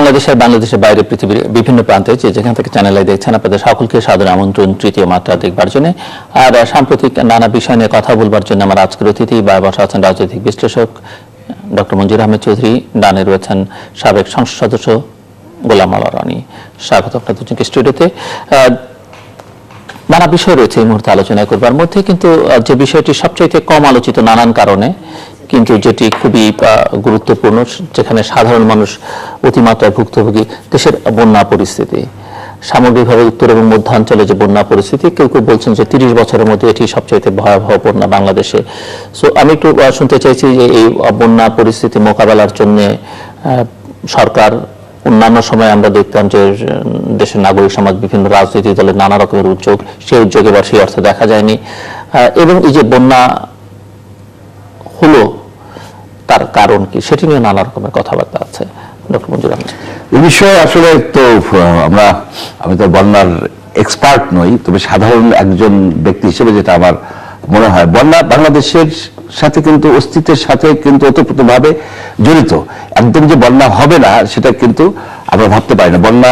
বাংলাদেশের বাইরে পৃথিবীর বিভিন্ন প্রান্তে যেখান থেকে চ্যানেলে দেখছেন আপনাদের সকলকে সাদর আমন্ত্রণ তৃতীয় মাত্রা দেখবার জন্য। আর সাম্প্রতিক নানা বিষয় নিয়ে কথা বলবার জন্য আমার আজকের অতিথি বসা আছেন রাজনৈতিক বিশ্লেষক ডক্টর মঞ্জুর আহমেদ চৌধুরী, ডানে রয়েছেন সাবেক সংসদ সদস্য গোলাম মাওলা রনি। স্বাগত আপনাদের দুজনকে স্টুডিওতে। নানা বিষয় রয়েছে এই মুহূর্তে আলোচনা করবার মধ্যে, কিন্তু যে বিষয়টি সবচেয়ে কম আলোচিত নানান কারণে, কিন্তু যেটি খুবই গুরুত্বপূর্ণ, যেখানে সাধারণ মানুষ অতিমাত্রায় ভুক্তভোগী, দেশের বন্যা পরিস্থিতি। সামগ্রিকভাবে উত্তর এবং মধ্যাঞ্চলে যে বন্যা পরিস্থিতি, কেউ কেউ বলছেন যে 30 বছরের মধ্যে এটি সবচেয়ে ভয়াবহ বন্যা বাংলাদেশে। সো আমি একটু শুনতে চাইছি যে এই বন্যা পরিস্থিতি মোকাবেলার জন্য সরকার, অন্যান্য সময় আমরা দেখতাম যে দেশের নাগরিক সমাজ, বিভিন্ন রাজনৈতিক দলের নানা রকমের উদ্যোগ, সেই উদ্যোগে বা সেই অর্থে দেখা যায়নি। এবং এই যে বন্যা হলো তার কারণ কি, সেটি নিয়ে নানা রকমের কথাবার্তা আছে। ডক্টর মঞ্জুর আহমেদ, এই বিষয়ে আসলে তো আমি তো বন্যার এক্সপার্ট নই, তবে সাধারণ একজন ব্যক্তি হিসেবে যেটা আমার মনে হয়, বন্যা বাংলাদেশের সাথে কিন্তু অস্তিত্বের সাথে কিন্তু ওতপ্রোতভাবে জড়িত। একদম যে বন্যা হবে না সেটা কিন্তু আমরা ভাবতে পারি না। বন্যা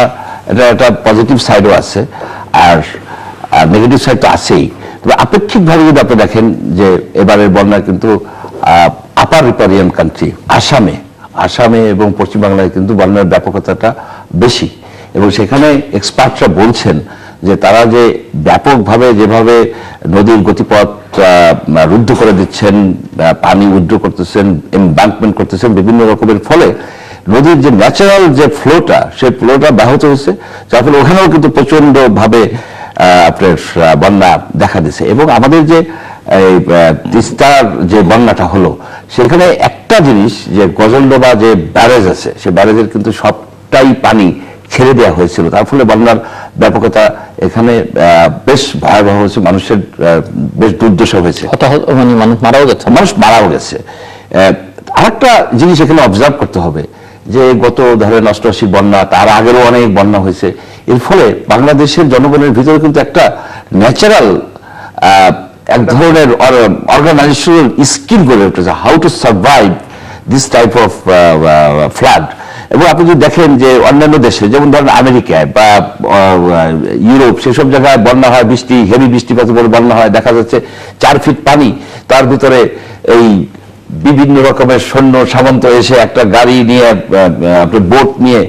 এটা একটা পজিটিভ সাইডও আছে, আর নেগেটিভ সাইড তো আছেই। তবে আপেক্ষিকভাবে যদি আপনি দেখেন যে এবারের বন্যা কিন্তু আপার রিপারিয়ান কান্ট্রি আসামে এবং পশ্চিমবাংলায় কিন্তু বন্যার ব্যাপকতাটা বেশি, এবং সেখানে এক্সপার্টরা বলছেন যে তারা যে ব্যাপকভাবে যেভাবে নদীর গতিপথ রুদ্ধ করে দিচ্ছেন, পানি উইথড্র করতেছেন, এমবাঙ্কমেন্ট করতেছেন বিভিন্ন রকমের, ফলে নদীর যে ন্যাচারাল যে ফ্লোটা, সেই ফ্লোটা ব্যাহত হচ্ছে, যার ফলে ওখানেও কিন্তু প্রচন্ড ভাবে আপনার বন্যা দেখা দিচ্ছে। এবং আমাদের যে তিস্তার যে বন্যাটা হলো, সেখানে একটা জিনিস, যে গজলডোবা যে ব্যারেজ আছে, সেই ব্যারেজের কিন্তু সবটাই পানি ছেড়ে দেওয়া হয়েছিল, তার ফলে বন্যার ব্যাপকতা এখানে বেশ ভয়াবহ হয়েছে, মানুষের বেশ দুর্দশা হয়েছে, মানুষ মারাও গেছে। আরেকটা জিনিস এখানে অবজার্ভ করতে হবে যে গত ধরেন 88 বন্যা, তার আগেরও অনেক বন্যা হয়েছে। এর ফলে বাংলাদেশের জনগণের ভিতরে কিন্তু একটা ন্যাচারাল এক ধরনের অর্গানাইজেশনাল স্কিল গড়ে উঠেছে, how to survive this type of flood. এবং আপনি যদি দেখেন যে অন্যান্য দেশে, যেমন ধরেন আমেরিকায় বা ইউরোপ, সেসব জায়গায় বন্যা হয়, হেভি বৃষ্টিপাত করে বন্যা হয়, দেখা যাচ্ছে 4 ফিট পানি, তার ভিতরে এই বিভিন্ন রকমের সৈন্য সামন্ত এসে একটা গাড়ি নিয়ে, আপনার বোট নিয়ে,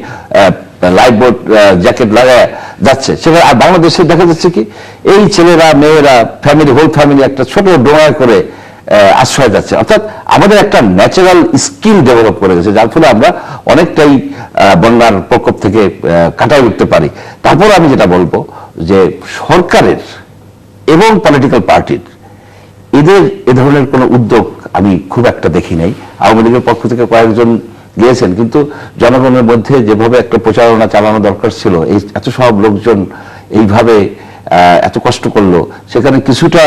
লাইফ বোট জ্যাকেট লাগায় যাচ্ছে সেখানে। আর বাংলাদেশে দেখা যাচ্ছে কি, এই ছেলেরা মেয়েরা হোল ফ্যামিলি একটা ছোট ডোঙা করে আশ্রয় যাচ্ছে। অর্থাৎ আমাদের একটা ন্যাচারাল স্কিল ডেভেলপ করে গেছে, যার ফলে আমরা অনেকটাই বন্যার প্রকোপ থেকে কাটায় উঠতে পারি। তারপর আমি যেটা বলবো যে সরকারের এবং পলিটিক্যাল পার্টির এদের এ ধরনের কোনো উদ্যোগ আমি খুব একটা দেখি নাই। আওয়ামী লীগের পক্ষ থেকে কয়েকজন গিয়েছেন, কিন্তু জনগণের মধ্যে যেভাবে একটা প্রচারণা চালানো দরকার ছিল, এই এত সব লোকজন এইভাবে এত কষ্ট করলো, সেখানে কিছুটা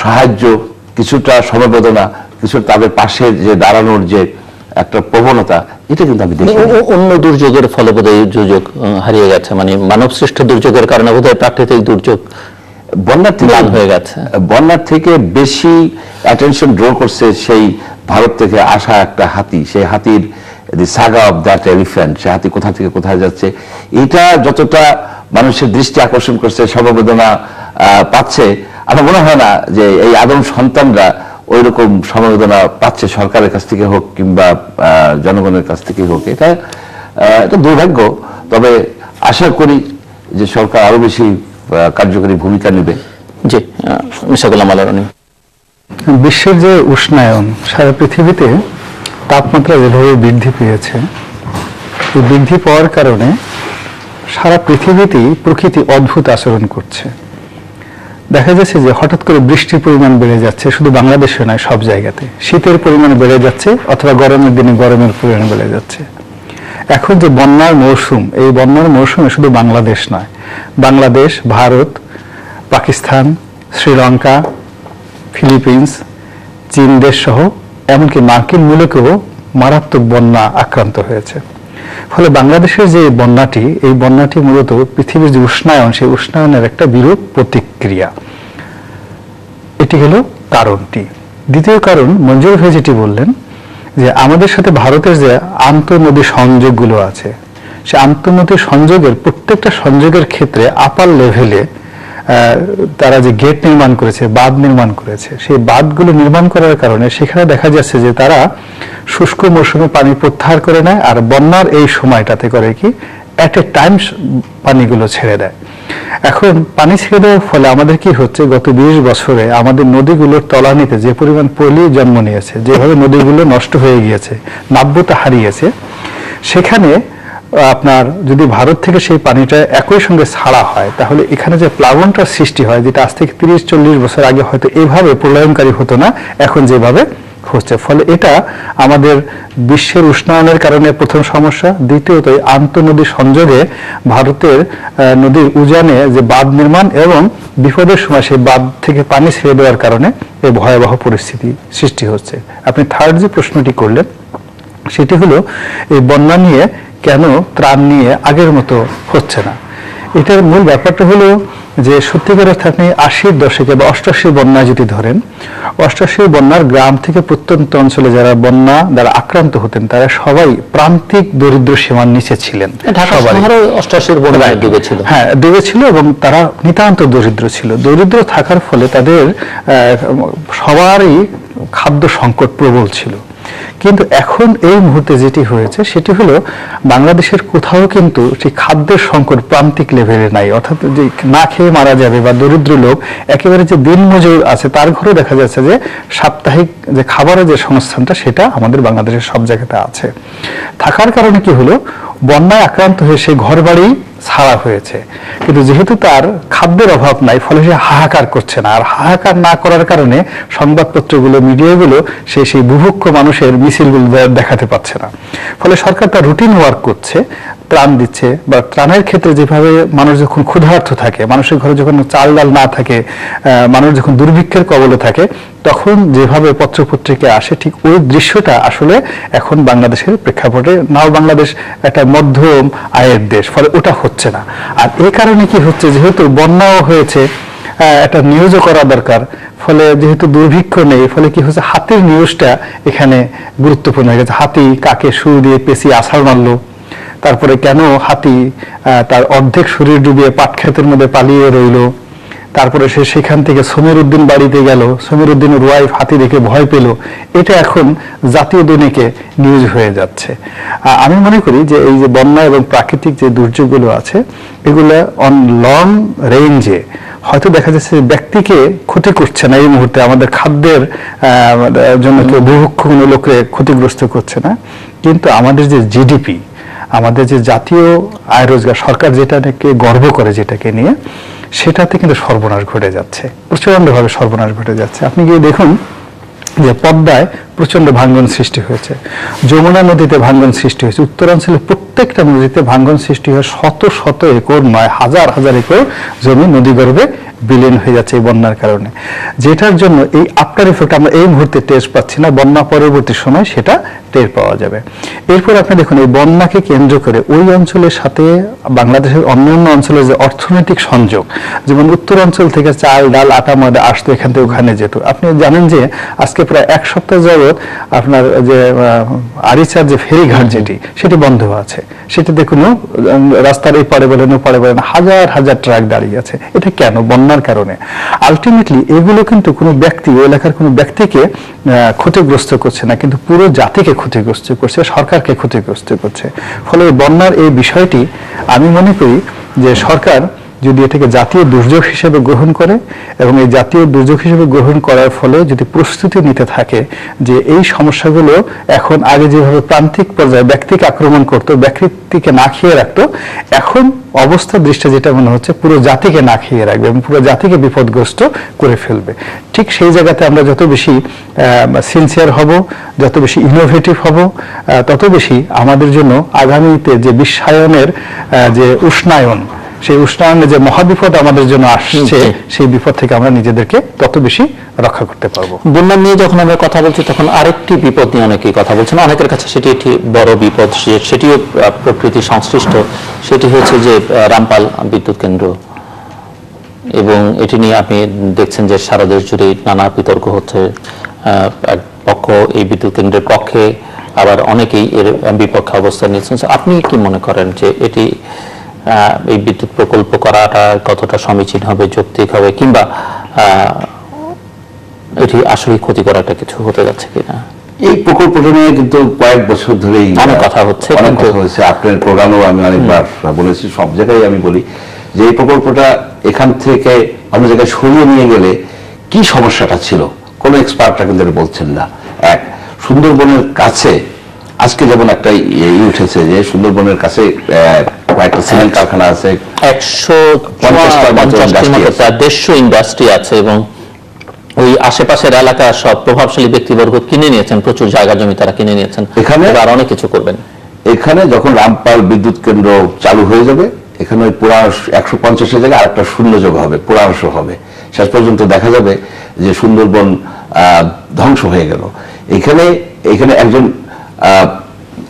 সাহায্য, কিছুটা সমবেদনা, কিছুটা তাদের পাশে যে দাঁড়ানোর যে একটা প্রবণতা, এটা কিন্তু আমি দেখি। অন্য দুর্যোগের ফলে বোধহয় দুর্যোগ হারিয়ে গেছে, মানে মানব সৃষ্ট দুর্যোগের কারণে বোধহয় প্রাকৃতিক দুর্যোগ বন্যার থেকে বেশি অ্যাটেনশন ড্র করছে সেই ভারত থেকে আসা একটা হাতি, সেই হাতির দি সাগা অফ দ্যাট এলিফ্যান্ট, সে হাতি কোথা থেকে কোথায় যাচ্ছে, এটা যতটা মানুষের দৃষ্টি আকর্ষণ করছে, সমবেদনা পাচ্ছে, আমার মনে হয় না যে এই আদম সন্তানরা ওই রকম সমবেদনা পাচ্ছে সরকারের কাছ থেকে হোক কিংবা জনগণের কাছ থেকে হোক। এটা দুর্ভাগ্য। তবে আশা করি যে সরকার আরো বেশি কার্যকরী ভূমিকা নেবে। জি, গোলাম মাওলা রনি। বিশ্বের যে উষ্ণায়ন, সারা পৃথিবীতে তাপমাত্রা যেভাবে বৃদ্ধি পেয়েছে, এই বৃদ্ধি পাওয়ার কারণে সারা পৃথিবীতেই প্রকৃতি অদ্ভুত আচরণ করছে। দেখা যাচ্ছে যে হঠাৎ করে বৃষ্টির পরিমাণ বেড়ে যাচ্ছে, শুধু বাংলাদেশে নয়, সব জায়গাতে শীতের পরিমাণ বেড়ে যাচ্ছে, অথবা গরমের দিনে গরমের পরিমাণ বেড়ে যাচ্ছে। এখন যে বন্যার মৌসুম, এই বন্যার মৌসুমে শুধু বাংলাদেশ নয়, বাংলাদেশ, ভারত, পাকিস্তান, শ্রীলঙ্কা, ফিলিপিন্স, চীন দেশ সহ এমনকি মার্কিন মূলকেও মারাত্মক বন্যা আক্রান্ত হয়েছে। ফলে বাংলাদেশের যে বন্যাটি, এই বন্যাটি মূলত পৃথিবীর যে উষ্ণায়ন, সেই উষ্ণায়নের একটা বিরূপ প্রতিক্রিয়া। এটি হলো কারণটি। দ্বিতীয় কারণ, মঞ্জুর ভাই যেটি বললেন যে আমাদের সাথে ভারতের যে আন্তঃনদী সংযোগগুলো আছে, সে আন্তঃনদী সংযোগের প্রত্যেকটা সংযোগের ক্ষেত্রে আপার লেভেলে তারা যে গেট নির্মাণ করেছে, বাঁধ নির্মাণ করেছে, সেই বাঁধগুলো নির্মাণ করার কারণে সেখানে দেখা যাচ্ছে যে তারা শুষ্ক মৌসুমে পানি প্রত্যাহার করে নেয়, আর বন্যার এই সময়টাতে করে কি অ্যাট এ টাইম পানিগুলো ছেড়ে দেয়। এখন পানি ছেড়ে দেওয়ার ফলে আমাদের কি হচ্ছে, গত 20 বছরে আমাদের নদীগুলোর তলানিতে যে পরিমাণ পলি জন্ম নিয়েছে, যেভাবে নদীগুলো নষ্ট হয়ে গিয়েছে, নাব্যতা হারিয়েছে, সেখানে আপনার যদি ভারত থেকে সেই পানিটা একই সঙ্গে ছাড়া হয়, তাহলে এখানে যে প্লাবনটার সৃষ্টি হয়, যেটা আজ থেকে 30-40 বছর আগে হয়তো এভাবে প্রলয়ঙ্কারী হতো না, এখন যেভাবে হচ্ছে, ফলে এটা আমাদের বিশ্বের উষ্ণায়নের কারণে প্রথম সমস্যা। দ্বিতীয়ত আন্তঃনদী সংযোগে ভারতের নদীর উজানে যে বাঁধ নির্মাণ এবং বিপদের সময় সেই বাঁধ থেকে পানি ছেড়ে দেওয়ার কারণে এই ভয়াবহ পরিস্থিতি সৃষ্টি হচ্ছে। আপনি থার্ড যে প্রশ্নটি করলেন সেটি হলো এই বন্যা নিয়ে কেন ত্রাণ নিয়ে আগের মতো হচ্ছে না। এটার মূল ব্যাপারটা হলো যে সত্যিকার অর্থে আপনি 80-র দশকে বা 88-র বন্যা যদি ধরেন, 88-র বন্যার গ্রাম থেকে প্রত্যন্ত অঞ্চলে যারা বন্যা দ্বারা আক্রান্ত হতেন তারা সবাই প্রান্তিক দরিদ্র সীমার নিচে ছিলেন। ঢাকা শহরও 88-র বন্যায় ডুবেছিল। হ্যাঁ, ডুবেছিল এবং তারা নিতান্ত দরিদ্র ছিল। দরিদ্র থাকার ফলে তাদের সবারই খাদ্য সংকট প্রবল ছিল। কিন্তু এখন এই মুহূর্তে যেটি হয়েছে সেটি হলো বাংলাদেশের কোথাও কিন্তু সেই খাদ্যের সংকট প্রান্তিক লেভেলে নাই, অর্থাৎ যে না খেয়ে মারা যাবে বা দরিদ্র লোক একেবারে যে দিনমজুর আছে তার ঘরেও দেখা যাচ্ছে যে সাপ্তাহিক যে খাবারের যে সংস্থানটা সেটা আমাদের বাংলাদেশের সব জায়গাতে আছে। থাকার কারণে কি হলো, বন্যায় আক্রান্ত হয়ে সেই ঘর বাড়ি ছাড়া হয়েছে, কিন্তু যেহেতু তার খাদ্যের অভাব নাই ফলে সে হাহাকার করছে না, আর হাহাকার না করার কারণে সংবাদপত্রগুলো, মিডিয়াগুলো সেই বুভুক্ষ মানুষের মিছিলগুলো দেখাতে পাচ্ছে না। ফলে সরকার তার রুটিন ওয়ার্ক করছে, ত্রাণ দিচ্ছে, বা ত্রাণের ক্ষেত্রে যেভাবে মানুষ যখন ক্ষুধার্ত থাকে, মানুষের ঘরে যখন চাল ডাল না থাকে, মানুষ যখন দুর্ভিক্ষের কবলে থাকে, তখন যেভাবে পত্রপত্রিকায় আসে ঠিক ওই দৃশ্যটা আসলে এখন বাংলাদেশের প্রেক্ষাপটে নাও, বাংলাদেশ একটা মধ্যম আয়ের দেশ, ফলে ওটা হচ্ছে না। আর এই কারণে কি হচ্ছে, যেহেতু বন্যাও হয়েছে, একটা নিউজও করা দরকার, ফলে যেহেতু দুর্ভিক্ষ নেই, ফলে কি হচ্ছে, হাতির নিউজটা এখানে গুরুত্বপূর্ণ হয়ে গেছে। হাতি কাকে সুর দিয়ে পেঁচিয়ে আছাড় মারলো, তারপরে কেন হাতি তার অর্ধেক শরীর ডুবিয়ে পাট ক্ষেতের মধ্যে পালিয়ে রইল, তারপরে সে সেখান থেকে সমীর উদ্দিন বাড়িতে গেল, সমীর উদ্দিনের ওয়াইফ হাতি দেখে ভয় পেল, এটা এখন জাতীয় দৈনিকে নিউজ হয়ে যাচ্ছে। আমি মনে করি যে এই যে বন্যা এবং প্রাকৃতিক যে দুর্যোগগুলো আছে এগুলো অন লং রেঞ্জে হয়তো দেখা যাচ্ছে ব্যক্তিকে ক্ষতি করছে না এই মুহূর্তে, আমাদের খাদ্যের জন্য কেউ বুভুক্ষ কোনো লোককে ক্ষতিগ্রস্ত করছে না, কিন্তু আমাদের যে জিডিপি, আমাদের যে জাতীয় আয় রোজগার, সরকার যেটাকে গর্ব করে যেটাকে নিয়ে, সেটাতে কিন্তু সর্বনাশ ঘটে যাচ্ছে, প্রচন্ডভাবে সর্বনাশ ঘটে যাচ্ছে। আপনি গিয়ে দেখুন যে পদ্মায় প্রচন্ড ভাঙ্গন সৃষ্টি হয়েছে, যমুনা নদীতে ভাঙ্গন সৃষ্টি হয়েছে, উত্তরাঞ্চলের প্রত্যেকটা নদীতে ভাঙ্গন সৃষ্টি হয়ে শত শত একর নয় হাজার হাজার একর জমি নদীগর্ভে বিলীন হয়ে যাচ্ছে এই বন্যার কারণে, যেটার জন্য এই আফটার ইফেক্ট আমরা এই মুহূর্তে টের পাচ্ছি না, বন্যা পরবর্তী সময় সেটা টের পাওয়া যাবে। এরপর আপনি দেখুন এই বন্যাকে কেন্দ্র করে ওই অঞ্চলের সাথে বাংলাদেশের অন্যান্য অঞ্চলের যে অর্থনৈতিক সংযোগ, যেমন উত্তরাঞ্চল থেকে চাল ডাল আটা ময়দা আসতো, এখান থেকে ওখানে যেত। আপনি জানেন যে আজকে প্রায় 1 সপ্তাহ যাবৎ আপনার যে আরিচার যে ফেরিঘাট সেটি বন্ধ আছে, সেটি দেখুন রাস্তার এই পারে বলেন ও পারে বলেন হাজার হাজার ট্রাক দাঁড়িয়ে আছে। এটা কেন? বন্যার কারণে। আলটিমেটলি এগুলো কিন্তু কোনো ব্যক্তি, ওই এলাকার কোনো ব্যক্তিকে ক্ষতিগ্রস্ত করছে না, কিন্তু পুরো জাতিকে ক্ষতিগ্রস্ত করছে, সরকারকে ক্ষতিগ্রস্ত করছে। ফলে বন্যার এই বিষয়টি আমি মনে করি যে সরকার যদি এটাকে জাতীয় দুর্যোগ হিসেবে গ্রহণ করে এবং এই জাতীয় দুর্যোগ হিসেবে গ্রহণ করার ফলে যদি প্রস্তুতি নিতে থাকে যে এই সমস্যাগুলো এখন আগে যেভাবে প্রান্তিক পর্যায়ে ব্যক্তিকে আক্রমণ করতো, ব্যক্তিকে না খেয়ে রাখতো, এখন অবস্থা দৃষ্টি যেটা মনে হচ্ছে পুরো জাতিকে না খেয়ে রাখবে এবং পুরো জাতিকে বিপদগ্রস্ত করে ফেলবে। ঠিক সেই জায়গাতে আমরা যত বেশি সিনসিয়ার হব, যত বেশি ইনোভেটিভ হব, তত বেশি আমাদের জন্য আগামীতে যে বিশ্বায়নের যে উষ্ণায়ন, সেই উষ্ণায়নে যে মহাবিপদ আমাদের জন্য আসছে, সেই বিপদ থেকে আমরা নিজেদেরকে তত বেশি রক্ষা করতে পারবো। বন্যা নিয়ে যখন আমরা কথা বলছি তখন আরেকটি বিপদ নিয়ে অনেকেই কথা বলছেন, অনেকের কাছে সেটি একটি বড় বিপদ, সেটিও প্রকৃতি সংশ্লিষ্ট, সেটি হচ্ছে যে রামপাল বিদ্যুৎ কেন্দ্র, এবং এটি নিয়ে আপনি দেখছেন যে সারা দেশ জুড়ে নানা বিতর্ক হচ্ছে। এক পক্ষ এই বিদ্যুৎ কেন্দ্রের পক্ষে, আবার অনেকেই এর বিপক্ষে অবস্থান নিয়েছেন। আপনি কি মনে করেন যে এটি এই বিদ্যুৎ প্রকল্প করাটা কতটা সমীচীন হবে, যৌক্তিক হবে, কিংবা এটি আসলে ক্ষতিকর একটা কিছু হতে যাচ্ছে কিনা? এই প্রকল্পটা নিয়ে কিন্তু কয়েক বছর ধরেই অনেক কথা হচ্ছে, অনেক কথা হয়েছে। আপনার প্রোগ্রামেও আমি অনেকবার বলেছি, সব জায়গায় আমি বলি যে এই প্রকল্পটা এখান থেকে অন্য জায়গায় সরিয়ে নিয়ে গেলে কি সমস্যাটা ছিল কোনো এক্সপার্টরা কিন্তু এটা বলছেন না। এক, সুন্দরবনের কাছে আজকে যেমন একটা উঠেছে যে সুন্দরবনের কাছে কয়েকটা সিমেন্ট কারখানা আছে, 150 ইন্ডাস্ট্রি আছে, এবং ওই আশেপাশের এলাকা সব প্রভাবশালী ব্যক্তিবর্গ কিনে নিয়েছেন, প্রচুর জায়গা জমি তারা কিনে নিয়েছেন। এখানে আর অনেক কিছু করবেন। এখানে যখন রামপাল বিদ্যুৎ কেন্দ্র চালু হয়ে যাবে, এখানে ওই পুরা 150-এর জায়গায় আরেকটা শূন্য যোগ হবে, পুরাংশ হবে। শেষ পর্যন্ত দেখা যাবে যে সুন্দরবন ধ্বংস হয়ে গেল। এখানে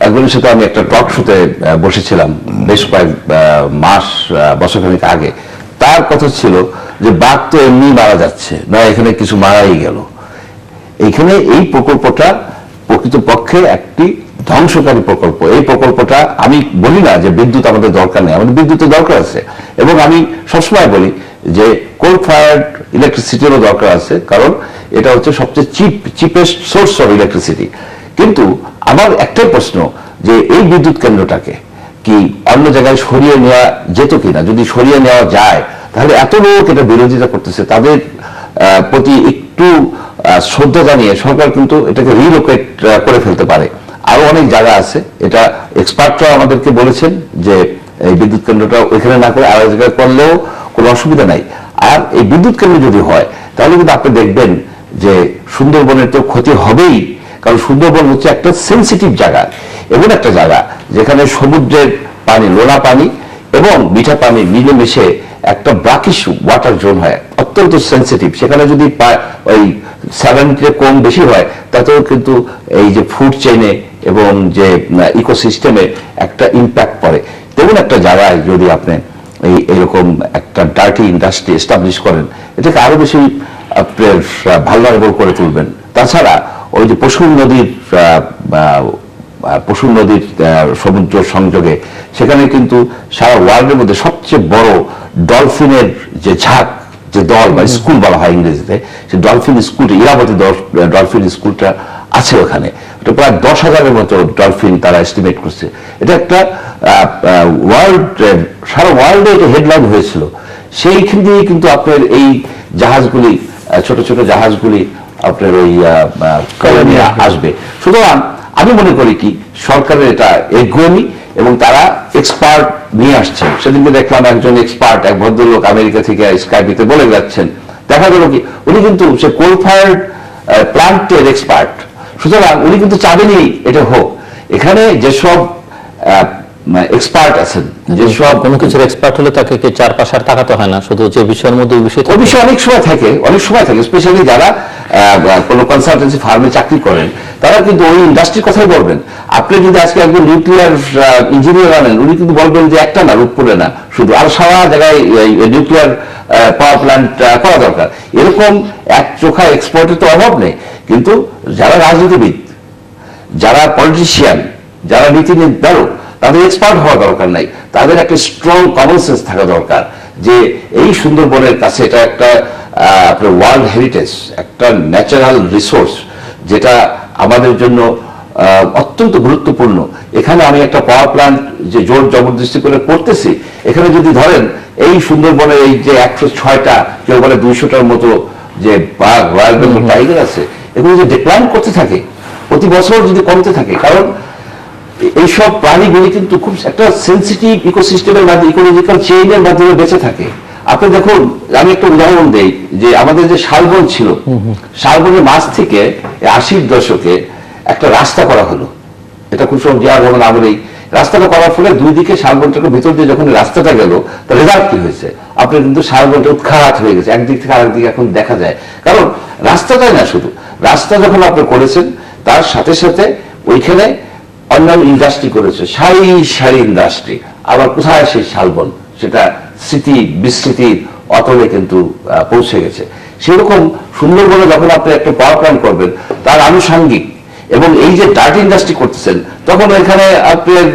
একজনের সাথে আমি একটা টক শোতে বসেছিলাম বেশ কয়েক বছরখানেক আগে। তার কথা ছিল যে বাঘ তো এমনি মারা যাচ্ছে, নয় এখানে কিছু মারাই গেল। এইখানে এই প্রকল্পটা প্রকৃতপক্ষে একটি ধ্বংসকারী প্রকল্প। এই প্রকল্পটা, আমি বলি না যে বিদ্যুৎ আমাদের দরকার নেই, আমাদের বিদ্যুতের দরকার আছে, এবং আমি সবসময় বলি যে কোল ফায়ার্ড ইলেকট্রিসিটিরও দরকার আছে, কারণ এটা হচ্ছে সবচেয়ে চিপেস্ট সোর্স অফ ইলেকট্রিসিটি। কিন্তু আমার একটাই প্রশ্ন যে এই বিদ্যুৎ কেন্দ্রটাকে কি অন্য জায়গায় সরিয়ে নেওয়া যেত কিনা? যদি সরিয়ে নেওয়া যায় তাহলে এত লোক এটা বিরোধিতা করতেছে, তাদের প্রতি একটু শ্রদ্ধা জানিয়ে সরকার কিন্তু এটাকে রিলোকেট করে ফেলতে পারে। আরো অনেক জায়গা আছে, এটা এক্সপার্টরা আমাদেরকে বলেছেন যে এই বিদ্যুৎ কেন্দ্রটা ওইখানে না করে আরো জায়গায় করলেও কোনো অসুবিধা নাই। আর এই বিদ্যুৎ কেন্দ্র যদি হয় তাহলে কিন্তু আপনি দেখবেন যে সুন্দরবনের তো ক্ষতি হবেই, কারণ সুন্দরবন হচ্ছে একটা সেন্সিটিভ জায়গা, এমন একটা জায়গা যেখানে সমুদ্রের পানি, লোনা পানি এবং মিঠা পানি মিলেমিশে একটা ব্রাকিশ ওয়াটার জোন হয়, অত্যন্ত সেন্সিটিভ। সেখানে যদি ওই স্যালানিটি কম বেশি হয় তাতেও কিন্তু এই যে ফুড চেইনে এবং যে ইকোসিস্টেমে একটা ইম্প্যাক্ট পড়ে। তেমন একটা জায়গায় যদি আপনি এইরকম একটা ডার্টি ইন্ডাস্ট্রি এস্টাবলিশ করেন, এটাকে আরো বেশি আপনার ভালনারেবল করে তুলবেন। তাছাড়া ওই যে পশুর নদীর সমুদ্র সংযোগে সেখানে কিন্তু সারা ওয়ার্ল্ডের মধ্যে সবচেয়ে বড় ডলফিনের যে ঝাঁক, যে দল বা স্কুল বলা হয় ইংরেজিতে, সেই ডলফিন স্কুলটা, ইরাবতী ডলফিন স্কুলটা আছে ওখানে। এটা প্রায় 10,000-এর মতো ডলফিন তারা এস্টিমেট করছে। এটা একটা সারা ওয়ার্ল্ডে এটা হেডলাইন হয়েছিল। সেইখান দিয়ে কিন্তু আপনার এই জাহাজগুলি, ছোট ছোট জাহাজগুলি আপনার ওই কলোনিয়া আসবে। সুতরাং আমি মনে করি কি সরকারের এটা এগোনি এবং তারা এক্সপার্ট নিয়ে আসছেন। সেদিনকে দেখলাম একজন এক্সপার্ট, এক ভদ্রলোক আমেরিকা থেকে স্কাইপিতে বলে যাচ্ছেন, দেখা গেল কি উনি কিন্তু সে কোল ফায়ার্ড প্লান্টের এক্সপার্ট। সুতরাং উনি কিন্তু চাবেনই এটা হোক। এখানে যেসব এক্সপার্ট আছেন, যেসব কোনো কিছুর এক্সপার্ট হলে তাকে 4 আর তাকাতে হয় না, শুধু যে বিষয়ের মধ্যে ওই বিষয় অনেক সময় থাকে, স্পেশালি যারা কোনো কনসালটেন্সি ফার্মে চাকরি করেন তারা কিন্তু ওই ইন্ডাস্ট্রির কথাই বলবেন। আপনি যদি আজকে একজন নিউক্লিয়ার ইঞ্জিনিয়ার আনেন, উনি কিন্তু বলবেন যে একটা না, রূপপুরে না শুধু, আর সারা জায়গায় নিউক্লিয়ার পাওয়ার প্ল্যান্ট করা দরকার। এরকম এক চোখা এক্সপার্টের তো অভাব নেই। কিন্তু যারা রাজনীতিবিদ, যারা পলিটিশিয়ান, যারা নীতি নির্ধারক, তাদের এক্সপার্ট হওয়া দরকার নাই, তাদের একটা স্ট্রং কমন সেন্স থাকা দরকার যে এই সুন্দরবনের কাছে এটা একটা আপনার ওয়ার্ল্ড হেরিটেজ, একটা ন্যাচারাল রিসোর্স যেটা আমাদের জন্য অত্যন্ত গুরুত্বপূর্ণ। এখানে আমি একটা পাওয়ার প্ল্যান্ট যে জোর জবরদস্তি করে করতেছি, এখানে যদি ধরেন এই সুন্দরবনের এই যে 106টা, কেউ বলে 200টার মতো যে বাঘ, রয়্যাল বেঙ্গল টাইগার আছে, এগুলো যে ডিক্লাইন করতে থাকে প্রতি বছর, যদি কমতে থাকে, কারণ এইসব প্রাণীগুলি কিন্তু খুব একটা সেন্সিটিভ ইকোসিস্টেমের মাধ্যমে, ইকোলজিক্যাল চেইনের মাধ্যমে বেঁচে থাকে। আপনি দেখুন, আমি একটা উদাহরণ দেই যে আমাদের যে শালবন ছিল, শালবনের মাছ থেকে 80-র দশকে একটা রাস্তা করা হলো। এটা কুসুম জিয়া রহমান আমলেই রাস্তাটা করার ফলে দুই দিকে শালবনটাকে ভিতর দিয়ে যখন রাস্তাটা গেল, তার রেজাল্ট কি হয়েছে? আপনার কিন্তু শালবনটা উৎখাত হয়ে গেছে, একদিক থেকে আরেক দিকে এখন দেখা যায়। কারণ রাস্তাটাই না, শুধু রাস্তা যখন আপনি করেছেন তার সাথে সাথে ওইখানে অন্যান্য ইন্ডাস্ট্রি করেছে, সারি সারি ইন্ডাস্ট্রি। আবার কোথায় সেই শালবন, সেটা স্মৃতি বিস্মৃতির অতলে কিন্তু পৌঁছে গেছে। সেরকম সুন্দরবনে যখন আপনি একটা পাওয়ার প্ল্যান্ট করবেন, তার আনুষঙ্গিক এবং এই যে ডার্ট ইন্ডাস্ট্রি করতেছেন, তখন এখানে আপনার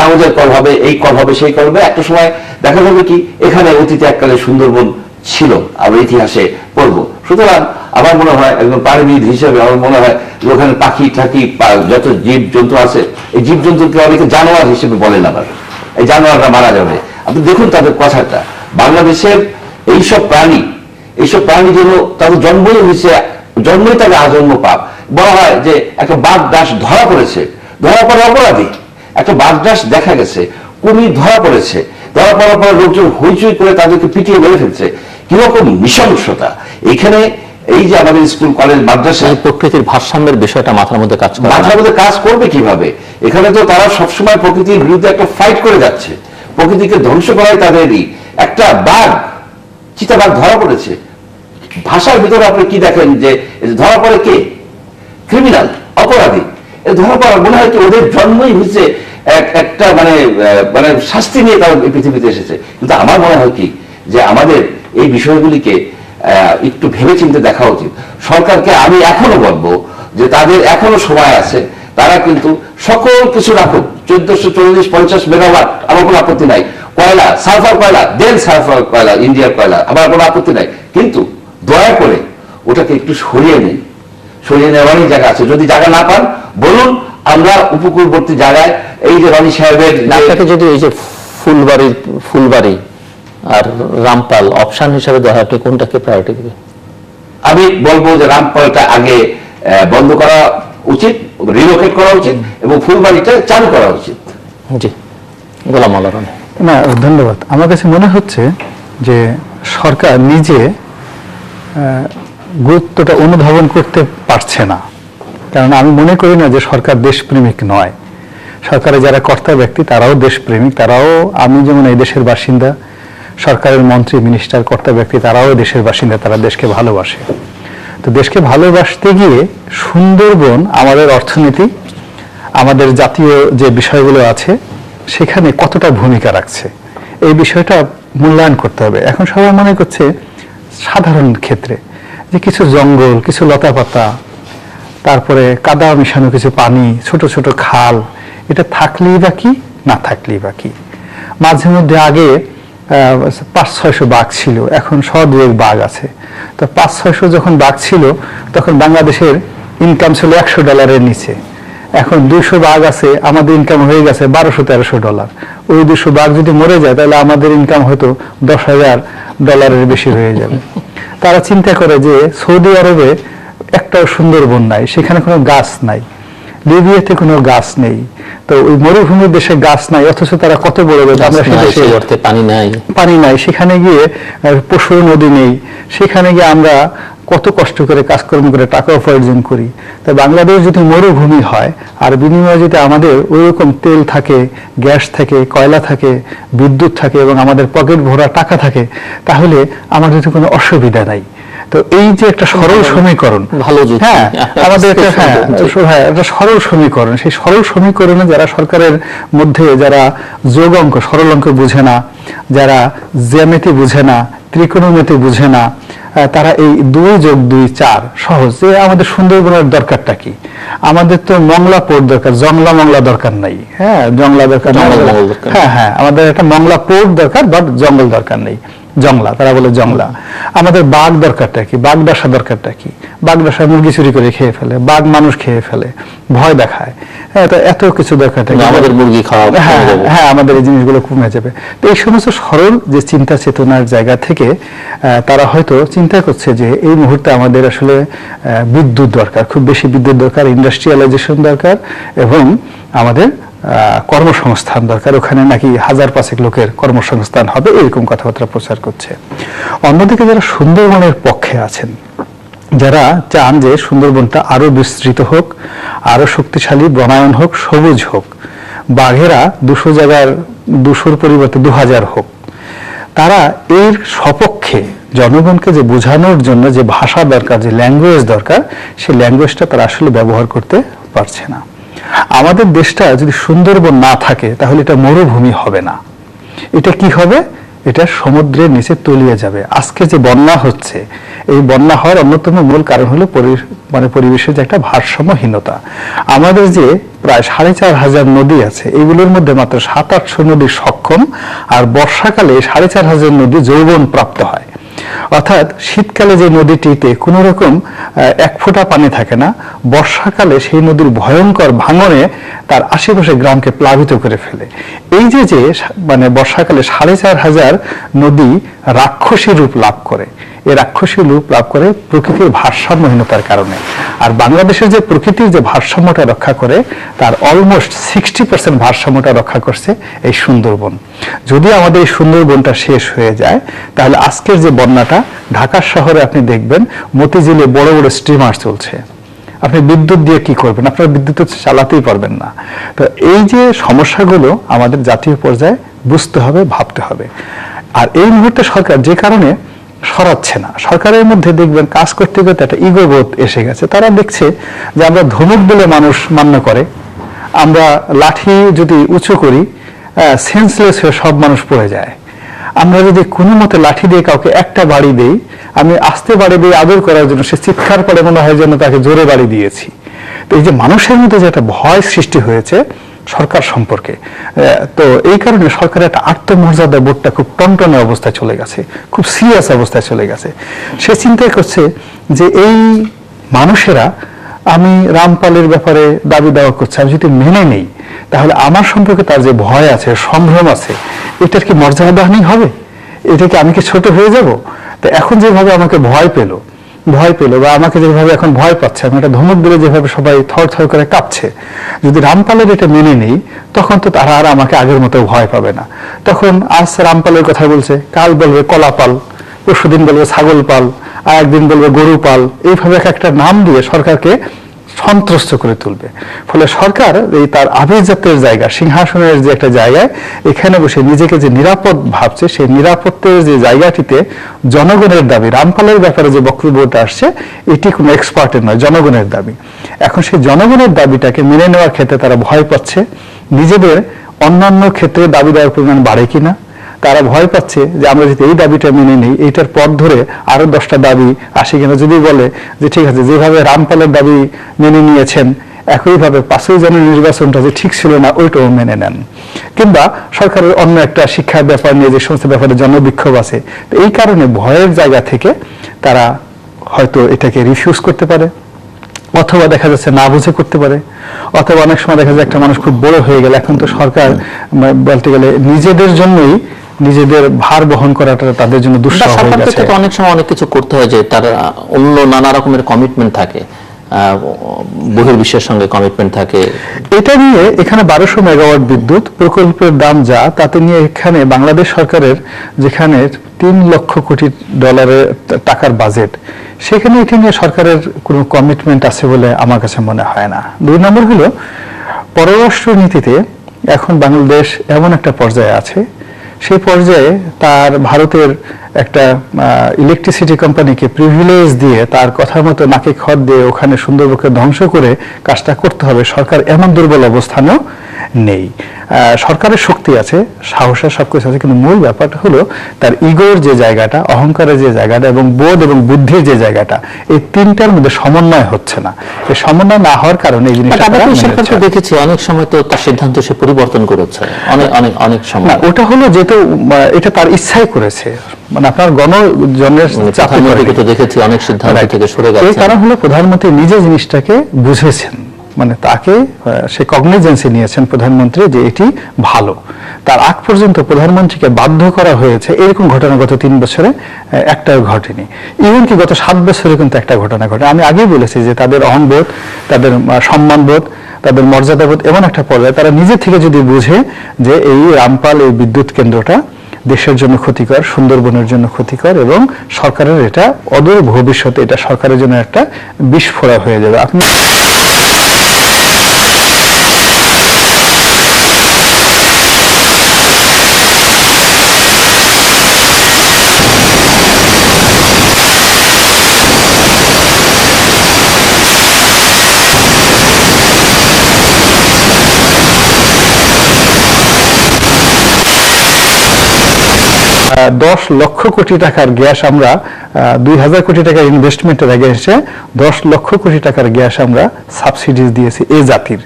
কাগজের কল হবে, এই কল হবে, সেই কল হবে। একটা সময় দেখা যাবে কি এখানে অতীতে এককালে সুন্দরবন ছিল, আমরা ইতিহাসে পড়বো। সুতরাং আমার মনে হয় একজন প্রাণীবিদ হিসেবে আমার মনে হয় যে ওখানে পাখি ঠাকি যত জীব জন্তু আছে, এই জীব জন্তুকে অনেকে জানোয়ার হিসেবে বলেন, আবার এই জানোয়াররা মারা যাবে। আপনি দেখুন তাদের কথাটা, বাংলাদেশের এইসব প্রাণী যেন তাদের জন্মই হয়েছে, জন্মই তাকে আজন্ম পাপ। বলা হয় যে একটা বাঘ দাস ধরা পড়েছে, ধরা পড়া অপরাধী, একটা বাঘ দাস দেখা গেছে, কুমির ধরা পড়েছে, ধরা পড়ার পর লোকজন হইচই করে তাদেরকে পিটিয়ে মেরে ফেলছে। কিরকম নৃশংসতা এখানে! এই যে আমাদের স্কুল কলেজ মাদ্রাসা, প্রকৃতির ভারসাম্যের বিষয়টা মাথার মধ্যে কাজ করে, মাথার মধ্যে কাজ করবে কিভাবে? এখানে তো তারা সবসময় প্রকৃতির বিরুদ্ধে একটা ফাইট করে যাচ্ছে, প্রকৃতিকে ধ্বংস করাই তাদেরই। একটা বাঘ, চিতাবাঘ ধরা পড়েছে, ভাষার ভিতরে আপনি কি দেখেন যে ধরা পড়ে কে? ক্রিমিনাল, অপরাধী। ধরা পড়া মনে হয় কি ওদের জন্মই হচ্ছে একটা মানে শাস্তি নিয়ে তারা পৃথিবীতে এসেছে। কিন্তু আমার মনে হয় কি যে আমাদের এই বিষয়গুলিকে একটু ভেবে চিন্তে দেখা উচিত। সরকারকে আমি এখনো বলবো যে তাদের এখনো সময় আছে, তারা কিন্তু সকল কিছু রাখুক, 1440-50 মেগাওয়াট, আমার কোনো আপত্তি নাই। কয়লা, সালফার কয়লা দেন, সালফার কয়লা, ইন্ডিয়ার কয়লা, আমার কোনো আপত্তি নাই। কিন্তু দয়া করে ওটাকে একটু সরিয়ে নেই, সরিয়ে নেওয়ারই জায়গা আছে। যদি জায়গা না পান বলুন, আমরা উপকূলবর্তী জায়গায় এই যে রনি সাহেবের, আপনাকে যদি এই যে ফুলবাড়ি আর রামপাল অপশন হিসাবে দেওয়া হয়, আপনি কোনটাকে প্রায়োরিটি দিবেন? আমি বলবো যে রামপালটা আগে বন্ধ করা উচিত, রিলোকেট করা উচিত, এবং ফুলবাড়িটা চালু করা উচিত। জি, গোলাম মাওলা রনি। না, ধন্যবাদ। আমার কাছে মনে হচ্ছে যে সরকার নিজে গুরুত্বটা অনুধাবন করতে পারছে না। কারণ আমি মনে করি না যে সরকার দেশপ্রেমিক নয়। সরকারের যারা কর্তা ব্যক্তি তারাও দেশপ্রেমিক, তারাও, আমি যেমন এই দেশের বাসিন্দা, সরকারের মন্ত্রী মিনিস্টার কর্তা ব্যক্তি তারাও দেশের বাসিন্দা, তারা দেশকে ভালোবাসে। তো দেশকে ভালোবাসতে গিয়ে সুন্দরবন আমাদের অর্থনীতি, আমাদের জাতীয় যে বিষয়গুলো আছে সেখানে কতটা ভূমিকা রাখছে, এই বিষয়টা মূল্যায়ন করতে হবে। এখন সবাই মনে করছে সাধারণ ক্ষেত্রে যে কিছু জঙ্গল, কিছু লতাপাতা, তারপরে কাদা মিশানো কিছু পানি, ছোট ছোট খাল, এটা থাকলেই বা কি, না থাকলেই বা কি। মাঝে মধ্যে আগে 500-600 বাঘ ছিল, এখন 100-200 বাঘ আছে। তো 500-600 যখন বাঘ ছিল তখন বাংলাদেশের ইনকাম ছিল $100 নিচে। এখন 200 বাঘ আছে, আমাদের ইনকাম হয়ে গেছে $1200-1300। ওই 200 বাঘ যদি মরে যায় তাহলে আমাদের ইনকাম হয়তো $10,000 বেশি হয়ে যাবে। তারা চিন্তা করে যে সৌদি আরবে একটাও সুন্দরবন নাই, সেখানে কোনো গাছ নাই, লিবিয়াতে কোনো গাছ নেই, তো ওই মরুভূমির দেশে গাছ নাই, অথচ তারা কত বড় পানি নাই, সেখানে গিয়ে পশু নদী নেই, সেখানে গিয়ে আমরা কত কষ্ট করে কাজকর্ম করে টাকা উপার্জন করি। তো বাংলাদেশ যদি মরুভূমি হয় আর বিনিময়ে যদি আমাদের ওইরকম তেল থাকে, গ্যাস থাকে, কয়লা থাকে, বিদ্যুৎ থাকে এবং আমাদের পকেট ভরা টাকা থাকে, তাহলে আমাদের তো কোনো অসুবিধা নাই। তো এই যে একটা সরল সমীকরণ, হ্যাঁ আমাদের একটা সরল সমীকরণ, সেই সরল সমীকরণে যারা সরকারের মধ্যে যারা যোগ অঙ্ক, সরল অঙ্ক বুঝে না, যারা জ্যামিতি বুঝে না, ত্রিকোণমিতি বুঝে না, তারা এই 2+2=4 সহজ যে আমাদের সুন্দরবনের দরকারটা কি। আমাদের তো মংলা পোর্ট দরকার, জংলা মংলা দরকার নাই। হ্যাঁ, জংলা দরকার, হ্যাঁ আমাদের একটা মংলা পোর্ট দরকার, বাট জঙ্গল দরকার নেই, জংলা, তারা বলে জংলা। আমাদের বাঘ দরকারটা কি, বাঘডাসা দরকারটা কি, বাঘডাসা মুরগি চুরি করে খেয়ে ফেলে, বাঘ মানুষ খেয়ে ফেলে, ভয় দেখায়। এত কিছু দরকারটা কি, আমাদের মুরগি খাওয়া, হ্যাঁ আমাদের এই জিনিসগুলো কমে যাবে। তো এই সমস্ত সরল যে চিন্তা চেতনার জায়গা থেকে তারা হয়তো চিন্তা করছে যে এই মুহূর্তে আমাদের আসলে বিদ্যুৎ দরকার, খুব বেশি বিদ্যুৎ দরকার, ইন্ডাস্ট্রিয়ালাইজেশন দরকার, এবং আমাদের কর্মসংস্থান দরকার। ওখানে নাকি 1000-5 লোকের কর্মসংস্থান হবে, এরকম কথাবার্তা প্রচার করছে। অন্যদিকে যারা সুন্দরবনের পক্ষে আছেন, যারা চান যে সুন্দরবনটা আরো বিস্তৃত হোক, আরো শক্তিশালী বনায়ন হোক, সবুজ হোক, বাঘেরা 200 জায়গার 200-র পরিবর্তে 2000 হোক, তারা এর সপক্ষে জনগণকে যে বোঝানোর জন্য যে ভাষা দরকার, যে ল্যাঙ্গুয়েজ দরকার, সেই ল্যাঙ্গুয়েজটা তারা আসলে ব্যবহার করতে পারছে না। আমাদের দেশটা যদি সুন্দরবন না থাকে তাহলে এটা মরুভূমি হবে না। এটা কি হবে? এটা সমুদ্রের নিচে তলিয়ে যাবে। আজকে যে বন্যা হচ্ছে, এই বন্যা হওয়ার অন্যতম মূল কারণ হলো পরিবেশের যে একটা ভারসাম্যহীনতা। আমাদের যে প্রায় 4,500 নদী আছে, এগুলোর মধ্যে মাত্র 700-800 নদী সক্ষম, আর বর্ষাকালে 4,500 নদী যৌবন প্রাপ্ত হয়। অর্থাৎ শীতকালে যে নদীটিতে কোনো রকম 1 ফোঁটা পানি থাকে না, বর্ষাকালে সেই নদীর ভয়ঙ্কর ভাঙনে তার আশেপাশে গ্রামকে প্লাবিত করে ফেলে। এই যে বর্ষাকালে 4,500 নদী রাক্ষসী রূপ লাভ করে, এই রাক্ষসী রূপ লাভ করে প্রকৃতির ভারসাম্যহীনতার কারণে। আর বাংলাদেশের যে প্রকৃতির যে ভারসাম্যটা রক্ষা করে, তার অলমোস্ট 60% ভারসাম্যটা রক্ষা করছে এই সুন্দরবন। যদি আমাদের এই সুন্দরবনটা শেষ হয়ে যায়, তাহলে আজকের যে বন্যাটা, ঢাকা শহরে আপনি দেখবেন মতিঝিলে বড় বড় স্টিমার চলছে। আপনি বিদ্যুৎ দিয়ে কি করবেন? আপনারা বিদ্যুৎ চালাতেই পারবেন না। তো এই যে সমস্যাগুলো আমাদের জাতীয় পর্যায়ে বুঝতে হবে, ভাবতে হবে। আর এই মুহূর্তে সরকার যে কারণে সরাচ্ছে না, সরকারের মধ্যে দেখবেন কাজ করতে করতে একটা ইগোবোধ এসে গেছে। তারা দেখছে যে আমরা ধনুক বলে মানুষ মান্য করে, আমরা লাঠি যদি উঁচু করি সেন্সলেস হয়ে সব মানুষ পড়ে যায়। আমরা যদি কোনো মতে লাঠি দিয়ে কাউকে একটা বাড়ি দেই, আমি আস্তে বাড়ি দিয়ে আদর করার জন্য সে চিৎকার করে মনে হয় যেন তাকে জোরে বাড়ি দিয়েছি। তো এই যে মানুষের মধ্যে যে একটা ভয় সৃষ্টি হয়েছে সরকার সম্পর্কে, তো এই কারণে সরকারের একটা আত্মমর্যাদা বোধটা খুব টনটনে অবস্থায় চলে গেছে, খুব সিরিয়াস অবস্থায় চলে গেছে। সে চিন্তাই করছে যে এই মানুষেরা, আমি রামপালের ব্যাপারে দাবি দাওয়া করছে, আমি যদি মেনে নেই তাহলে আমার সম্পর্কে তার যে ভয় আছে, সম্ভ্রম আছে, এটার কি মর্যাদাহানি হবে? এটা কি আমি কি ছোট হয়ে যাব? তো এখন যেভাবে আমাকে ভয় পেল বা আমাকে যেভাবে এখন ভয় পাচ্ছে, আমি একটা ধমক দিলে যেভাবে সবাই থর থর করে কাঁপছে, যদি রামপালের এটা মেনে নেই, তখন তো তারা আর আমাকে আগের মতো ভয় পাবে না। তখন আজ রামপালের কথা বলছে, কাল বলবে কলাপাল, পরশুদিন বলবে ছাগল পাল, আর একদিন বলবে গরু পাল, এইভাবে একটা নাম দিয়ে সরকারকে সন্ত্রস্ত করে তুলবে। ফলে সরকার এই তার আভিজাত্যের জায়গা, সিংহাসনের যে একটা জায়গায়, এখানে বসে নিজেকে যে নিরাপদ ভাবছে, সেই নিরাপত্তের যে জায়গাটিতে জনগণের দাবি, রামপালের ব্যাপারে যে বক্তব্যটা আসছে, এটি কোনো এক্সপার্টের নয়, জনগণের দাবি। এখন সেই জনগণের দাবিটাকে মেনে নেওয়ার ক্ষেত্রে তারা ভয় পাচ্ছে, নিজেদের অন্যান্য ক্ষেত্রে দাবি দেওয়ার পরিমাণ বাড়ে কিনা। তারা ভয় পাচ্ছে যে আমরা যদি এই দাবিটা মেনে নিই, এইটার পথ ধরে আরো 10টা দাবি আসে কিনা। যদি বলে যে ঠিক আছে, যেভাবে রামপালের দাবি মেনে নিয়েছেন, একইভাবে 5ই জানুয়ারি নির্বাচনটা যে ঠিক ছিল না, ওইটাও মেনে নেন। কিংবা সরকারের অন্য একটা শিক্ষার ব্যাপার নিয়ে যে সমস্ত ব্যাপারে জনবিক্ষোভ আছে, তো এই কারণে ভয়ের জায়গা থেকে তারা হয়তো এটাকে রিফিউজ করতে পারে, অথবা দেখা যাচ্ছে না বুঝে করতে পারে, অথবা অনেক সময় দেখা যায় একটা মানুষ খুব বড় হয়ে গেলে, এখন তো সরকার বলতে গেলে নিজেদের জন্যই নিজেদের ভার বহন করাটা তাদের জন্য দুঃসাহ হয়ে গেছে। অনেক সময় অনেক কিছু করতে হয়, যে তার অন্য নানা রকমের কমিটমেন্ট থাকে, বহির্বিশ্বের সঙ্গে কমিটমেন্ট থাকে। এটা নিয়ে এখানে 1200 মেগাওয়াট বিদ্যুৎ প্রকল্পের দাম যা, তাতে নিয়ে এখানে বাংলাদেশ সরকারের যেখানে $3 লক্ষ কোটি টাকার বাজেট, সেখানে এটা নিয়ে সরকারের কোনো কমিটমেন্ট আছে বলে আমার কাছে মনে হয় না। 2 নম্বর হলো, পররাষ্ট্র নীতিতে এখন বাংলাদেশ এমন একটা পর্যায়ে আছে, সেই পর্যায়ে তার ভারতের একটা ইলেকট্রিসিটি কোম্পানিকে প্রিভিলেজ দিয়ে তার কথা মতো নাকে খত দিয়ে ওখানে সুন্দরবনকে ধ্বংস করে কাজটা করতে হবে, সরকার এমন দুর্বল অবস্থানেও নেই। সরকারের শক্তি আছে, সাহসের সবকিছু আছে, কিন্তু মূল ব্যাপারটা হলো তার ইগোর যে জায়গাটা, অহংকারের যে জায়গাটা, এবং বোধ এবং বুদ্ধির যে জায়গাটা, এই তিনটার মধ্যে সমন্বয় হচ্ছে না। এই সমন্বয় না হওয়ার কারণে এই জিনিসটা দেখেছি অনেক সময় তো তার সিদ্ধান্ত সে পরিবর্তন করেছে, অনেক সময়। ওটা হলো যেহেতু এটা তার ইচ্ছাই করেছে, মানে আপনার গণজনের চাপে দেখেছি অনেক সিদ্ধান্ত থেকে সরে গেছে। এই কারণ হলো প্রধানমন্ত্রী নিজে জিনিসটাকে বুঝেছেন, মানে তাকে সে কগনিজেন্সি নিয়েছেন প্রধানমন্ত্রী যে এটি ভালো। তার আগ পর্যন্ত প্রধানমন্ত্রীকে বাধ্য করা হয়েছে, এরকম ঘটনা গত 3 বছরে একটাও ঘটেনি। ইভেন কি গত 7 বছরে কিন্তু একটা ঘটনা ঘটে। আমি আগেই বলেছি যে তাদের অহংবোধ, তাদের সম্মানবোধ, তাদের মর্যাদাবোধ এমন একটা পর্যায়ে তারা নিজে থেকে যদি বুঝে যে এই রামপাল, এই বিদ্যুৎ কেন্দ্রটা দেশের জন্য ক্ষতিকর, সুন্দরবনের জন্য ক্ষতিকর, এবং সরকারের এটা অদূর ভবিষ্যতে এটা সরকারের জন্য একটা বিস্ফোরা হয়ে যাবে। আপনি 10 লক্ষ কোটি টাকার গ্যাস আমরা 2000 কোটি টাকার ইনভেস্টমেন্টের আগে এসে 10 লক্ষ কোটি টাকার গ্যাস আমরা সাবসিডিজ দিয়েছি এই জাতির।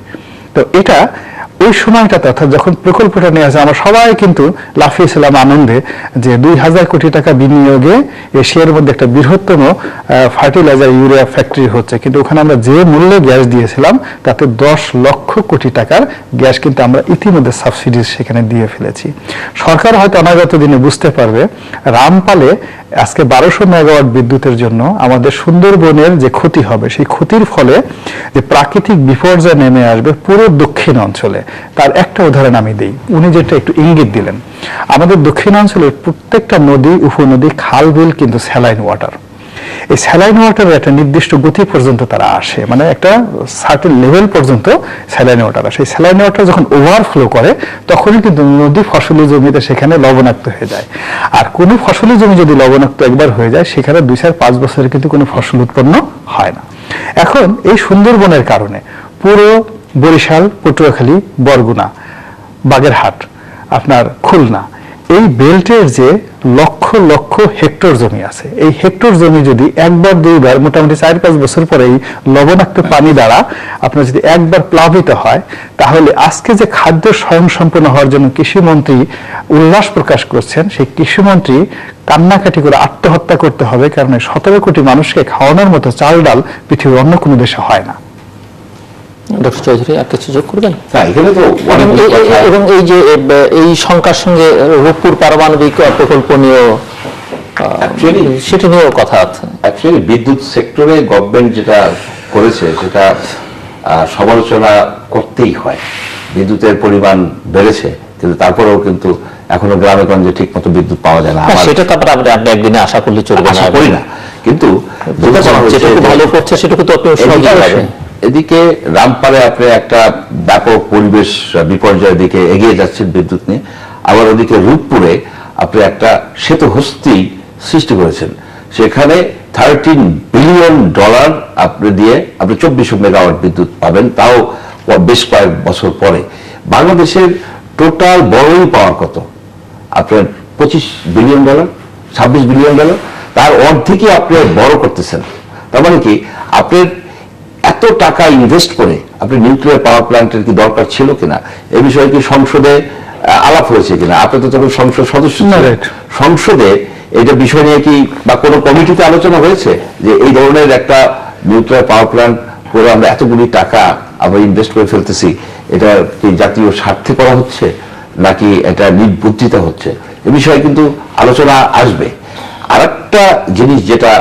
তো এটা ওই সময়টাতে, অর্থাৎ যখন প্রকল্পটা নিয়ে আসে, আমরা সবাই কিন্তু লাফিয়েছিলাম আনন্দে যে 2000 কোটি টাকা বিনিয়োগে এশিয়ার মধ্যে একটা বৃহত্তম ফার্টিলাইজার ইউরিয়া ফ্যাক্টরি হচ্ছে, কিন্তু ওখানে আমরা যে মূল্যে গ্যাস দিয়েছিলাম তাতে 10 লক্ষ কোটি টাকার গ্যাস কিন্তু আমরা ইতিমধ্যে সাবসিডিজ সেখানে দিয়ে ফেলেছি। সরকার হয়তো অনাগত দিনে বুঝতে পারবে রামপালে আজকে 1200 মেগাওয়াট বিদ্যুতের জন্য আমাদের সুন্দরবনের যে ক্ষতি হবে, সেই ক্ষতির ফলে যে প্রাকৃতিক বিপর্যয় নেমে আসবে পুরো দক্ষিণ অঞ্চলে, তার একটা উদাহরণ আমি দিই। উনি যেটা একটু ইঙ্গিত দিলেন, আমাদের দক্ষিণাঞ্চলের প্রত্যেকটা নদী, উপনদী, খাল বিল কিন্তু স্যালাইন ওয়াটার। এই স্যালাইন ওয়াটারের একটা নির্দিষ্ট গতি পর্যন্ত তারা আসে, মানে একটা সার্টেন লেভেল পর্যন্ত স্যালাইন ওয়াটার আসে। এই স্যালাইন ওয়াটার যখন ওভারফ্লো করে তখনই কিন্তু নদী ফসলি জমিতে সেখানে লবণাক্ত হয়ে যায়। আর কোনো ফসলি জমি যদি লবণাক্ত একবার হয়ে যায় সেখানে 2-5 বছরে কিন্তু কোনো ফসল উৎপন্ন হয় না। এখন এই সুন্দরবনের কারণে পুরো বরিশাল, পটুয়াখালী, বরগুনা, বাগেরহাট, আপনার খুলনা, এই বেল্টের যে লক্ষ লক্ষ হেক্টর জমি আছে, এই হেক্টর জমি যদি একবার দুইবার, মোটামুটি 4-5 বছর পরে এই লবণাক্ত পানি দ্বারা আপনার যদি একবার প্লাবিত হয়, তাহলে আজকে যে খাদ্য স্বয়ংসম্পূর্ণ হওয়ার জন্য কৃষিমন্ত্রী উল্লাস প্রকাশ করছেন, সেই কৃষিমন্ত্রী কান্নাকাটি করে আত্মহত্যা করতে হবে, কারণ 17 কোটি মানুষকে খাওয়ানোর মতো চাল ডাল পৃথিবীর অন্য কোনো দেশে হয় না। ডক্টর চৌধুরী আর কিছু যোগ করবেন? এখানে তো এবং এই যে এই শঙ্কার সঙ্গে রূপপুর পারমাণবিক প্রকল্প নিয়েও সেটা নিয়েও কথা আছে। অ্যাকচুয়ালি বিদ্যুৎ সেক্টরে গভর্নমেন্ট যেটা করেছে সেটা সমালোচনা করতেই হয়। বিদ্যুতের পরিমাণ বেড়েছে, কিন্তু তারপরেও কিন্তু এখনো গ্রামে গঞ্জে ঠিক মতো বিদ্যুৎ পাওয়া যায় না। সেটা তারপরে আপনি একদিনে আশা করলে চলবে না, করি না, কিন্তু যেটুকু ভালো করছে সেটুকু তো আপনি সহজে পাবেন। এদিকে রামপালে আপনি একটা ব্যাপক পরিবেশ বিপর্যয়ের দিকে এগিয়ে যাচ্ছেন বিদ্যুৎ নিয়ে, আবার ওদিকে রূপপুরে আপনি একটা শ্বেতহস্তি সৃষ্টি করেছেন, সেখানে $13 বিলিয়ন আপনি দিয়ে আপনি 2400 মেগাওয়াট বিদ্যুৎ পাবেন, তাও বেশ কয়েক বছর পরে। বাংলাদেশের টোটাল বড়ই পাওয়ার কত? আপনার $25 বিলিয়ন, $26 বিলিয়ন, তার অর্ধেকই আপনি বড় করতেছেন। তার মানে কি আপনার এত টাকা ইনভেস্ট করে আপনি নিউক্লিয়ার পাওয়ার প্ল্যান্টের কি দরকার ছিল কিনা, এই বিষয়ে কি সংসদে আলাপ হয়েছে কিনা? আপনি তো তখন সংসদ সদস্য ছিলেন, সংসদে এটা বিষয় নিয়ে কি বা কোনো কমিটিতে আলোচনা হয়েছে যে এই ধরনের একটা নিউক্লিয়ার পাওয়ার প্ল্যান্ট করে আমরা এতগুলি টাকা আমরা ইনভেস্ট করে ফেলতেছি, এটা কি জাতীয় স্বার্থে করা হচ্ছে নাকি এটা নির্বুদ্ধিতা হচ্ছে? এ বিষয়ে কিন্তু আলোচনা আসবে। আর একটা জিনিস যেটা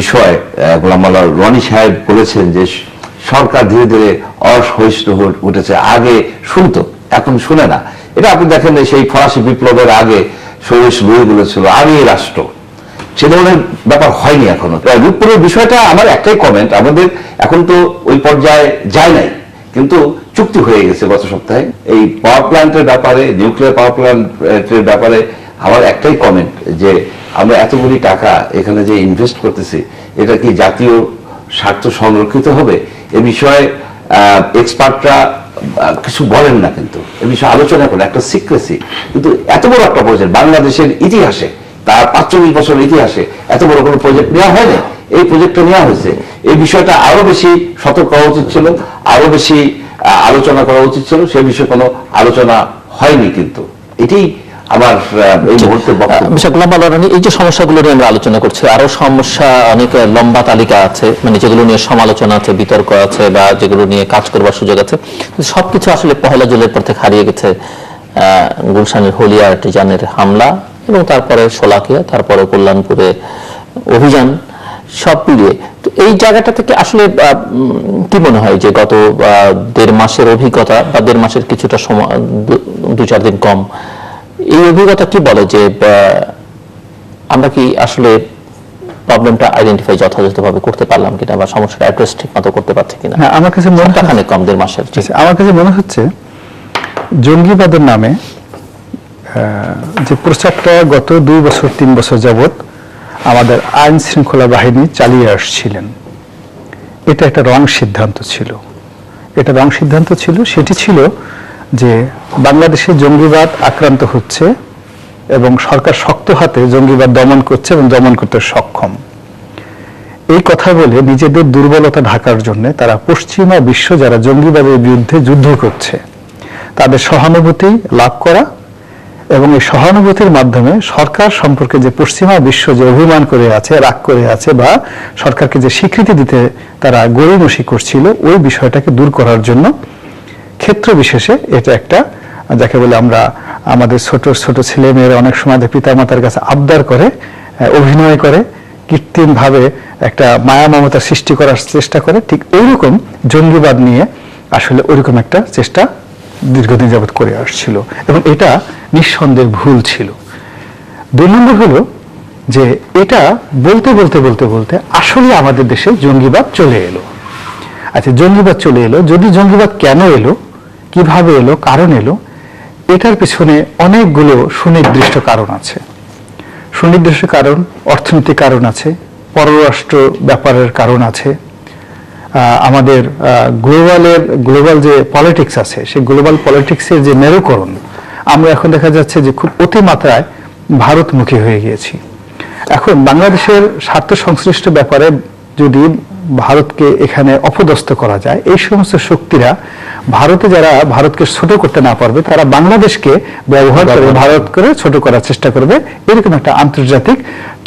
বিষয় গোলাম মাওলা রনি সাহেব বলেছেন যে সরকার ধীরে ধীরে অসহিষ্ণু হয়ে উঠেছে, আগে শুনতো এখন শুনে না। এটা আপনি দেখেন সেই ফরাসি বিপ্লবের আগে সহিষ্ণুগুলো ছিল আগে রাষ্ট্র, সে ধরনের ব্যাপার হয়নি এখনো। রূপপুরের বিষয়টা আমার একটাই কমেন্ট, আমাদের এখন তো ওই পর্যায়ে যায় নাই, কিন্তু চুক্তি হয়ে গেছে গত সপ্তাহে এই পাওয়ার প্ল্যান্টের ব্যাপারে, নিউক্লিয়ার পাওয়ার প্ল্যান্টের ব্যাপারে। আমার একটাই কমেন্ট যে আমরা এতগুলি টাকা এখানে যে ইনভেস্ট করতেছি, এটা কি জাতীয় স্বার্থ সংরক্ষিত হবে? এ বিষয়ে এক্সপার্টরা কিছু বলেন না, কিন্তু এ বিষয়ে আলোচনা করে একটা সিক্রেসি। কিন্তু এত বড় একটা প্রজেক্ট বাংলাদেশের ইতিহাসে, তার 45 বছরের ইতিহাসে এত বড় কোনো প্রজেক্ট নেওয়া হয়নি, এই প্রজেক্টটা নেওয়া হয়েছে। এই বিষয়টা আরো বেশি সতর্ক হওয়া উচিত ছিল, আরো বেশি আলোচনা করা উচিত ছিল, সে বিষয়ে কোনো আলোচনা হয়নি। কিন্তু এটাই আমার এই মুহূর্তে বক্তব্য। গোলাম মাওলা রনি, এই যে সমস্যাগুলো নিয়ে আমরা আলোচনা করছি, আরো সমস্যা অনেক লম্বা তালিকা আছে, মানে যেগুলো নিয়ে সমালোচনা আছে, বিতর্ক আছে, বা যেগুলো নিয়ে কাজ করবার সুযোগ আছে, সবকিছু আসলে পহেলা জুলাইয়ের পর থেকে হারিয়ে গেছে। গুলশানের হলিয়া আর্টিজানের হামলা, এবং তারপরে শোলাকিয়া, তারপরে কল্যাণপুরে অভিযান, সব মিলিয়ে তো এই জায়গাটা থেকে আসলে কি মনে হয় যে গত 1.5 মাসের অভিজ্ঞতা বা 1.5 মাসের কিছুটা সময়, 2-4 দিন কম, এই অভিজ্ঞতা কি বলে যে আমরা কি আসলে প্রবলেমটা আইডেন্টিফাই যথাযথভাবে করতে পারলাম কিনা, বা সমস্যাটা অ্যাড্রেস ঠিক মতো করতে পারছে কিনা? আমার কাছে মনে হয় কম 1.5 মাসের। আমার কাছে মনে হচ্ছে জঙ্গিবাদের নামে যে প্রচারটা গত 2 বছর 3 বছর যাবত আমাদের আইন শৃঙ্খলা বাহিনী চালিয়ে আসছিলেন, এটা একটা রং সিদ্ধান্ত ছিল। এটা রং সিদ্ধান্ত ছিল, সেটি ছিল যে বাংলাদেশে জঙ্গিবাদ আক্রান্ত হচ্ছে এবং সরকার শক্ত হাতে জঙ্গিবাদ দমন করছে এবং দমন করতে সক্ষম। এই কথা বলে নিজেদের দুর্বলতা ঢাকার জন্য তারা পশ্চিমা বিশ্ব যারা জঙ্গিবাদের বিরুদ্ধে যুদ্ধ করছে তাদের সহানুভূতি লাভ করা এবং এই সহানুভূতির মাধ্যমে সরকার সম্পর্কে যে পশ্চিমা বিশ্ব যে অভিমান করে আছে, রাগ করে আছে বা সরকারকে যে স্বীকৃতি দিতে তারা গড়িমসি করছিল ওই বিষয়টাকে দূর করার জন্য ক্ষেত্র বিশেষে এটা একটা যাকে বলে আমরা আমাদের ছোট ছোট ছেলে মেয়েরা অনেক সময় পিতামাতার কাছে আবদার করে, অভিনয় করে, কৃত্রিম ভাবে একটা মায়া মমতার সৃষ্টি করার চেষ্টা করে, ঠিক ওইরকম জঙ্গিবাদ নিয়ে আসলে ওইরকম একটা চেষ্টা দীর্ঘদিন যাবৎ করে আসছিল এবং এটা নিঃসন্দেহে ভুল ছিল। 2 নম্বর হলো যে এটা বলতে বলতে বলতে বলতে আসলে আমাদের দেশে জঙ্গিবাদ চলে এলো। আচ্ছা, জঙ্গিবাদ চলে এলো, যদি জঙ্গিবাদ কেন এলো, কিভাবে এলো, কারণ এলো, এটার পিছনে অনেকগুলো সুনির্দিষ্ট কারণ আছে। সুনির্দিষ্ট কারণ, অর্থনৈতিক কারণ আছে, পররাষ্ট্র ব্যাপারের কারণ আছে, আমাদের গ্লোবাল যে পলিটিক্স আছে সেই গ্লোবাল পলিটিক্সের যে মেরুকরণ, আমরা এখন দেখা যাচ্ছে যে খুব অতিমাত্রায় ভারতমুখী হয়ে গিয়েছি। এখন বাংলাদেশের স্বার্থ সংশ্লিষ্ট ব্যাপারে যদি ভারতকে এখানে অপদস্থ করা যায়, এই সমস্ত শক্তিরা ভারতে যারা ভারতকে ছোট করতে না পারবে তারা বাংলাদেশকে ব্যবহার করে ভারত করে ছোট করার চেষ্টা করবে। এরকম একটা আন্তর্জাতিক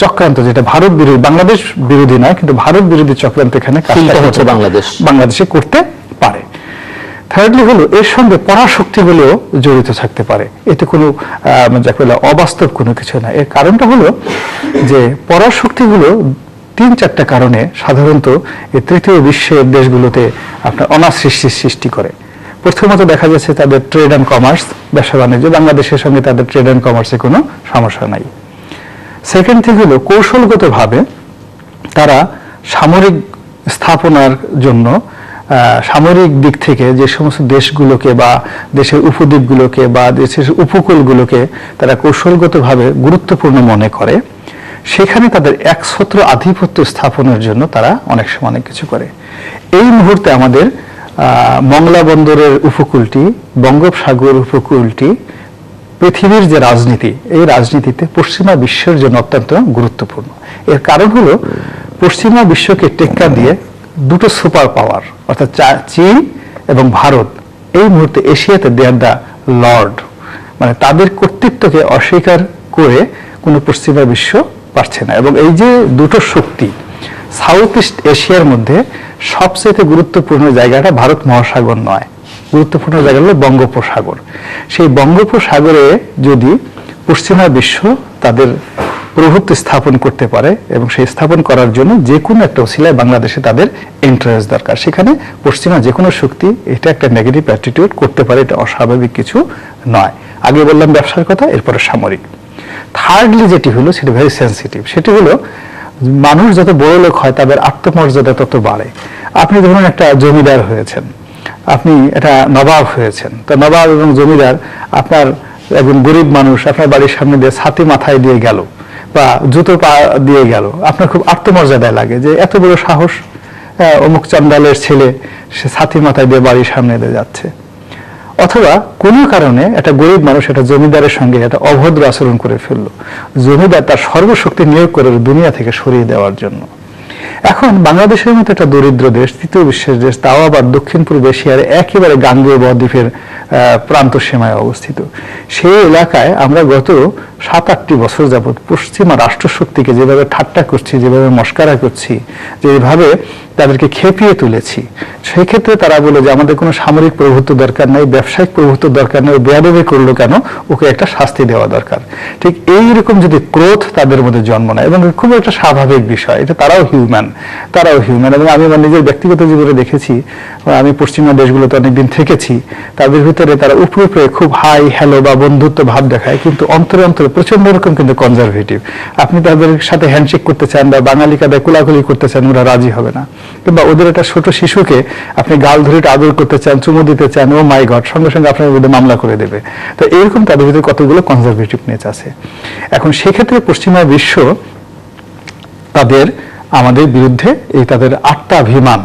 চক্রান্ত, যেটা ভারত বিরোধী, বাংলাদেশ বিরোধী নয় কিন্তু ভারত বিরোধী চক্রান্ত এখানে হচ্ছে বাংলাদেশে করতে পারে। থার্ডলি হলো এর সঙ্গে পরাশক্তিগুলো জড়িত থাকতে পারে, এতে কোনো যাকে বলে অবাস্তব কোনো কিছু না। এর কারণটা হলো যে পরাশক্তিগুলো 3-4টা কারণে সাধারণত এই তৃতীয় বিশ্বের দেশগুলোতে আপনার অনাসৃষ্টির সৃষ্টি করে। প্রথমত দেখা যাচ্ছে তাদের ট্রেড অ্যান্ড কমার্স, ব্যবসা বাণিজ্য, বাংলাদেশের সঙ্গে তাদের ট্রেড অ্যান্ড কমার্সে কোনো সমস্যা নাই। সেকেন্ড থিং হলো কৌশলগতভাবে তারা সামরিক স্থাপনার জন্য সামরিক দিক থেকে যে সমস্ত দেশগুলোকে বা দেশের উপদ্বীপগুলোকে বা দেশের উপকূলগুলোকে তারা কৌশলগতভাবে গুরুত্বপূর্ণ মনে করে, সেখানে তাদের একছত্র আধিপত্য স্থাপনের জন্য তারা অনেক সময় অনেক কিছু করে। এই মুহূর্তে আমাদের মংলা বন্দরের উপকূলটি, বঙ্গোপসাগর উপকূলটি পৃথিবীর যে রাজনীতি, এই রাজনীতিতে পশ্চিমা বিশ্বের জন্য অত্যন্ত গুরুত্বপূর্ণ। এর কারণ হলো পশ্চিমা বিশ্বকে টেক্কা দিয়ে 2টো সুপার পাওয়ার অর্থাৎ চীন এবং ভারত এই মুহূর্তে এশিয়াতে দে আর দ্য লর্ড, মানে তাদের কর্তৃত্বকে অস্বীকার করে কোনো পশ্চিমা বিশ্ব পারছে না। এবং এই যে 2টো শক্তি, সাউথ ইস্ট এশিয়ার মধ্যে সবচেয়ে গুরুত্বপূর্ণ জায়গাটা ভারত মহাসাগর নয়, গুরুত্বপূর্ণ জায়গা হলো বঙ্গোপসাগর। সেই বঙ্গোপসাগরে যদি পশ্চিমা বিশ্ব তাদের প্রভুত্ব স্থাপন করতে পারে এবং সেই স্থাপন করার জন্য যে কোনো একটা ওসিলায় বাংলাদেশে তাদের ইন্টারেস্ট দরকার, সেখানে পশ্চিমা যে কোনো শক্তি এটা একটা নেগেটিভ অ্যাটিটিউড করতে পারে, এটা অস্বাভাবিক কিছু নয়। আগে বললাম ব্যবসার কথা, এরপরে সামরিক। থার্ডলি যেটি হলো সেটা ভেরি সেন্সিটিভ, সেটি হলো মানুষ যত বড় লোক হয় তাদের আত্মমর্যাদা তত বাড়ে। আপনি ধরুন একটা জমিদার হয়েছেন, আপনি এটা নবাব হয়েছেন, তো নবাব এবং জমিদার আপনার একজন গরিব মানুষ আপনার বাড়ির সামনে দিয়ে ছাতি মাথায় দিয়ে গেল বা জুতো পা দিয়ে গেল, আপনার খুব আত্মমর্যাদায় লাগে যে এত বড় সাহস, অমুক চন্ডালের ছেলে সে ছাতি মাথায় দিয়ে বাড়ির সামনে দিয়ে যাচ্ছে। অথবা কোনো কারণে একটা গরিব মানুষ একটা জমিদারের সঙ্গে একটা অভদ্র আচরণ করে ফেললো, জমিদার তার সর্বশক্তি নিয়োগ করে দুনিয়া থেকে সরিয়ে দেওয়ার জন্য। এখন বাংলাদেশের মতো একটা দরিদ্র দেশ, তৃতীয় বিশ্বের দেশ, তাও আবার দক্ষিণ পূর্ব এশিয়ার একেবারে গাঙ্গেয় বদ্বীপের প্রান্ত সীমায় অবস্থিত, সেই এলাকায় আমরা গত 7-8টি বছর যাবৎ পশ্চিমা রাষ্ট্রশক্তিকে যেভাবে ঠাট্টা করছি, যেভাবে মস্কারা করছি, যেভাবে তাদেরকে খেপিয়ে তুলেছি, সেই ক্ষেত্রে তারা বলে যে আমাদের কোনো সামরিক প্রভুত্ব দরকার নেই, ব্যবসায়িক প্রভুত্ব দরকার নেই, বেয়াদবি করলো কেন, ওকে একটা শাস্তি দেওয়া দরকার। ঠিক এইরকম যদি ক্রোধ তাদের মধ্যে জন্ম নেয়, এবং খুব একটা স্বাভাবিক বিষয়, এটা তারাও হিউম্যান এবং আমি আমার নিজের ব্যক্তিগত জীবনে দেখেছি, আমি পশ্চিমা দেশগুলোতে অনেকদিন থেকেছি, তাদের ভিতরে তারা উপরে খুব হাই হ্যালো বা বন্ধুত্ব ভাব দেখায়, কিন্তু অন্তরে অন্তরে প্রচন্ড রকম কিন্তু কনজারভেটিভ। আপনি তাদের সাথে হ্যান্ডশেক করতে চান বা বাঙালি কাদায় কোলাকুলি করতে চান, ওরা রাজি হবে না। কিংবা ওদের একটা ছোট শিশুকে আপনি গাল ধরে আদর করতে চান, চুমু দিতে চান, ও মাই গড, সঙ্গে সঙ্গে আপনার বিরুদ্ধে মামলা করে দেবে। তো এরকম তাদের ভিতরে কতগুলো কনজারভেটিভ নেচ আছে। এখন সেক্ষেত্রে পশ্চিমা বিশ্ব তাদের আমাদের বিরুদ্ধে এই তাদের আত্মাভিমান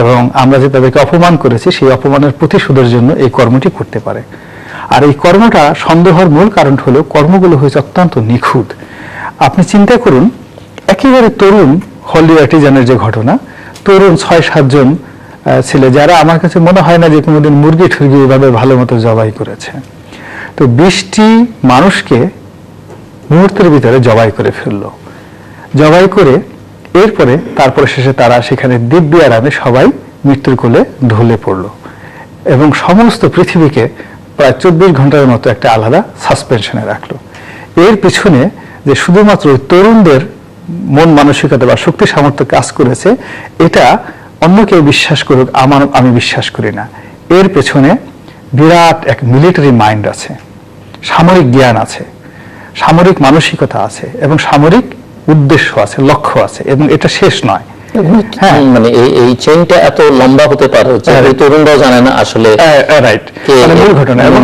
এবং আমরা যে তাদেরকে অপমান করেছি সেই অপমানের প্রতিশোধের জন্য এই কর্মটি করতে পারে। আর এই কর্মটা সন্দেহের মূল কারণ হলো কর্মগুলো হয়েছে অত্যন্ত নিখুঁত। আপনি চিন্তা করুন, একেবারে তরুণ হলি আর্টিজানের যে ঘটনা, তরুণ 6-7 জন ছেলে, যারা আমার কাছে মনে হয় না যে কোনোদিন মুরগি ঠুরগি এভাবে ভালো মতো জবাই করেছে। তো 20টি মানুষকে মুহূর্তের ভিতরে জবাই করে ফেললো। জবাই করে তারপরে শেষে তারা সেখানে দিব্য আরামে সবাই মৃত্যুর কোলে ঢলে পড়লো এবং সমস্ত পৃথিবীকে প্রায় 24 ঘন্টার মতো একটা আলাদা সাসপেনশনে রাখলো। এর পিছনে যে শুধুমাত্র তরুণদের মন মানসিকতা বা শক্তি সামর্থ্য কাজ করেছে, এটা অন্য কেউ বিশ্বাস করুক, আমি বিশ্বাস করি না। এর পেছনে বিরাট এক মিলিটারি মাইন্ড আছে, সামরিক জ্ঞান আছে, সামরিক মানসিকতা আছে এবং সামরিক উদ্দেশ্য আছে, লক্ষ্য আছে, এবং এটা শেষ নয়। হ্যাঁ, মানে এই চেইনটা এত লম্বা হতে পারে যে তরুণরাও জানে না আসলে রাইট, মানে মূল ঘটনা। এবং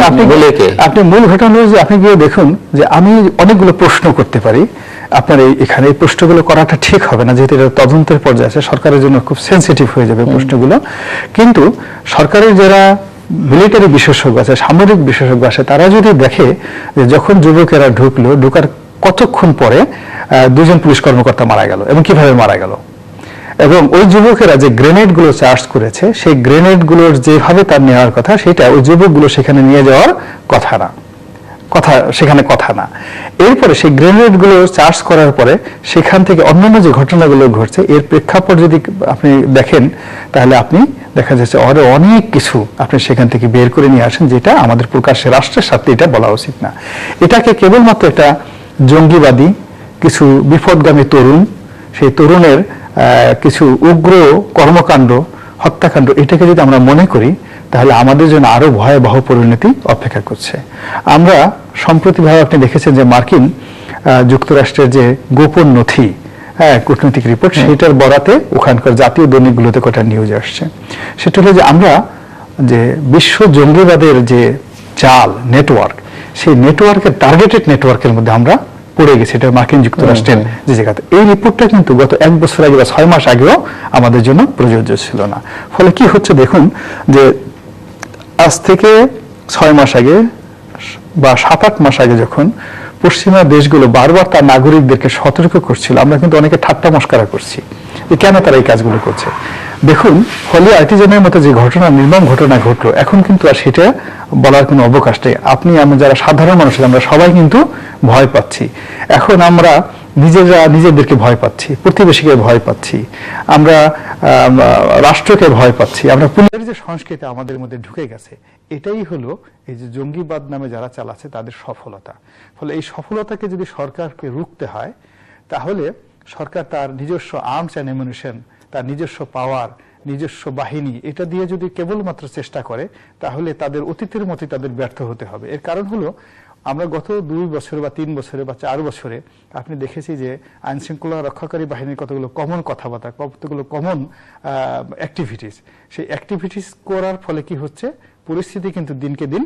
আপনি মূল ঘটনা যে আপনি গিয়ে দেখুন যে আমি অনেকগুলো প্রশ্ন করতে পারি আপনার এখানে। এই প্রশ্নগুলো করাটা ঠিক হবে না, যেহেতু এটা তদন্তের পর্যায়ে আছে, সরকারের জন্য খুব সেন্সিটিভ হয়ে যাবে প্রশ্নগুলো। কিন্তু সরকারের যারা মিলিটারি বিশেষজ্ঞ আছে, সামরিক বিশেষজ্ঞ আছে, তারা যদি দেখে যে যখন যুবকেরা ঢোকার কতক্ষণ পরে 2 জন পুলিশ কর্মকর্তা মারা গেল এবং কিভাবে মারা গেল, এবং ওই যুবকেরা যে গ্রেনেড গুলো চার্জ করেছে, সেই গ্রেনেড গুলোর যেভাবে তার নেওয়ার কথা, সেটা ওই যুবকগুলো সেখানে নিয়ে যাওয়ার কথা না। এরপরে সেই গ্রেনেড গুলো চার্জ করার পরে সেখান থেকে অন্যান্য যে ঘটনাগুলো ঘটছে, এর প্রেক্ষাপট যদি আপনি দেখেন, তাহলে আপনি দেখা যাচ্ছে আরো অনেক কিছু আপনি সেখান থেকে বের করে নিয়ে আসেন, যেটা আমাদের প্রকাশ্যে রাষ্ট্রের সাথে এটা বলা উচিত না। এটাকে কেবলমাত্র একটা জঙ্গিবাদী, কিছু বিপদগামী তরুণ, সেই তরুণের কিছু উগ্র কর্মকাণ্ড, হত্যাকাণ্ড, এটাকে যদি আমরা মনে করি, তাহলে আমাদের জন্য আরো ভয়াবহ পরিণতি অপেক্ষা করছে। আমরা সম্প্রতিভাবে আপনি দেখেছেন যে মার্কিন যুক্তরাষ্ট্রের যে গোপন নথি, কূটনৈতিক রিপোর্ট, সেটার বরাতে ওখানকার জাতীয় দৈনিকগুলোতে কটা নিউজ আসছে। সেটা হলো যে আমরা যে বিশ্ব জঙ্গিবাদের যে জাল নেটওয়ার্ক, সেই নেটওয়ার্কের টার্গেটেড নেটওয়ার্কের মধ্যে আমরা পড়ে গেছি, এটা মার্কিন যুক্তরাষ্ট্রের যে জায়গাতে। এই রিপোর্টটা কিন্তু গত 1 বছর আগে বা 6 মাস আগেও আমাদের জন্য প্রযোজ্য ছিল না। ফলে কি হচ্ছে দেখুন, যে আজ থেকে 6 মাস আগে বা 7-8 মাস আগে যখন পশ্চিমা দেশগুলো বারবার তার নাগরিকদেরকে সতর্ক করছিল, আমরা কিন্তু অনেকে ঠাট্টা মশকরা করছি যে কেন তারা এই কাজগুলো করছে। দেখুন, হলি আর্টিজানের মতো যে ঘটনা, নির্মম ঘটনা ঘটলো, এখন কিন্তু আর সেটা বলার কোনো অবকাশ নেই। আপনি আমি যারা সাধারণ মানুষ, আমরা সবাই কিন্তু ভয় পাচ্ছি। এখন আমরা নিজেদেরকে ভয় পাচ্ছি, প্রতিবেশীকে ভয় পাচ্ছি, আমরা রাষ্ট্রকে ভয় পাচ্ছি, আমরা পুলিশের যে সংস্কৃতি আমাদের মধ্যে ঢুকে গেছে, এটাই হলো এই যে জঙ্গিবাদ নামে যারা চালাচ্ছে তাদের সফলতা। ফলে এই সফলতাকে যদি সরকারকে রুখতে হয়, তাহলে সরকার তার নিজস্ব আর্মস অ্যান্ড অ্যামুনিশন, তার নিজস্ব পাওয়ার, নিজস্ব বাহিনী, এটা দিয়ে যদি কেবলমাত্র চেষ্টা করে, তাহলে তাদের অতীতের মতোই তাদের ব্যর্থ হতে হবে। এর কারণ হলো, আমরা গত 2 বছর বা 3 বছরে বা 4 বছরে আপনি দেখেছি যে আইন শৃঙ্খলা রক্ষাকারী বাহিনীর কতগুলো কমন কথাবার্তা, কতগুলো কমন অ্যাক্টিভিটিস, সেই অ্যাক্টিভিটিস করার ফলে কি হচ্ছে, পরিস্থিতি কিন্তু দিনকে দিন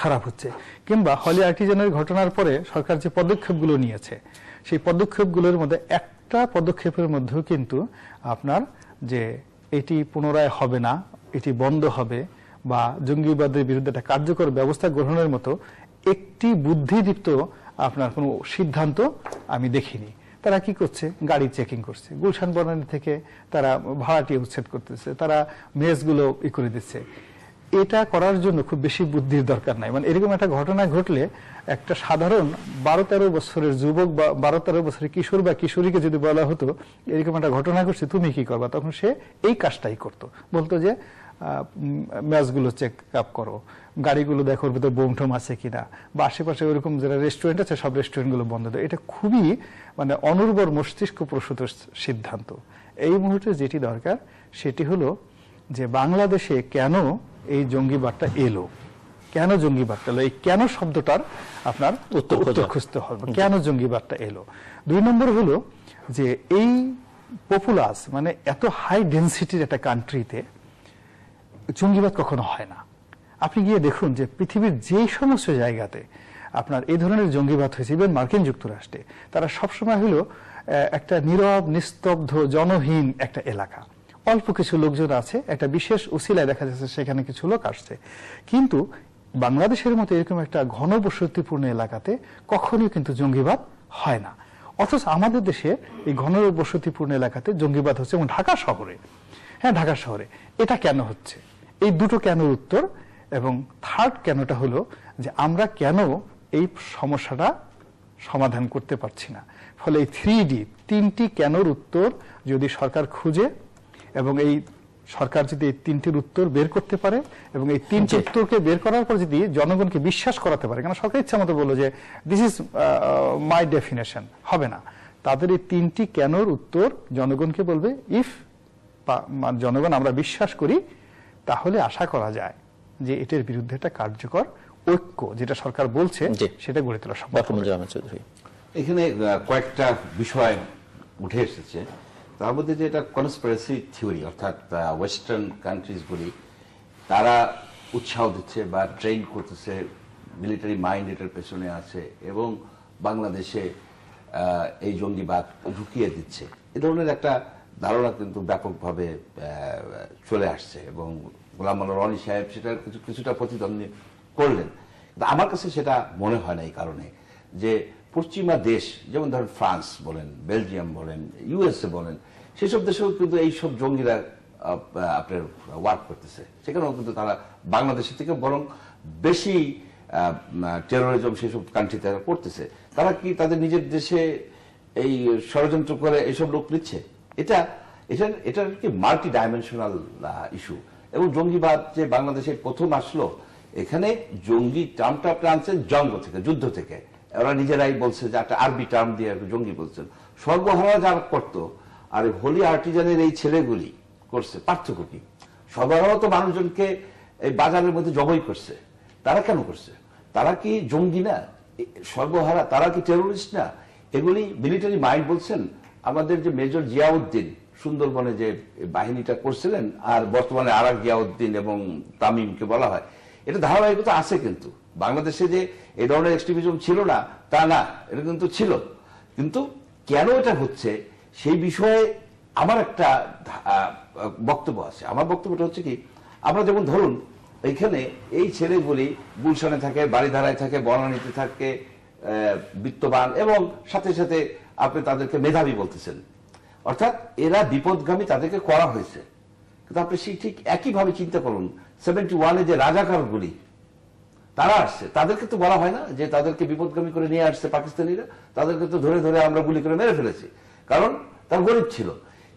খারাপ হচ্ছে। কিংবা হলি আর্টিজানের ঘটনার পরে সরকার যে পদক্ষেপগুলো নিয়েছে, সেই পদক্ষেপগুলোর মধ্যে একটা পদক্ষেপের মধ্যেও কিন্তু আপনার যে এটি পুনরায় হবে না, এটি বন্ধ হবে, বা জঙ্গিবাদের বিরুদ্ধে একটা কার্যকর ব্যবস্থা গ্রহণের মতো একটি বুদ্ধিদীপ্ত আপনার কোনো সিদ্ধান্ত আমি দেখিনি। তারা কি করছে, গাড়ি চেকিং করছে, গুলশান বনানী থেকে তারা ভাড়াটি উচ্ছেদ করতেছে, তারা মেসগুলো করে দিচ্ছে। এটা করার জন্য খুব বেশি বুদ্ধির দরকার নাই। মানে এরকম একটা ঘটনা ঘটলে একটা সাধারণ 12-13 বছরের যুবক বা 12-13 বছরের কিশোর বা কিশোরীকে যদি বলা হতো এরকম একটা ঘটনা ঘটছে, তুমি কি করবা, তখন সে এই কাজটাই করতো। বলতো যে ম্যাচগুলো চেক আপ করো, গাড়িগুলো দেখো ওর ভিতরে বোম টোম আছে কিনা, বা আশেপাশে ওইরকম যারা রেস্টুরেন্ট আছে সব রেস্টুরেন্টগুলো বন্ধ দেয়। এটা খুবই মানে অনুর্বর মস্তিষ্ক প্রসূত সিদ্ধান্ত। এই মুহূর্তে যেটি দরকার সেটি হলো যে বাংলাদেশে কেন এই জঙ্গিবাদটা এলো, কেন জঙ্গিবাদটা এলো, এই কেন শব্দটার আপনার উত্তর খুঁজতে হবে, কেন জঙ্গিবাদটা এলো। 2 নম্বর হলো যে এই পপুলাস, মানে এত হাই ডেনসিটির একটা কান্ট্রিতে জঙ্গিবাদ কখনো হয় না। আপনি গিয়ে দেখুন যে পৃথিবীর যে সমস্ত জায়গাতে আপনার এই ধরনের জঙ্গিবাদ হয়েছে, ইভেন মার্কিন যুক্তরাষ্ট্রে, তারা সবসময় হলো একটা নীরব, নিস্তব্ধ, জনহীন একটা এলাকা। অল্প কিছু লোকজন আছে, একটা বিশেষ উসিলায় দেখা যাচ্ছে সেখানে কিছু লোক আসছে, কিন্তু বাংলাদেশের মতো এরকম একটা ঘনবসতিপূর্ণ এলাকাতে কখনোই কিন্তু জঙ্গিবাদ হয় না। অথচ আমাদের দেশে এই ঘনবসতিপূর্ণ এলাকাতে জঙ্গিবাদ হচ্ছে, এবং ঢাকা শহরে, হ্যাঁ ঢাকা শহরে। এটা কেন হচ্ছে? এই দুটো কেনর উত্তর, এবং থার্ড কেনটা হলো যে আমরা কেন এই সমস্যাটা সমাধান করতে পারছি না। ফলে এই 3D, তিনটি কেনর উত্তর যদি সরকার খুঁজে, এবং এই সরকার যদি এই তিনটির উত্তর বের করতে পারে, এবং এই তিনটি উত্তরকে বের করার পর যদি জনগণকে বিশ্বাস করাতে পারে, কারণ সরকার ইচ্ছা মতো বললো যে দিস ইজ মাই ডেফিনেশন, হবে না। তাদের এই তিনটি কেনর উত্তর জনগণকে বলবে, ইফ জনগণ আমরা বিশ্বাস করি, তাহলে আশা করা যায় যে এটার বিরুদ্ধে একটা কার্যকর ঐক্য, যেটা সরকার বলছে, সেটা গড়ে তোলা সম্ভব। এখানে কয়েকটা বিষয় উঠে এসেছে, তার মধ্যে যে এটা কনস্পিরেসি থিওরি, অর্থাৎ ওয়েস্টার্ন কান্ট্রিজগুলি তারা উৎসাহ দিচ্ছে বা ট্রেন করতেছে, মিলিটারি মাইন্ড এটার পেছনে আছে, এবং বাংলাদেশে এই জঙ্গিবাদ ঢুকিয়ে দিচ্ছে, এ ধরনের একটা ধারণা কিন্তু ব্যাপকভাবে চলে আসছে, এবং গোলাম মোল্লা রনি সাহেব সেটা কিছুটা প্রতিদ্বন্দ্বী করলেন। আমার কাছে সেটা মনে হয় না, এই কারণে যে পশ্চিমা দেশ, যেমন ধরেন ফ্রান্স বলেন, বেলজিয়াম বলেন, ইউএসএ বলেন, সেসব দেশেও কিন্তু এইসব জঙ্গিরা আপনার ওয়ার্ক করতেছে, সেখানেও কিন্তু তারা বাংলাদেশের থেকে বরং বেশি টেরোরিজম সেসব কান্ট্রিতে করতেছে। তারা কি তাদের নিজের দেশে এই ষড়যন্ত্র করে এইসব লোক নিচ্ছে? এটা কি মাল্টি ডাইমেনশনাল ইস্যু। এবং জঙ্গিবাদ যে বাংলাদেশে প্রথম আসলো, এখানে জঙ্গি টার্মটা আপনি আনছেন জঙ্গ থেকে, যুদ্ধ থেকে। ওরা নিজেরাই বলছে যে একটা আরবি টার্ম দিয়ে জঙ্গি বলছেন। সর্বহারা যারা করতো, আর হোলি আর্টিজানের এই ছেলেগুলি করছে, পার্থক্য কি? সর্বহারা তো মানুষজনকে এই বাজারের মধ্যে জবাই করছে, তারা কেন করছে? তারা কি জঙ্গি না? সর্বহারা তারা কি টেরোরিস্ট না? এগুলি মিলিটারি মাইন্ড বলছেন। আমাদের যে মেজর জিয়াউদ্দিন সুন্দরবনে যে বাহিনীটা করছিলেন, আর বর্তমানে আরাক জিয়াউদ্দিন এবং তামিমকে বলা হয়, এটা ধারাবাহিকতা আছে। কিন্তু বাংলাদেশে যে এই ধরনের এক্সট্রিমিজম ছিল না তা না, এটা কিন্তু ছিল। কিন্তু কেন এটা হচ্ছে সেই বিষয়ে আমার একটা বক্তব্য আছে। আমার বক্তব্যটা হচ্ছে কি, আমরা যেমন ধরুন এইখানে এই ছেলেগুলি গুলশানে থাকে, বাড়িধারায় থাকে, বনানীতে থাকে, বিত্তবান, এবং সাথে সাথে আপনি তাদেরকে মেধাবী বলতেছেন, অর্থাৎ এরা বিপদগামী, তাদেরকে করা হয়েছে। কিন্তু আপনি সেই ঠিক একইভাবে চিন্তা করুন, 71-এ যে রাজাকারগুলি তারা আসছে, তাদেরকে তো বলা হয় না যে তাদেরকে বিপদগামী করে নিয়ে আসছে পাকিস্তানিরা। তাদেরকে তো ধরে ধরে আমরা গুলি করে মেরে ফেলেছি, কারণ তারা গরিব ছিল।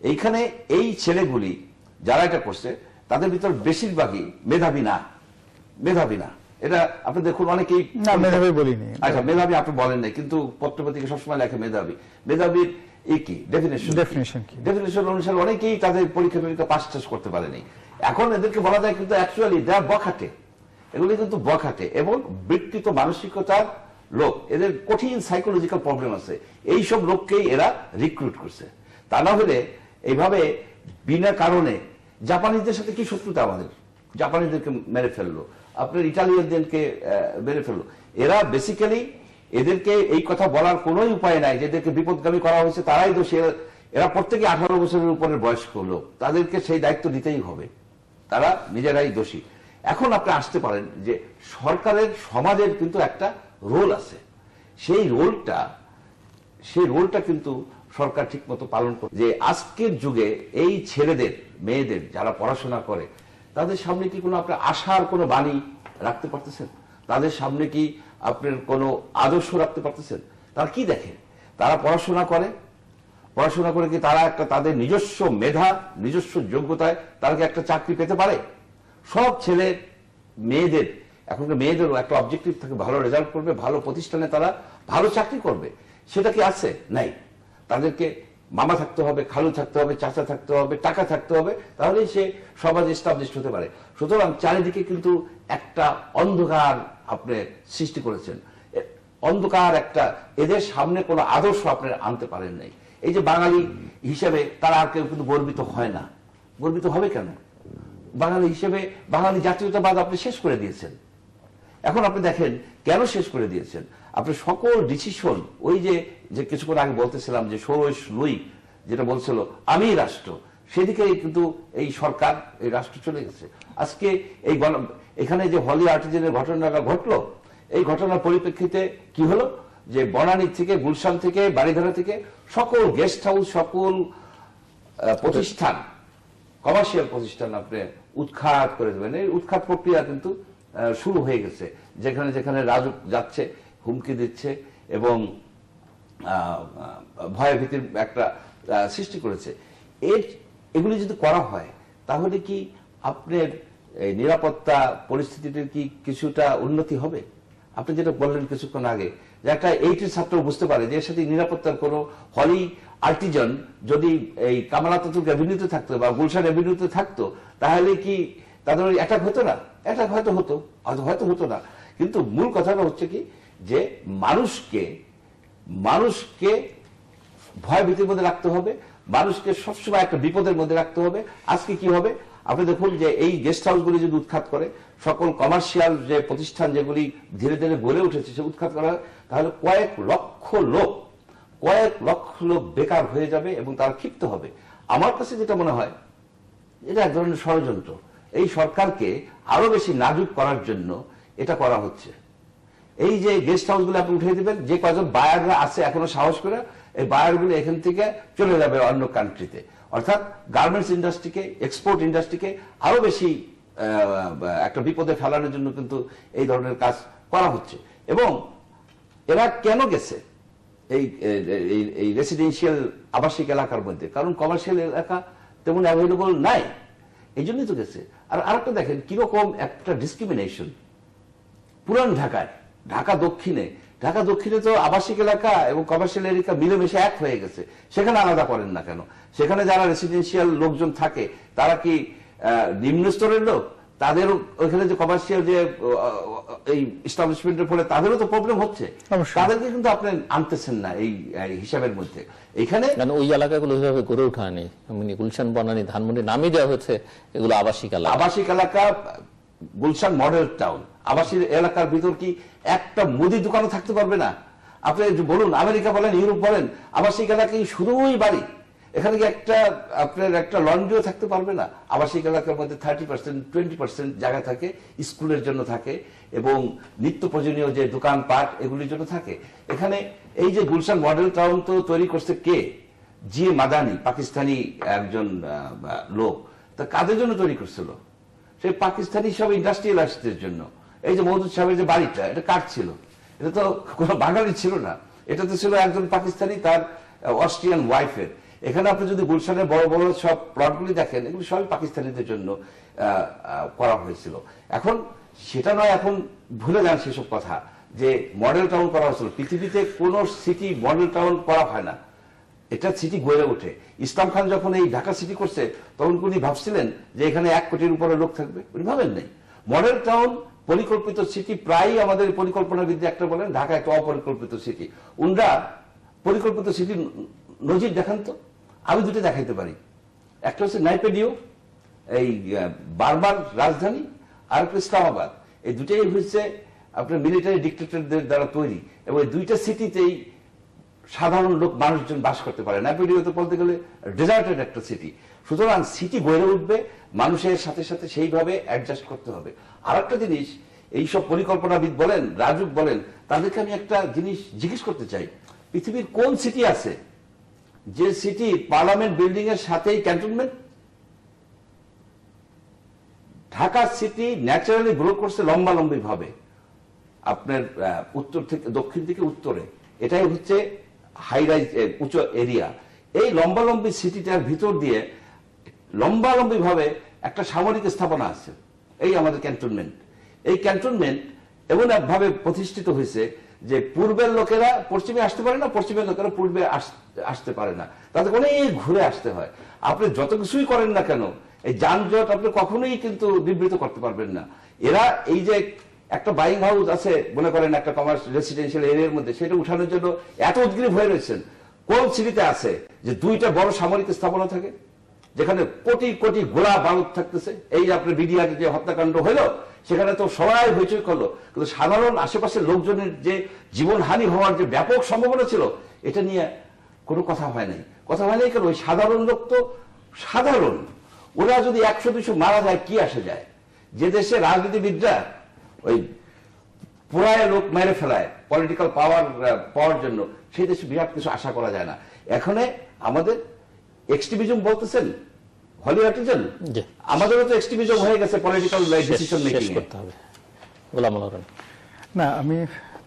এইখানে এই ছেলেগুলি যারা এটা করছে, তাদের ভিতর বেশিরভাগই মেধাবী না। মেধাবী না, এটা আপনি দেখুন, অনেকেই মেধাবী বলিনি। আচ্ছা, মেধাবী আপনি বলেন নাই, কিন্তু পত্রপত্রিকা সবসময় লেখে মেধাবী। মেধাবীর কি ডেফিনেশন অনুসারে অনেকেই তাদের পরীক্ষা টরীক্ষা পাস টাস করতে পারেনি। এখন এদেরকে বলা যায় কিন্তু অ্যাকচুয়ালি দে আর বখাটে। এগুলি কিন্তু বখাটে এবং বিকৃত মানসিকতার লোক, এদের কঠিন সাইকোলজিক্যাল প্রবলেম আছে। এইসব লোককেই এরা রিক্রুট করছে। তা না হলে এইভাবে বিনা কারণে জাপানিদের সাথে কি শত্রুতা আমাদের? জাপানিদেরকে মেরে ফেললো, আপনার ইটালিয়ানদেরকে মেরে ফেললো। এরা বেসিক্যালি, এদেরকে এই কথা বলার কোন উপায় নাই যে এদেরকে বিপদগামী করা হয়েছে, তারাই দোষী। এরা প্রত্যেকে 18 বছরের উপরের বয়স্ক লোক, তাদেরকে সেই দায়িত্ব দিতেই হবে, তারা নিজেরাই দোষী। এখন আপনি আসতে পারেন যে সরকারের, সমাজের কিন্তু একটা রোল আছে। সেই রোলটা কিন্তু সরকার ঠিক মতো পালন করে। যে আজকের যুগে এই ছেলেদের, মেয়েদের যারা পড়াশোনা করে, তাদের সামনে কি কোনো আপনার আশার কোনো বাণী রাখতে পারতেছেন? তাদের সামনে কি আপনার কোনো আদর্শ রাখতে পারতেছেন? তারা কি দেখে? তারা পড়াশোনা করে কি তারা একটা তাদের নিজস্ব মেধা, নিজস্ব যোগ্যতায় তারা কি একটা চাকরি পেতে পারে? সব ছেলে মেয়েদের, এখনকার মেয়েদেরও একটা অবজেক্টিভ থাকে, ভালো রেজাল্ট করবে, ভালো প্রতিষ্ঠানে তারা ভালো চাকরি করবে। সেটা কি আছে? নাই। তাদেরকে মামা থাকতে হবে, খালু থাকতে হবে, চাচা থাকতে হবে, টাকা থাকতে হবে, তাহলেই সে সমাজ এস্টাবলিশ হতে পারে। সুতরাং চারিদিকে কিন্তু একটা অন্ধকার আপনি সৃষ্টি করেছেন, অন্ধকার একটা। এদের সামনে কোনো আদর্শ আপনি আনতে পারেন নাই। এই যে বাঙালি হিসেবে তারা আর কেউ কিন্তু গর্বিত হয় না। গর্বিত হবে কেন? বাঙালি হিসেবে বাঙালি জাতীয়তাবাদ আপনি শেষ করে দিয়েছেন। এখন আপনি দেখেন কেন শেষ করে দিয়েছেন। আপনি সকল ডিসিশন, ওই যে কিছুক্ষণ আগে বলতেছিলাম যে ষোড়শ লুই যেটা বলছিল আমি রাষ্ট্র, সেদিকেই কিন্তু এই সরকার, এই রাষ্ট্র চলে গেছে। আজকে এই এখানে যে হলি আর্টিজেনের ঘটনাটা ঘটলো, এই ঘটনার পরিপ্রেক্ষিতে কি হলো যে বনানী থেকে, গুলশান থেকে, বাড়িধারা থেকে সকল গেস্ট হাউস, সকল প্রতিষ্ঠান, কমার্শিয়াল প্রতিষ্ঠান আপনি উৎখাত করে দেবেন। এই উৎখাত প্রক্রিয়া কিন্তু শুরু হয়ে গেছে। যেখানে যেখানে রাজুক যাচ্ছে, হুমকি দিচ্ছে এবং ভয় ভীতির একটা সৃষ্টি করেছে। এগুলি যদি করা হয় তাহলে কি আপনার এই নিরাপত্তা পরিস্থিতিটির কি কিছুটা উন্নতি হবে? আপনি যেটা বললেন কিছুক্ষণ আগে, যে একটা 8 ছাত্র বুঝতে পারে যে এর সাথে নিরাপত্তার কোনো হলি আর্টিজান যদি এই কামাল আতাতুর্ক অ্যাভিনিউতে থাকতো বা গুলশান অ্যাভিনিউতে থাকতো, তাহলে কি তাদের ওই অ্যাটাক হতো না? অ্যাটাক হয়তো হতো, হয়তো হতো না। কিন্তু মূল কথাটা হচ্ছে কি যে মানুষকে ভয় ভীতির মধ্যে রাখতে হবে, মানুষকে সবসময় একটা বিপদের মধ্যে রাখতে হবে। আজকে কি হবে আপনি দেখুন যে এই গেস্ট হাউসগুলি যদি উৎখাত করে, সকল কমার্শিয়াল যে প্রতিষ্ঠান যেগুলি ধীরে ধীরে গড়ে উঠেছে সে উৎখাত করা হয়, তাহলে কয়েক লক্ষ লোক বেকার হয়ে যাবে এবং তারা ক্ষিপ্ত হবে। আমার কাছে যেটা মনে হয় এটা এক ধরনের ষড়যন্ত্র। এই সরকারকে আরো বেশি নাজুক করার জন্য এটা করা হচ্ছে। এই যে গেস্ট হাউসগুলো আপনি উঠিয়ে দিবেন, যে কয়েকজন বায়াররা আছে এখনো সাহস করে, এই বায়ারগুলো এখান থেকে চলে যাবে অন্য কান্ট্রিতে, অর্থাৎ গার্মেন্টস ইন্ডাস্ট্রিকে, এক্সপোর্ট ইন্ডাস্ট্রিকে আরো বেশি একটা বিপদে ফেলানোর জন্য কিন্তু এই ধরনের কাজ করা হচ্ছে। এবং এরা কেন গেছে এই রেসিডেন্সিয়াল আবাসিক এলাকার মধ্যে? কারণ কমার্শিয়াল এলাকা তেমন অ্যাভেলেবল নাই, এই জন্যই তো গেছে। আর আরেকটা দেখেন কিরকম একটা ডিসক্রিমিনেশন পুরান ঢাকায়, ঢাকা দক্ষিণে তো আবাসিক এলাকা এবং কমার্শিয়াল এলাকা মিলেমিশে এক হয়ে গেছে। সেখানে আলাদা করেন না কেন? সেখানে যারা রেসিডেন্সিয়াল লোকজন থাকে তারা কি নিম্ন স্তরের লোক? তাদের ওইখানে যে কমার্শিয়াল যে এই এস্টাবলিশমেন্টের ফলে তাদেরও তো প্রবলেম হচ্ছে, তাদেরকে কিন্তু আপনি আনতেছেন না এই হিসাবের মধ্যে। এখানে ওই এলাকাগুলো ওইভাবে গড়ে ওঠা নেই, গুলশান, বনানী, ধানমন্ডি নামই দেওয়া হয়েছে এগুলো আবাসিক এলাকা। গুলশান মডেল টাউন, আবাসিক এলাকার ভিতর কি একটা মুদি দোকানও থাকতে পারবে না? আপনি বলুন, আমেরিকা বলেন, ইউরোপ বলেন, আবাসিক এলাকায় শুধুই বাড়ি। এখানে কি আপনার একটা লন্ড্রিও থাকতে পারবে না? আবাসিক এলাকার মধ্যে 30% 20% জায়গা থাকে স্কুলের জন্য থাকে এবং নিত্য প্রয়োজনীয় যে দোকানপাট এগুলির জন্য থাকে। এখানে এই যে গুলশান মডেল টাউন তো তৈরি করছে কে? জিএ মাদানি, পাকিস্তানি একজন লোক। তা কাদের জন্য তৈরি করছিল? সেই পাকিস্তানি সব ইন্ডাস্ট্রিয়ালিস্টদের জন্য। এই যে মওদুদ সাহেবের যে বাড়িটা, এটা কার ছিল? এটা তো কোনো বাঙালি ছিল না, এটা তো ছিল একজন পাকিস্তানি, তার অস্ট্রিয়ান ওয়াইফের। এখানে আপনি যদি গুলশানের বড় বড় সব প্লটগুলি দেখেন, এগুলো সবই পাকিস্তানিদের জন্য করা হয়েছিল। এখন সেটা নয়, এখন ভুলে যান সেসব কথা যে মডেল টাউন করা হয়েছিল। পৃথিবীতে কোন সিটি মডেল টাউন করা হয় না, এটা সিটি গড়ে ওঠে। ইসলাম খান যখন এই ঢাকা সিটি করছে তখন উনি ভাবছিলেন যে এখানে 1 কোটির উপরে লোক থাকবে? উনি ভাবেন নাই। মডেল টাউন পরিকল্পিত সিটি, প্রায় আমাদের পরিকল্পনাবিদরা একটা বলেন ঢাকা একটা অপরিকল্পিত সিটি। উনরা পরিকল্পিত সিটি নজির দেখান তো। আমি দুটো দেখাইতে পারি। একটা হচ্ছে নাইপেডিও, এই বারবার রাজধানী, আর একটা ইসলামাবাদ। এই দুটাই হচ্ছে আপনার মিলিটারি ডিক্টেটরদের দ্বারা তৈরি এবং এই দুইটা সিটিতেই সাধারণ লোক মানুষজন বাস করতে পারে। নাইপেডিওতে বলতে গেলে ডেজার্টেড একটা সিটি। সুতরাং সিটি গড়ে উঠবে, মানুষের সাথে সাথে সেইভাবে অ্যাডজাস্ট করতে হবে। আর একটা জিনিস, এইসব পরিকল্পনাবিদ বলেন, রাজুক বলেন, তাদেরকে আমি একটা জিনিস জিজ্ঞেস করতে চাই, পৃথিবীর কোন সিটি আছে যে সিটি পার্লামেন্ট বিল্ডিং এর সাথেই cantonment? Dhaka city naturally grow করছে লম্বালম্বি ভাবে, আপনার উত্তর থেকে দক্ষিণ থেকে উত্তরে। এটাই হচ্ছে হাই রাইজ উঁচু এরিয়া। এই লম্বালম্বি সিটিটার ভিতর দিয়ে লম্বালম্বি ভাবে একটা সামরিক স্থাপনা আছে, এই আমাদের ক্যান্টনমেন্ট। এই ক্যান্টনমেন্ট এমন একভাবে প্রতিষ্ঠিত হয়েছে যে পূর্বের লোকেরা পশ্চিমে আসতে পারে না, পশ্চিমের লোকেরা পূর্বে আসতে পারে না, তাদের অনেক ঘুরে আসতে হয়। আপনি যত কিছুই করেন না কেন, এই যানজট আপনি কখনোই কিন্তু নিবৃত করতে পারবেন না। এরা এই যে একটা বাইং হাউস আছে মনে করেন একটা কমার্স রেসিডেন্সিয়াল এরিয়ার মধ্যে, সেটা উঠানোর জন্য এত উদ্গ্রীব হয়ে রয়েছেন। কোন সিটিতে আছে যে 2টা বড় সামরিক স্থাপনা থাকে যেখানে কোটি কোটি গোলা বারুদ থাকতেছে? এই আপনার বিডিআর যে হত্যাকাণ্ড হলো সেখানে তো সবাই হইচই করলো, কিন্তু সাধারণ আশেপাশের লোকজনের যে জীবনহানি হওয়ার যে ব্যাপক সম্ভাবনা ছিল এটা নিয়ে কোনো কথা হয় নাই। কথা হয় নাই কেন? ওই সাধারণ লোক তো সাধারণ, ওরা যদি 100-200 মারা যায় কি আসে যায়? যে দেশে রাজনীতিবিদরা ওই পুরায় লোক মেরে ফেলায় পলিটিক্যাল পাওয়ার জন্য, সেই দেশে বিরাট কিছু আশা করা যায় না। এখানে আমাদের এক্সট্রিমিজম বলতেছেন, হলিউডিজম, আমাদেরও তো এক্সট্রিমিজম হয়ে গেছে পলিটিক্যাল ডিসিশন মেকিং এ। গোলাম আল হোসেন। না, আমি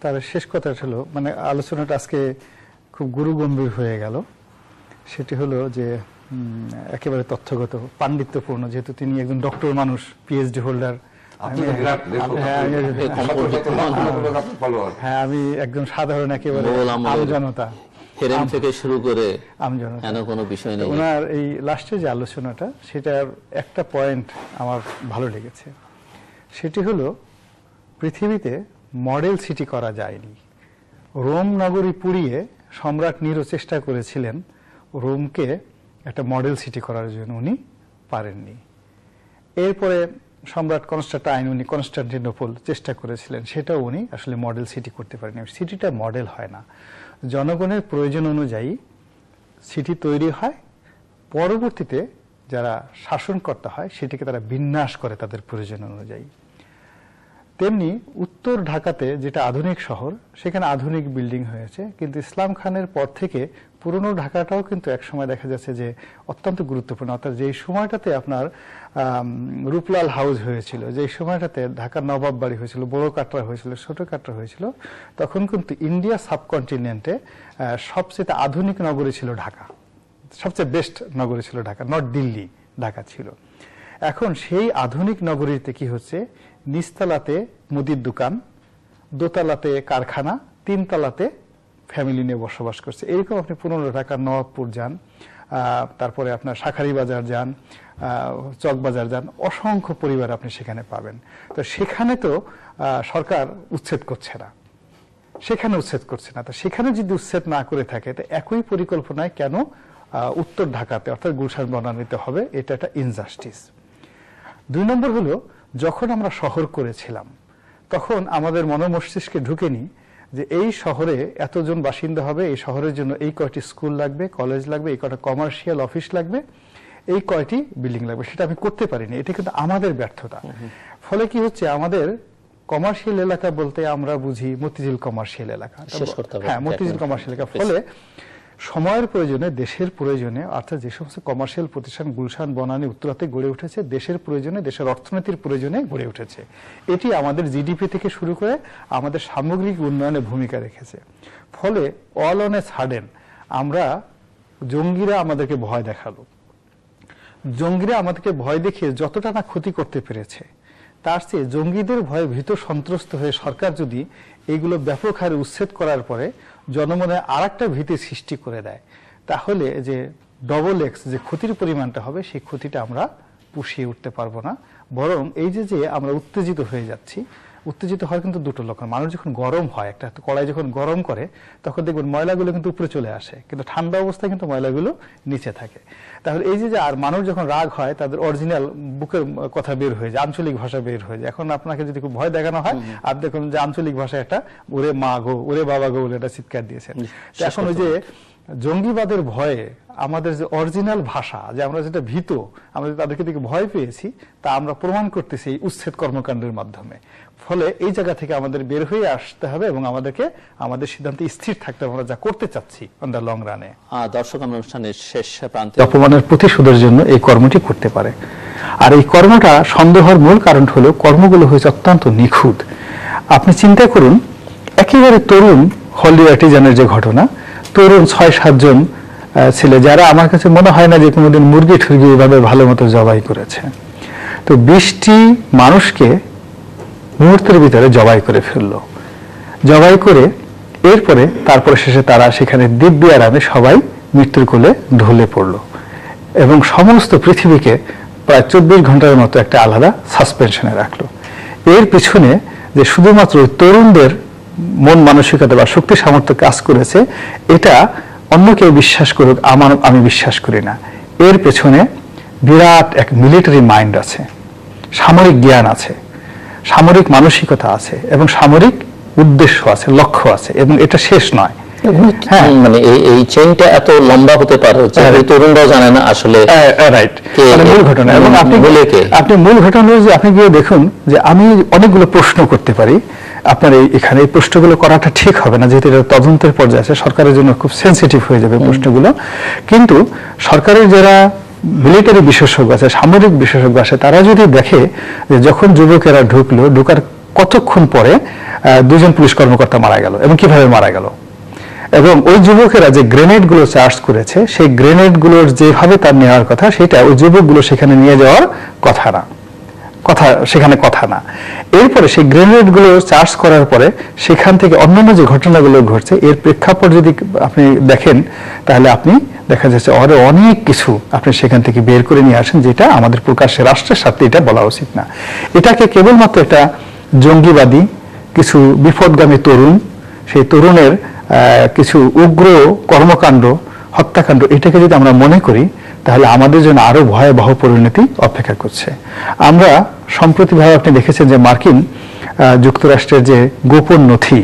তার শেষ কথা হলো, মানে আলোচনাটা আজকে খুব গুরুগম্ভীর হয়ে গেল। সেটি হলো যে একেবারে তথ্যগত, পাণ্ডিত্যপূর্ণ, যেহেতু তিনি একজন ডক্টর মানুষ, পিএইচডি হোল্ডার। হ্যাঁ, আমি একজন সাধারণ একেবারে আমজনতা, হেরেম থেকে শুরু করে আমজনতা, কোনো বিষয় নেই। ওনার এই লাস্টে যে আলোচনাটা, সেটার একটা পয়েন্ট আমার ভালো লেগেছে। সেটি হলো, পৃথিবীতে মডেল সিটি করা যায়নি। রোম নগরী পুড়িয়ে সম্রাট নিরো চেষ্টা করেছিলেন রোমকে একটা মডেল সিটি করার জন্য, উনি পারেননি। এরপরে সম্রাট উনি কনস্টান্টিনোপল চেষ্টা করেছিলেন, সেটাও উনি আসলে মডেল সিটি করতে পারেননি। সিটিটা মডেল হয় না, জনগণের প্রয়োজন অনুযায়ী সিটি তৈরি হয়, পরবর্তীতে যারা শাসনকর্তা হয় সেটিকে তারা বিন্যাস করে তাদের প্রয়োজন অনুযায়ী। তেমনি উত্তর ঢাকাতে, যেটা আধুনিক শহর, সেখানে আধুনিক বিল্ডিং হয়েছে, কিন্তু ইসলাম খানের পর থেকে পুরনো ঢাকাটাও কিন্তু একসময় দেখা যাচ্ছে যে অত্যন্ত গুরুত্বপূর্ণ। অর্থাৎ যেই সময়টাতে আপনার রূপলাল হাউস হয়েছিল, যেই সময়টাতে ঢাকার নবাব বাড়ি হয়েছিল, বড় কাটরা হয়েছিল, ছোট কাটরা হয়েছিল, তখন কিন্তু ইন্ডিয়া সাবকন্টিনেন্টে সবচেয়ে আধুনিক নগরী ছিল ঢাকা, সবচেয়ে বেস্ট নগরী ছিল ঢাকা, নট দিল্লি, ঢাকা ছিল। এখন সেই আধুনিক নগরীতে কি হচ্ছে, নিচতলাতে মুদির দোকান, দোতলাতে কারখানা, তিনতলাতে ফ্যামিলি নিয়ে বসবাস করছে। এরকম আপনি 15 ঢাকার নবাবপুর যান, তারপরে আপনার শাখারি বাজার যান, চকবাজার যান, অসংখ্য পরিবার আপনি সেখানে পাবেন। তো সেখানে তো সরকার উচ্ছেদ করছে না, সেখানে উচ্ছেদ করছে না। তো সেখানে যদি উচ্ছেদ না করে থাকে, তো একই পরিকল্পনায় কেন উত্তর ঢাকাতে অর্থাৎ গুলশান বনানীতে হবে? এটা একটা ইনজাস্টিস। 2 নম্বর হলো, যখন আমরা শহর করেছিলাম তখন আমাদের মস্তিষ্কে ঢুকেনি যে এই শহরে এতজন বাসিন্দা হবে, এই শহরের জন্য এই কয়টি স্কুল লাগবে, কলেজ লাগবে, এই কয়টা কমার্শিয়াল অফিস লাগবে, এই কয়টি বিল্ডিং লাগবে। সেটা আমি করতে পারিনি, এটা কিন্তু আমাদের ব্যর্থতা। ফলে কি হচ্ছে, আমাদের কমার্শিয়াল এলাকা বলতে আমরা বুঝি মতিঝিল কমার্শিয়াল এলাকা, হ্যাঁ, মতিঝিল কমার্শিয়াল এলাকা। ফলে সময়ের প্রয়োজনে, দেশের প্রয়োজনে, অর্থাৎ যে সমস্ত কমার্শিয়াল প্রতিষ্ঠান গুলশান বনানী উত্তরাতে গড়ে উঠেছে, দেশের প্রয়োজনে, দেশের অর্থনীতির প্রয়োজনে গড়ে উঠেছে। এটি আমাদের জিডিপি থেকে শুরু করে আমাদের সামগ্রিক উন্নয়নে ভূমিকা রেখেছে। ফলে অল অন এ সাডেন আমরা, জঙ্গিরা আমাদেরকে ভয় দেখালো, জঙ্গিরা আমাদেরকে ভয় দেখিয়ে যতটা না ক্ষতি করতে পেরেছে, তার চেয়ে জঙ্গিদের ভয়ে ভীত সন্ত্রস্ত হয়ে সরকার যদি এইগুলো ব্যাপক হারে উচ্ছেদ করার পরে জনমনে আর একটা ভীতি সৃষ্টি করে দেয়, তাহলে যে ডবল এক্স যে ক্ষতির পরিমাণটা হবে, সেই ক্ষতিটা আমরা পুষিয়ে উঠতে পারবো না। বরং এই যে আমরা উত্তেজিত হয়ে যাচ্ছি, উত্তেজিত হয় কিন্তু দুটো লক্ষণ। মানুষ যখন গরম হয়, একটা কড়াই যখন গরম করে, তখন দেখবেন ময়লাগুলো কিন্তু উপরে চলে আসে, কিন্তু ঠান্ডা অবস্থায় কিন্তু ময়লাগুলো নিচে থাকে। তাহলে এই যে আর মানুষ যখন রাগ হয়, তাদের অরিজিনাল বুকের কথা বের হয়ে যায়, আঞ্চলিক ভাষা বের হয়ে যায়। এখন আপনাকে যদি খুব ভয় দেখানো হয়, আর দেখুন যে আঞ্চলিক ভাষায় একটা ওরে মা গো, ওরে বাবা গো বলে একটা চিৎকার দিয়েছেন। এখন ওই যে জঙ্গিবাদের ভয়ে আমাদের যে অরিজিনাল ভাষা, যে আমরা যেটা ভীত, আমরা তাদেরকে দিকে ভয় পেয়েছি, তা আমরা প্রমাণ করতেছি এই উচ্ছেদ কর্মকাণ্ডের মাধ্যমে। ফলে এই জায়গা থেকে আমাদের বের হয়ে আসতে হবে এবং আমাদেরকে আমাদের সিদ্ধান্তে স্থির থাকতে হবে, আমরা যা করতে চাচ্ছি অন দ্য লং রানে। দর্শক, আমরা অনুষ্ঠানের শেষ প্রান্তে অপমানের প্রতিশোধের জন্য এই কর্মটি করতে পারে। আর এই কর্মটা সন্দেহের মূল কারণ হলো, কর্মগুলো হয়েছে অত্যন্ত নিখুঁত। আপনি চিন্তা করুন, একেবারে তরুণ হলি আর্টিজানের যে ঘটনা, তরুণ 6-7 জন ছেলে, যারা আমার কাছে মনে হয় না যে কোনোদিন মুরগি ঠুরগি এভাবে ভালো মতো জবাই করেছে। তো 20টি মানুষকে মুহূর্তের ভিতরে জবাই করে ফেললো। জবাই করে তারপরে শেষে তারা সেখানে দিব্য আরামে সবাই মৃত্যুর কোলে ঢলে পড়লো এবং সমস্ত পৃথিবীকে প্রায় 24 ঘন্টার মতো একটা আলাদা সাসপেনশনে রাখলো। এর পিছনে যে শুধুমাত্র তরুণদের মন মানসিকতা বা শক্তি সামর্থ্য কাজ করেছে, এটা অন্য কেউ বিশ্বাস করুক, আমি বিশ্বাস করি না। এর পেছনে বিরাট এক মিলিটারি মাইন্ড আছে, সামরিক জ্ঞান আছে, সামরিক মানসিকতা আছে এবং সামরিক উদ্দেশ্য আছে, লক্ষ্য আছে, এবং এটা শেষ নয়, মানে এই চেইনটা এত লম্বা হতে পারে যে এই তরুণরাও জানে না আসলে রাইট, মূল ঘটনা। এবং আপনি মূল ঘটনা যে আপনি গিয়ে দেখুন যে আমি অনেকগুলো প্রশ্ন করতে পারি আপনার এখানে এই প্রশ্নগুলো করাটা ঠিক হবে না, যেহেতু এটা তদন্তের পর্যায়ে আছে, সরকারের জন্য খুব সেন্সিটিভ হয়ে যাবে প্রশ্নগুলো। কিন্তু সরকারের যারা মিলিটারি বিশেষজ্ঞ আছে, সামরিক বিশেষজ্ঞ আছে, তারা যদি দেখে যে যখন যুবকেরা ঢোকার কতক্ষণ পরে দুজন পুলিশ কর্মকর্তা মারা গেল এবং কিভাবে মারা গেল, এবং ওই যুবকেরা যে গ্রেনেড গুলো চার্জ করেছে সেই গ্রেনেড গুলোর যেভাবে তার নেওয়ার কথা, সেটা ওই যুবকগুলো সেখানে নিয়ে যাওয়ার সেখানে কথা না। এরপরে সেই গ্রেনেড গুলো চার্জ করার পরে সেখান থেকে অন্যান্য যে ঘটনাগুলো ঘটছে এর প্রেক্ষাপট যদি আপনি দেখেন, তাহলে আপনি দেখা যাচ্ছে আরো অনেক কিছু আপনি সেখান থেকে বের করে নিয়ে আসেন, যেটা আমাদের প্রকাশ্যে রাষ্ট্রের সাথে এটা বলা উচিত না। এটাকে কেবলমাত্র একটা জঙ্গিবাদী, কিছু বিপদগামী তরুণ, সেই তরুণের কিছু উগ্র কর্মকাণ্ড, হত্যাকাণ্ড, এটাকে যদি আমরা মনে করি তাহলে আমাদের জন্য আরো ভয়াবহ পরিণতি অপেক্ষা করছে। আমরা সম্প্রতিভাবে আপনি দেখেছেন যে মার্কিন যুক্তরাষ্ট্রের যে গোপন নথি,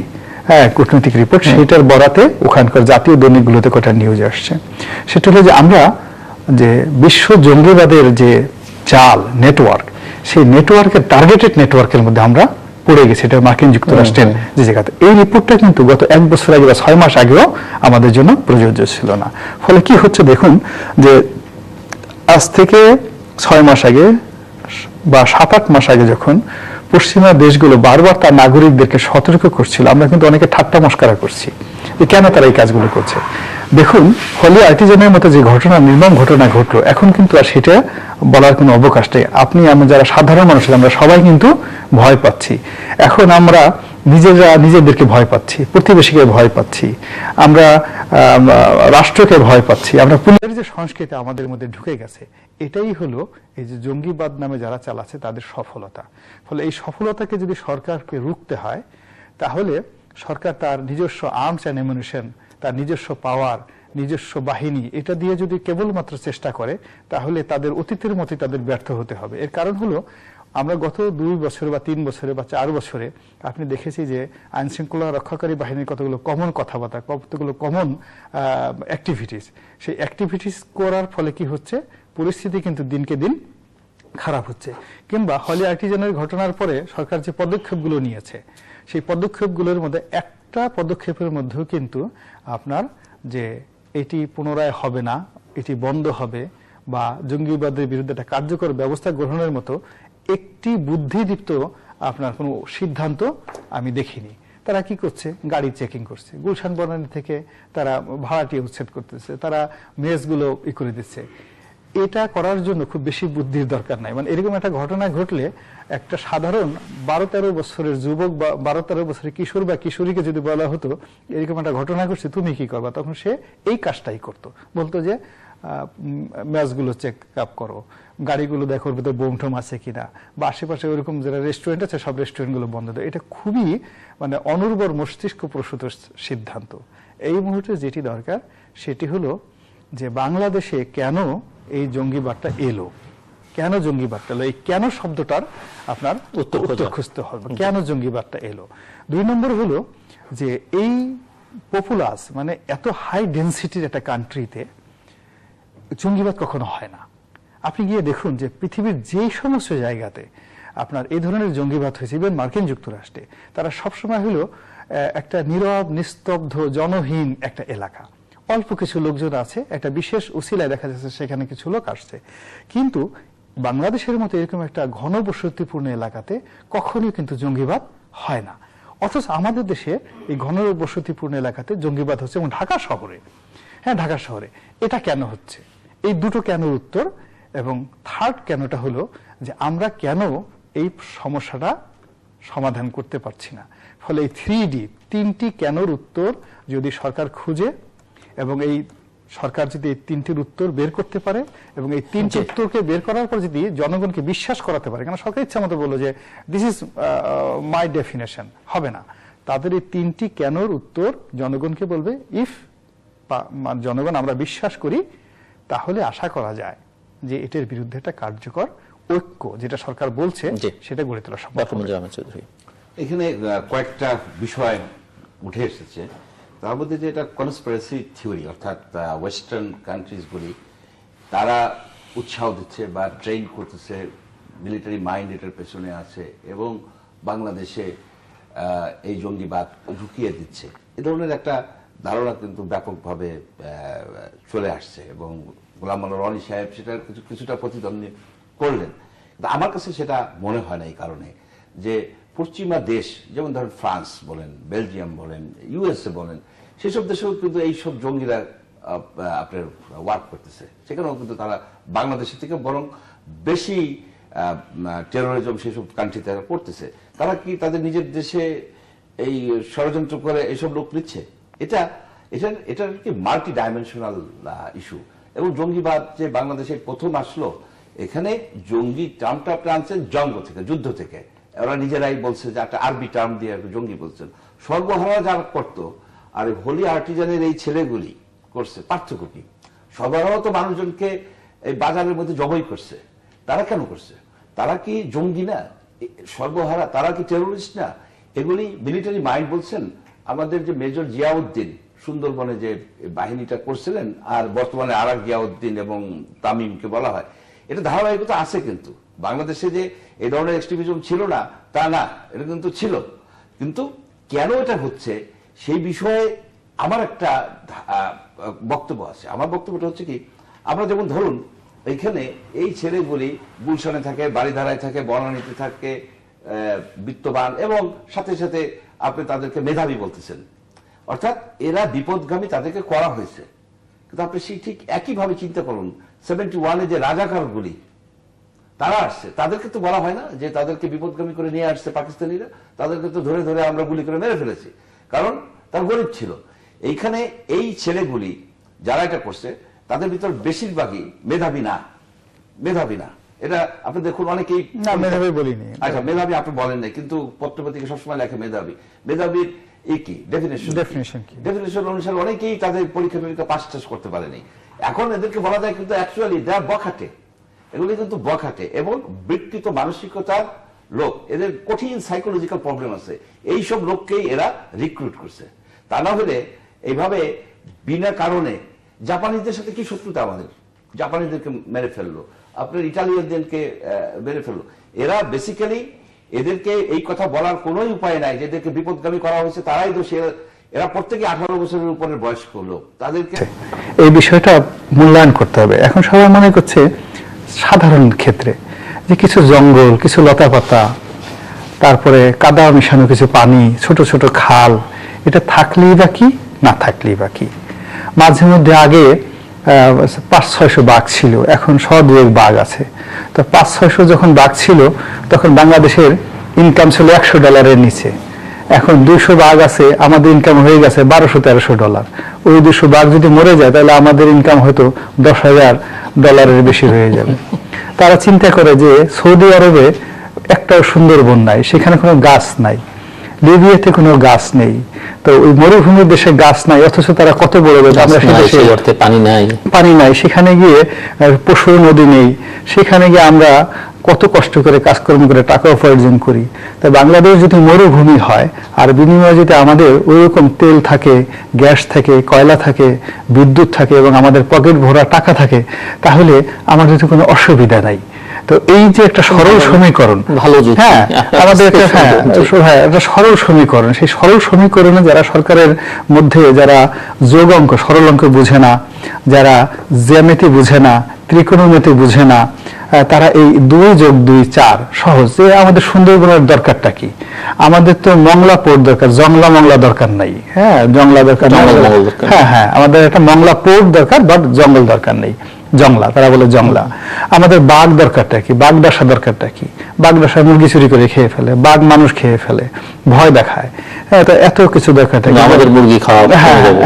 কূটনৈতিক রিপোর্ট, সেটার বরাতে ওখানকার জাতীয় দৈনিকগুলোতে কটা নিউজ আসছে। সেটা হলো যে আমরা যে বিশ্ব জঙ্গিবাদের যে জাল নেটওয়ার্ক, সেই নেটওয়ার্কের টার্গেটেড নেটওয়ার্কের মধ্যে আমরা পড়ে গেছে, এটা মার্কিন যুক্তরাষ্ট্রের যে জায়গাতে। এই রিপোর্টটা কিন্তু গত 1 বছর আগে বা 6 মাস আগেও আমাদের জন্য প্রযোজ্য ছিল না। ফলে কি হচ্ছে দেখুন, যে আজ থেকে 6 মাস আগে বা 7-8 মাস আগে যখন পশ্চিমা দেশগুলো বারবার তার নাগরিকদেরকে সতর্ক করছিল, আমরা কিন্তু অনেকে ঠাট্টা মশকরা করছি যে কেন তারা এই কাজগুলো করছে। দেখুন, হলি আর্টিজানের মতো যে নির্মম ঘটনা ঘটলো, এখন কিন্তু আর সেটা বলার কোনো অবকাশ নেই। আপনি আমরা যারা সাধারণ মানুষ, আমরা সবাই কিন্তু ভয় পাচ্ছি। এখন আমরা নিজেদেরকে ভয় পাচ্ছি, প্রতিবেশীকে ভয় পাচ্ছি, আমরা রাষ্ট্রকে ভয় পাচ্ছি, আমরা পুলিশের যে সংস্কৃতি আমাদের মধ্যে ঢুকে গেছে, এটাই হলো এই যে জঙ্গিবাদ নামে যারা চালাচ্ছে তাদের সফলতা। ফলে এই সফলতাকে যদি সরকারকে রুখতে হয়, তাহলে সরকার তার নিজস্ব আর্মস অ্যান্ড অ্যামুনিশন, তার নিজস্ব পাওয়ার, নিজস্ব বাহিনী, এটা দিয়ে যদি কেবলমাত্র চেষ্টা করে, তাহলে তাদের অতীতের মতোই তাদের ব্যর্থ হতে হবে। এর কারণ হলো আমরা গত 2 বছর বা 3 বছরে বা 4 বছরে আপনি দেখেছি যে আইন শৃঙ্খলা রক্ষাকারী বাহিনীর কতগুলো কমন কথাবার্তা, কতগুলো কমন অ্যাক্টিভিটিস, সেই অ্যাক্টিভিটিস করার ফলে কি হচ্ছে, পরিস্থিতি কিন্তু দিনকে দিন খারাপ হচ্ছে। কিংবা হলি আর্টিজানের ঘটনার পরে সরকার যে পদক্ষেপগুলো নিয়েছে, সেই পদক্ষেপগুলোর মধ্যে একটা পদক্ষেপের মধ্যেও কিন্তু আপনার যে এটি পুনরায় হবে না, এটি বন্ধ হবে, বা জঙ্গিবাদের বিরুদ্ধে একটা কার্যকর ব্যবস্থা গ্রহণের মতো একটি বুদ্ধিদীপ্ত আপনার কোনো সিদ্ধান্ত আমি দেখিনি। তারা কি করছে, গাড়ি চেকিং করছে, গুলশান বনানী থেকে তারা ভাড়াটি উচ্ছেদ করতেছে, তারা মেসগুলো করে দিচ্ছে। এটা করার জন্য খুব বেশি বুদ্ধির দরকার নাই। মানে এরকম একটা ঘটনা ঘটলে একটা সাধারণ 12-13 বছরের যুবক বা 12-13 বছরের কিশোর বা কিশোরীকে যদি বলা হতো এরকম একটা ঘটনা ঘটছে, তুমি কি করবা, তখন সে এই কাজটাই করতো, বলতো যে ম্যাচগুলো চেক আপ করো, গাড়িগুলো দেখো ওর ভিতরে বোম টোম আছে কিনা, বা আশেপাশে ওইরকম যারা রেস্টুরেন্ট আছে সব রেস্টুরেন্টগুলো বন্ধ দেয়। এটা খুবই মানে অনুর্বর মস্তিষ্ক প্রসূত সিদ্ধান্ত। এই মুহূর্তে যেটি দরকার সেটি হলো যে বাংলাদেশে কেন এই জঙ্গিবাদটা এলো, কেন জঙ্গিবাদটা এলো, এই কেন শব্দটার আপনার উত্তর খুঁজতে হবে, কেন জঙ্গিবাদটা এলো। 2 নম্বর হলো যে এই পপুলাস মানে এত হাই ডেনসিটির একটা কান্ট্রিতে জঙ্গিবাদ কখনো হয় না। আপনি গিয়ে দেখুন যে পৃথিবীর যে সমস্ত জায়গাতে আপনার এই ধরনের জঙ্গিবাদ হয়েছে, ইভেন মার্কিন যুক্তরাষ্ট্রে, তারা সবসময় হলো একটা নীরব, নিস্তব্ধ, জনহীন একটা এলাকা। অল্প কিছু লোকজন আছে, একটা বিশেষ উসিলায় দেখা যাচ্ছে সেখানে কিছু লোক আসছে। কিন্তু বাংলাদেশের মতো এরকম একটা ঘনবসতিপূর্ণ এলাকাতে কখনোই কিন্তু জঙ্গিবাদ হয় না। অথচ আমাদের দেশে এই ঘনবসতিপূর্ণ এলাকাতে জঙ্গিবাদ হচ্ছে, এবং ঢাকা শহরে, হ্যাঁ ঢাকা শহরে। এটা কেন হচ্ছে? এই দুটো কেনর উত্তর, এবং থার্ড কেনটা হলো যে আমরা কেন এই সমস্যাটা সমাধান করতে পারছি না। ফলে এই 3D 3টি কেনর উত্তর যদি সরকার খুঁজে, এবং এই সরকার যদি এই 3টির উত্তর বের করতে পারে, এবং এই 3টি উত্তরকে বের করার পর যদি জনগণকে বিশ্বাস করাতে পারে, কারণ সরকার ইচ্ছা মতো বললো যে দিস ইজ মাই ডেফিনেশন, হবে না। তাদের এই 3টি কেনর উত্তর জনগণকে বলবে, ইফ জনগণ আমরা বিশ্বাস করি, তাহলে আশা করা যায় যে এটার বিরুদ্ধে একটা কার্যকর ঐক্য, যেটা সরকার বলছে, সেটা গড়ে তোলা সম্ভব। এখানে কয়েকটা বিষয় উঠে এসেছে। তার মধ্যে যে এটা কনস্পিরেসি থিওরি, অর্থাৎ ওয়েস্টার্ন কান্ট্রিজগুলি তারা উৎসাহ দিচ্ছে বা ট্রেন করতেছে, মিলিটারি মাইন্ড এটার পেছনে আছে, এবং বাংলাদেশে এই জঙ্গিবাদ ঢুকিয়ে দিচ্ছে, এ ধরনের একটা ধারণা কিন্তু ব্যাপকভাবে চলে আসছে। এবং গোলাম মোল্লা রনি সাহেব সেটা কিছুটা প্রতিদ্বন্দ্বী করলেন, কিন্তু আমার কাছে সেটা মনে হয় না। এই কারণে যে পশ্চিমা দেশ, যেমন ধরেন ফ্রান্স বলেন, বেলজিয়াম বলেন, ইউএসএ বলেন, সেসব দেশেও কিন্তু এইসব জঙ্গিরা আপনার ওয়ার্ক করতেছে। সেখানেও কিন্তু তারা বাংলাদেশের থেকে বরং বেশি টেরোরিজম সেসব কান্ট্রিতে করতেছে। তারা কি তাদের নিজের দেশে এই ষড়যন্ত্র করে এইসব লোক নিচ্ছে? এটা কি মাল্টি ডাইমেনশনাল ইস্যু। এবং জঙ্গিবাদ যে বাংলাদেশে প্রথম আসলো, এখানে জঙ্গি টার্মটা আপনি আনছেন জঙ্গ থেকে, যুদ্ধ থেকে। ওরা নিজেরাই বলছে যে একটা আরবি টার্ম দিয়ে জঙ্গি বলছেন। সর্বহারা যারা করতো আর হোলি আর্টিজানের এই ছেলেগুলি করছে, পার্থক্য কি? সর্বহারা তো মানুষজনকে এই বাজারের মধ্যে জবাই করছে, তারা কেন করছে? তারা কি জঙ্গি না? সর্বহারা তারা কি টেরোরিস্ট না? এগুলি মিলিটারি মাইন্ড বলছেন। আমাদের যে মেজর জিয়াউদ্দিন সুন্দরবনে যে বাহিনীটা করছিলেন, আর বর্তমানে আরাক জিয়াউদ্দিন এবং তামিমকে বলা হয়, এটা ধারাবাহিকতা আছে। কিন্তু বাংলাদেশে যে এই ধরনের এক্সট্রিমিজম ছিল না তা না, এটা কিন্তু ছিল। কিন্তু কেন এটা হচ্ছে সেই বিষয়ে আমার একটা বক্তব্য আছে। আমার বক্তব্যটা হচ্ছে কি, আমরা যেমন ধরুন এইখানে এই ছেলেগুলি গুলশানে থাকে, বাড়িধারায় থাকে, বনানীতে থাকে, বিত্তবান, এবং সাথে সাথে আপনি তাদেরকে মেধাবী বলতেছেন, অর্থাৎ এরা বিপদগামী, তাদেরকে করা হয়েছে। কিন্তু আপনি সেই ঠিক একইভাবে চিন্তা করুন, 71-এ যে রাজাকারগুলি তারা আসছে, তাদেরকে তো বলা হয় না যে তাদেরকে বিপদগামী করে নিয়ে আসছে পাকিস্তানিরা। তাদেরকে তো ধরে ধরে আমরা গুলি করে মেরে ফেলেছি, কারণ তার গরিব ছিল। এইখানে এই ছেলেগুলি যারা এটা করছে, তাদের ভিতর বেশিরভাগই মেধাবী না। মেধাবী না, এটা আপনি দেখুন অনেকেই। মেধাবী বলিনি। আচ্ছা, মেধাবী আপনি বলেন নাই, কিন্তু পত্রপত্রিকা সবসময় লেখে মেধাবী। মেধাবীর কি ডেফিনেশন অনুসারে অনেকেই তাদের পরীক্ষা টরীক্ষা পাস টাস করতে পারেনি। এখন এদেরকে বলা যায় কিন্তু অ্যাকচুয়ালি দে আর বখাটে। এগুলি কিন্তু বখাটে এবং বিকৃত মানসিকতার লোক। এদের কঠিন সাইকোলজিক্যাল প্রবলেম আছে। এইসব লোককেই এরা রিক্রুট করছে। তা না হলে এইভাবে বিনা কারণে জাপানিদের সাথে কি শত্রুতা আমাদের? জাপানিদেরকে মেরে ফেললো, আপনার ইটালিয়ানদেরকে মেরে ফেললো। এরা বেসিক্যালি, এদেরকে এই কথা বলার কোনো উপায় নাই, যেদেরকে বিপদগামী করা হয়েছে তারাই দোষী। এরা প্রত্যেকে 18 বছরের উপরের বয়স্ক লোক, তাদেরকে এই বিষয়টা মূল্যায়ন করতে হবে। এখন সবাই মনে করছে সাধারণ ক্ষেত্রে যে কিছু জঙ্গল, কিছু লতাপাতা, তারপরে কাদা মিশানো কিছু পানি, ছোট ছোট খাল, এটা থাকলেই বা কি, না থাকলেই বা কি। মাঝে মধ্যে আগে 500-600 বাঘ ছিল, এখন 100-200 বাঘ আছে। তো 500-600 যখন বাঘ ছিল, তখন বাংলাদেশের ইনকাম ছিল $100 নিচে। এখন 200 বাঘ আছে, আমাদের ইনকাম হয়ে গেছে $1200-1300। ওই 200 বাঘ যদি মরে যায়, তাহলে আমাদের ইনকাম হয়তো $10,000 বেশি হয়ে যাবে। তারা চিন্তা করে যে সৌদি আরবে একটাও সুন্দরবন নাই, সেখানে কোনো গাছ নাই, লিবিয়াতে কোনো গাছ নেই, তো ওই মরুভূমির দেশে গাছ নাই, অথচ তারা কত বড় পানি নাই, সেখানে গিয়ে পশু নদী নেই, সেখানে গিয়ে আমরা কত কষ্ট করে কাজকর্ম করে টাকা উপার্জন করি। তাই বাংলাদেশ যদি মরুভূমি হয়, আর বিনিময়ে যদি আমাদের ওইরকম তেল থাকে, গ্যাস থাকে, কয়লা থাকে, বিদ্যুৎ থাকে, এবং আমাদের পকেট ভরা টাকা থাকে, তাহলে আমাদের তো কোনো অসুবিধা নাই। তো এই যে একটা সরল সমীকরণ, হ্যাঁ আমাদের একটা একটা সরল সমীকরণ, সেই সরল সমীকরণে যারা সরকারের মধ্যে যারা যোগ অঙ্ক, সরল অঙ্ক বুঝে না, যারা জ্যামিতি বুঝে না, ত্রিকোণমিতি বুঝে না, তারা এই 2+2=4 সহজ। যে আমাদের সুন্দরবনের দরকারটা কি? আমাদের তো মংলা পোর্ট দরকার, জংলা মংলা দরকার নাই। হ্যাঁ, জংলা দরকার, হ্যাঁ আমাদের একটা মংলা পোর্ট দরকার, বাট জঙ্গল দরকার নেই, জংলা, তারা বলে জংলা। আমাদের বাঘ দরকারটা কি? বাঘডাসা দরকারটা কি? বাঘডাসা মুরগি চুরি করে খেয়ে ফেলে, বাঘ মানুষ খেয়ে ফেলে, ভয় দেখায়। এত কিছু দরকারটা কি? আমাদের মুরগি খাওয়া,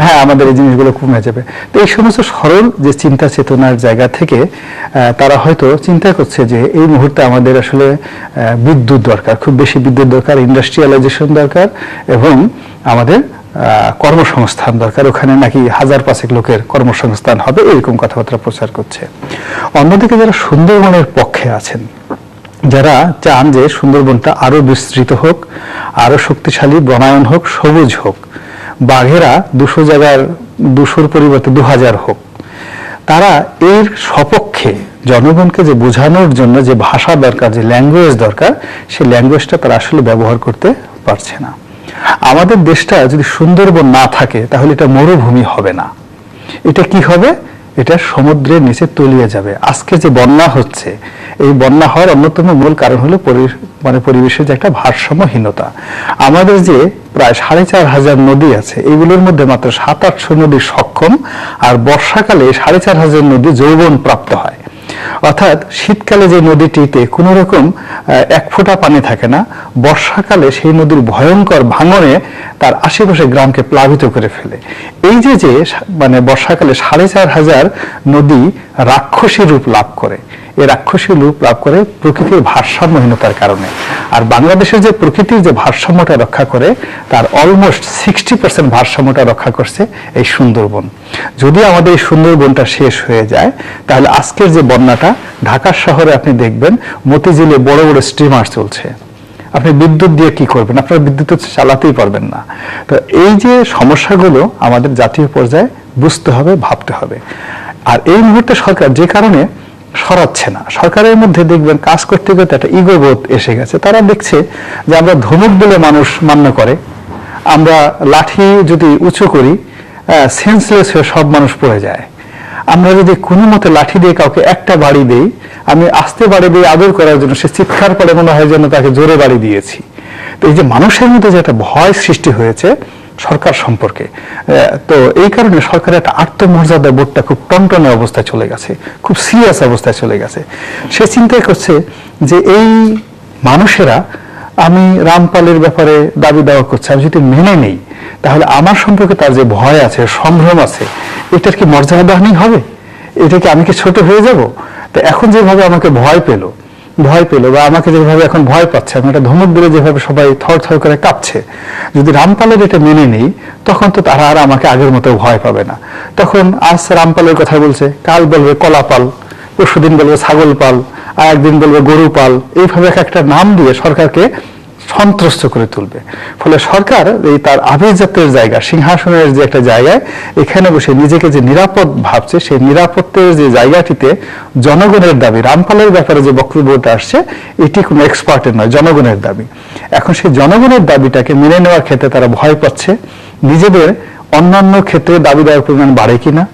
হ্যাঁ আমাদের এই জিনিসগুলো কমে যাবে। তো এই সমস্ত সরল যে চিন্তা চেতনার জায়গা থেকে তারা হয়তো চিন্তা করছে যে এই মুহূর্তে আমাদের আসলে বিদ্যুৎ দরকার, খুব বেশি বিদ্যুৎ দরকার, ইন্ডাস্ট্রিয়ালাইজেশন দরকার, এবং আমাদের কর্মসংস্থান দরকার। ওখানে নাকি 1000-5 লোকের কর্মসংস্থান হবে, এরকম কথাবার্তা প্রচার করছে। অন্যদিকে যারা সুন্দরবনের পক্ষে আছেন, যারা চান যে সুন্দরবনটা আরো বিস্তৃত হোক, আরো শক্তিশালী বনায়ন হোক, সবুজ হোক, বাঘেরা 200 জায়গার 200-র পরিবর্তে 2000 হোক, তারা এর সপক্ষে জনগণকে যে বোঝানোর জন্য যে ভাষা দরকার, যে ল্যাঙ্গুয়েজ দরকার, সেই ল্যাঙ্গুয়েজটা তারা আসলে ব্যবহার করতে পারছে না। আমাদের দেশটা যদি সুন্দরবন না থাকে তাহলে এটা মরুভূমি হবে না। এটা কি হবে? এটা সমুদ্রের নিচে তলিয়ে যাবে। আজকে যে বন্যা হচ্ছে, এই বন্যা হওয়ার অন্যতম মূল কারণ হলো পরিবেশের যে একটা ভারসাম্যহীনতা। আমাদের যে প্রায় 4500 নদী আছে, এগুলোর মধ্যে মাত্র 700-800 নদী সক্ষম, আর বর্ষাকালে 4500 নদী যৌবন প্রাপ্ত হয়। অর্থাৎ শীতকালে যে নদীটিতে কোনো রকম 1 ফোঁটা পানি থাকে না, বর্ষাকালে সেই নদীর ভয়ঙ্কর ভাঙনে তার আশেপাশে গ্রামকে প্লাবিত করে ফেলে। এই যে বর্ষাকালে 4500 নদী রাক্ষসী রূপ লাভ করে, এই রাক্ষসী রূপ লাভ করে প্রকৃতির ভারসাম্যহীনতার কারণে। আর বাংলাদেশের যে প্রকৃতির যে ভারসাম্যটা রক্ষা করে, তার অলমোস্ট 60% ভারসাম্যটা রক্ষা করছে এই সুন্দরবন। যদি আমাদের এই সুন্দরবনটা শেষ হয়ে যায়, তাহলে আজকের যে বন্যাটা, ঢাকা শহরে আপনি দেখবেন মতিঝিলে বড় বড় স্টিমার চলছে। আপনি বিদ্যুৎ দিয়ে কি করবেন? আপনারা বিদ্যুৎ চালাতেই পারবেন না। তো এই যে সমস্যাগুলো আমাদের জাতীয় পর্যায়ে বুঝতে হবে, ভাবতে হবে। আর এই মুহূর্তে সরকার যে কারণে সরাচ্ছে না, সরকারের মধ্যে দেখবেন কাজ করতে করতে একটা ইগোবোধ এসে গেছে। তারা দেখছে যে আমরা ধনুক বলে মানুষ মান্য করে, আমরা লাঠি যদি উঁচু করি সেন্সলেস হয়ে সব মানুষ পড়ে যায়। আমরা যদি কোনো মতে লাঠি দিয়ে কাউকে একটা বাড়ি দেই, আমি আস্তে বাড়ি দিয়ে আদর করার জন্য সে চিৎকার করে মনে হয় যেন তাকে জোরে বাড়ি দিয়েছি। তো এই যে মানুষের মধ্যে যে একটা ভয় সৃষ্টি হয়েছে সরকার সম্পর্কে, তো এই কারণে সরকারের একটা আত্মমর্যাদা বোধটা খুব টনটনে অবস্থায় চলে গেছে, খুব সিরিয়াস অবস্থায় চলে গেছে। সে চিন্তাই করছে যে এই মানুষেরা, আমি রামপালের ব্যাপারে দাবি দাওয়া করছে, আমি যদি মেনে নেই তাহলে আমার সম্পর্কে তার যে ভয় আছে, সম্ভ্রম আছে, এটার কি মর্যাদাহানি হবে? এটা কি আমি কি ছোট হয়ে যাব? তো এখন যেভাবে আমাকে ভয় পেল বা আমাকে যেভাবে এখন ভয় পাচ্ছে, আমি একটা ধমক দিলে যেভাবে সবাই থর থর করে কাঁপছে, যদি রামপালের এটা মেনে নেই তখন তো তারা আর আমাকে আগের মতো ভয় পাবে না। তখন আজ রামপালের কথা বলছে, কাল বলবে কলাপাল, পরশুদিন বলবে ছাগল পাল, আর একদিন বলবে গরু পাল, এইভাবে একটা নাম দিয়ে সরকারকে সন্ত্রস্ত করে তুলবে। ফলে সরকার এই তার আভিজাত্যের জায়গা, সিংহাসনের যে একটা জায়গায়, এখানে বসে নিজেকে যে নিরাপদ ভাবছে, সেই নিরাপত্তের যে জায়গাটিতে জনগণের দাবি, রামপালের ব্যাপারে যে বক্তব্যটা আসছে, এটি কোনো এক্সপার্টের নয়, জনগণের দাবি। এখন সেই জনগণের দাবিটাকে মেনে নেওয়ার ক্ষেত্রে তারা ভয় পাচ্ছে, নিজেদের অন্যান্য ক্ষেত্রে দাবি দেওয়ার পরিমাণ বাড়ে কিনা।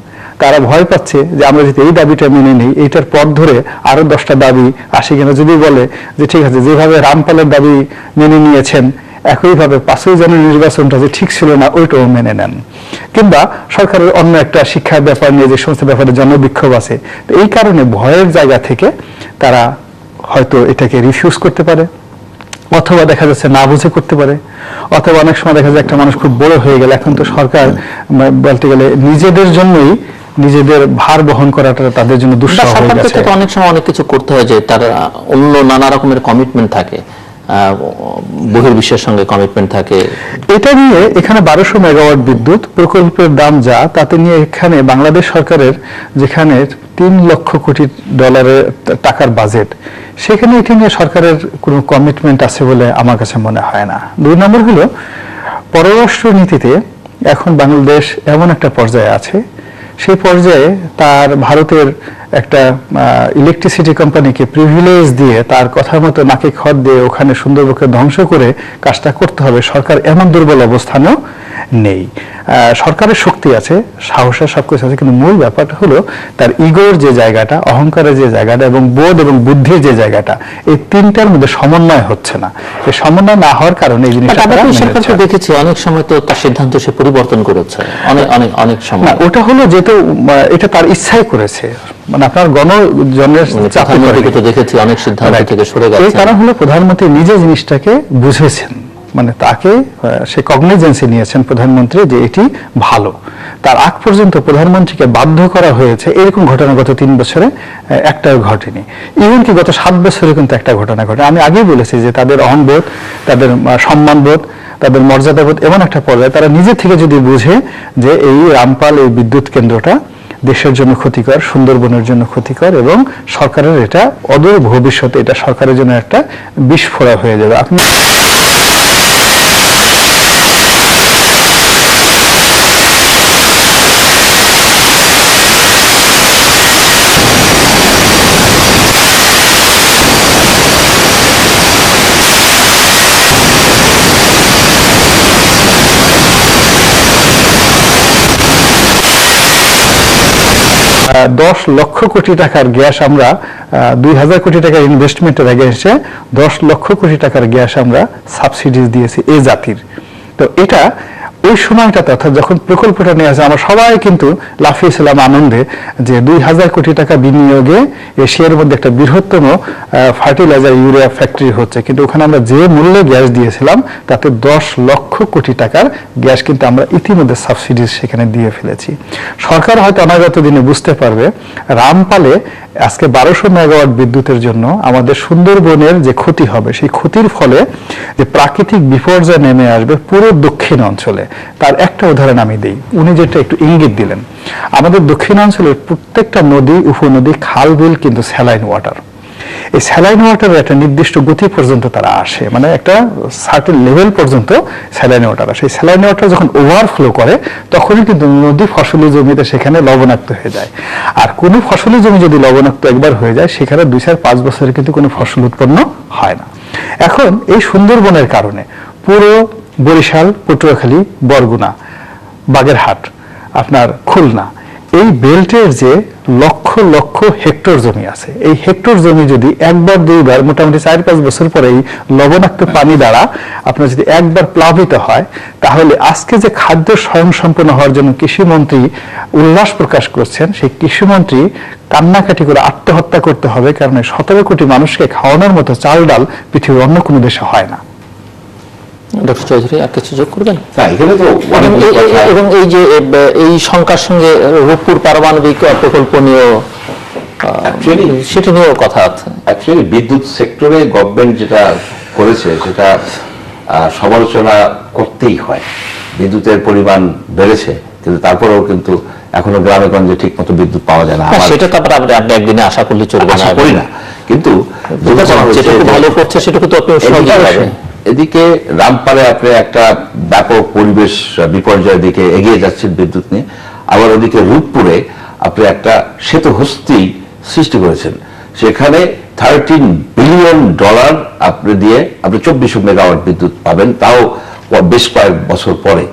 তারা ভয় পাচ্ছে যে আমরা যদি এই দাবিটা মেনে নিই, এইটার পথ ধরে আরো 10টা দাবি আসে কিনা। যদি বলে যে ঠিক আছে, যেভাবে রামপালের দাবি মেনে নিয়েছেন, একইভাবে 5ই জানুয়ারি নির্বাচনটা যে ঠিক ছিল না, ওইটাও মেনে নেন। কিংবা সরকারের অন্য একটা শিক্ষার ব্যাপার নিয়ে যে সমস্ত ব্যাপারে জনবিক্ষোভ আছে, তো এই কারণে ভয়ের জায়গা থেকে তারা হয়তো এটাকে রিফিউজ করতে পারে, অথবা দেখা যাচ্ছে না বুঝে করতে পারে, অথবা অনেক সময় দেখা যায় একটা মানুষ খুব বড় হয়ে গেলে এখন তো সরকার বলতে গেলে নিজেদের জন্যই নিজেদের ভার বহন করাটা তাদের জন্য দুঃসহ হয়ে গেছে। অনেক সময় অনেক কিছু করতে হয়, যে তার অন্য নানা রকমের কমিটমেন্ট থাকে, বহির্বিশ্বের সঙ্গে কমিটমেন্ট থাকে। এটা নিয়ে এখানে 1200 মেগাওয়াট বিদ্যুৎ প্রকল্পের দাম যা, তাতে নিয়ে এখানে বাংলাদেশ সরকারের যেখানে $3 লক্ষ কোটি টাকার বাজেট, সেখানে এটা নিয়ে সরকারের কোনো কমিটমেন্ট আছে বলে আমার কাছে মনে হয় না। 2 নম্বর হলো পররাষ্ট্র নীতিতে এখন বাংলাদেশ এমন একটা পর্যায়ে আছে, সেই পর্যায়ে তার ভারতের একটা ইলেকট্রিসিটি কোম্পানিকে প্রিভিলেজ দিয়ে তার কথা মতো নাকে খত দিয়ে ওখানে সুন্দরবনকে ধ্বংস করে কাজটা করতে হবে, সরকার এমন দুর্বল অবস্থানেও নেই। সরকারের শক্তি আছে, সাহসের সবকিছু আছে, কিন্তু মূল ব্যাপারটা হলো তার ইগোর যে জায়গাটা, অহংকারের যে জায়গাটা এবং বোধ এবং বুদ্ধির যে জায়গাটা, এই তিনটার মধ্যে সমন্বয় হচ্ছে না। এই সমন্বয় না হওয়ার কারণে এই জিনিসটা দেখেছি অনেক সময় তো তার সিদ্ধান্ত সে পরিবর্তন করেছে অনেক সময়। ওটা হলো যেহেতু এটা তার ইচ্ছাই করেছে, মানে আপনার গণজনের চাপে দেখেছি অনেক সিদ্ধান্ত থেকে সরে গেছে। এই কারণ হলো প্রধানমন্ত্রী নিজে জিনিসটাকে বুঝেছেন, মানে তাকে সে কগনিজেন্সি নিয়েছেন প্রধানমন্ত্রী যে এটি ভালো। তার আগ পর্যন্ত প্রধানমন্ত্রীকে বাধ্য করা হয়েছে এরকম ঘটনা গত 3 বছরে একটাও ঘটেনি। ইভেন কি গত 7 বছরে কিন্তু একটা ঘটনা ঘটে। আমি আগেই বলেছি যে তাদের অহংবোধ, তাদের সম্মানবোধ, তাদের মর্যাদাবোধ এমন একটা পর্যায়ে তারা নিজে থেকে যদি বুঝে যে এই রামপাল, এই বিদ্যুৎ কেন্দ্রটা দেশের জন্য ক্ষতিকর, সুন্দরবনের জন্য ক্ষতিকর এবং সরকারের এটা অদূর ভবিষ্যতে এটা সরকারের জন্য একটা বিস্ফোরা হয়ে যাবে। আপনি 10 লক্ষ কোটি টাকার গ্যাস আমরা 2000 কোটি টাকার ইনভেস্টমেন্টের আগে এসে 10 লক্ষ কোটি টাকার গ্যাস আমরা সাবসিডিজ দিয়েছি এই জাতির। তো এটা ওই সময়টাতে অর্থাৎ যখন প্রকল্পটা নিয়ে আসে আমরা সবাই কিন্তু লাফিয়েছিলাম আনন্দে যে 2000 কোটি টাকা বিনিয়োগে এশিয়ার মধ্যে একটা বৃহত্তম ফার্টিলাইজার ইউরিয়া ফ্যাক্টরি হচ্ছে, কিন্তু ওখানে আমরা যে মূল্যে গ্যাস দিয়েছিলাম তাতে 10 লক্ষ কোটি টাকার গ্যাস কিন্তু আমরা ইতিমধ্যে সাবসিডিজ সেখানে দিয়ে ফেলেছি। সরকার হয়তো অনাগত দিনে বুঝতে পারবে রামপালে আজকে 1200 মেগাওয়াট বিদ্যুতের জন্য আমাদের সুন্দরবনের যে ক্ষতি হবে সেই ক্ষতির ফলে যে প্রাকৃতিক বিপর্যয় নেমে আসবে পুরো দক্ষিণ অঞ্চলে, তার একটা উদাহরণ আমি দিই। উনি যেটা একটু ইঙ্গিত দিলেন, আমাদের দক্ষিণাঞ্চলের প্রত্যেকটা নদী উপনদী খাল বিল কিন্তু স্যালাইন ওয়াটার। এই স্যালাইন ওয়াটারের একটা নির্দিষ্ট গতি পর্যন্ত তারা আসে, মানে একটা সার্টেন লেভেল পর্যন্ত স্যালাইন ওয়াটার আসে। এই স্যালাইন ওয়াটার যখন ওভারফ্লো করে তখনই কিন্তু নদী ফসলি জমিতে সেখানে লবণাক্ত হয়ে যায়। আর কোনো ফসলি জমি যদি লবণাক্ত একবার হয়ে যায় সেখানে 2-5 বছরে কিন্তু কোনো ফসল উৎপন্ন হয় না। এখন এই সুন্দরবনের কারণে পুরো বরিশাল, পটুয়াখালী, বরগুনা, বাগেরহাট, আপনার খুলনা, এই বেল্টের যে লক্ষ লক্ষ হেক্টর জমি আছে, এই হেক্টর জমি যদি একবার দুইবার মোটামুটি 4-5 বছর পরে এই লবণাক্ত পানি দ্বারা আপনার যদি একবার প্লাবিত হয়, তাহলে আজকে যে খাদ্য স্বয়ংসম্পূর্ণ হওয়ার জন্য কৃষিমন্ত্রী উল্লাস প্রকাশ করছেন, সেই কৃষিমন্ত্রী কান্নাকাটি করে আত্মহত্যা করতে হবে, কারণ 17 কোটি মানুষকে খাওয়ানোর মতো চাল ডাল পৃথিবীর অন্য কোনো দেশে হয় না। ডক্টর চৌধুরী আর কিছু যোগ করবেন? এখানে তো এবং এই যে এই শঙ্কার সঙ্গে রূপপুর পারমাণবিক প্রকল্প নিয়েও সেটা নিয়েও কথা আছে। অ্যাকচুয়ালি বিদ্যুৎ সেক্টরে গভর্নমেন্ট যেটা করেছে সেটা সমালোচনা করতেই হয়। বিদ্যুতের পরিমাণ বেড়েছে, কিন্তু তারপরেও কিন্তু এখনো গ্রামে গঞ্জে ঠিক মতো বিদ্যুৎ পাওয়া যায় না। সেটা তারপরে আপনি একদিনে আশা করলে চলবে না, করি না, কিন্তু যেটুকু ভালো করছে সেটুকু তো আপনি সহজে পাবেন। এদিকে রামপালে আপনি একটা ব্যাপক পরিবেশ বিপর্যয়ের দিকে এগিয়ে যাচ্ছেন বিদ্যুৎ নিয়ে, আবার ওদিকে রূপপুরে আপনি একটা শ্বেতহস্তি সৃষ্টি করেছেন, সেখানে $13 বিলিয়ন আপনি দিয়ে আপনি 2400 মেগাওয়াট বিদ্যুৎ পাবেন, তাও বেশ কয়েক বছর পরে।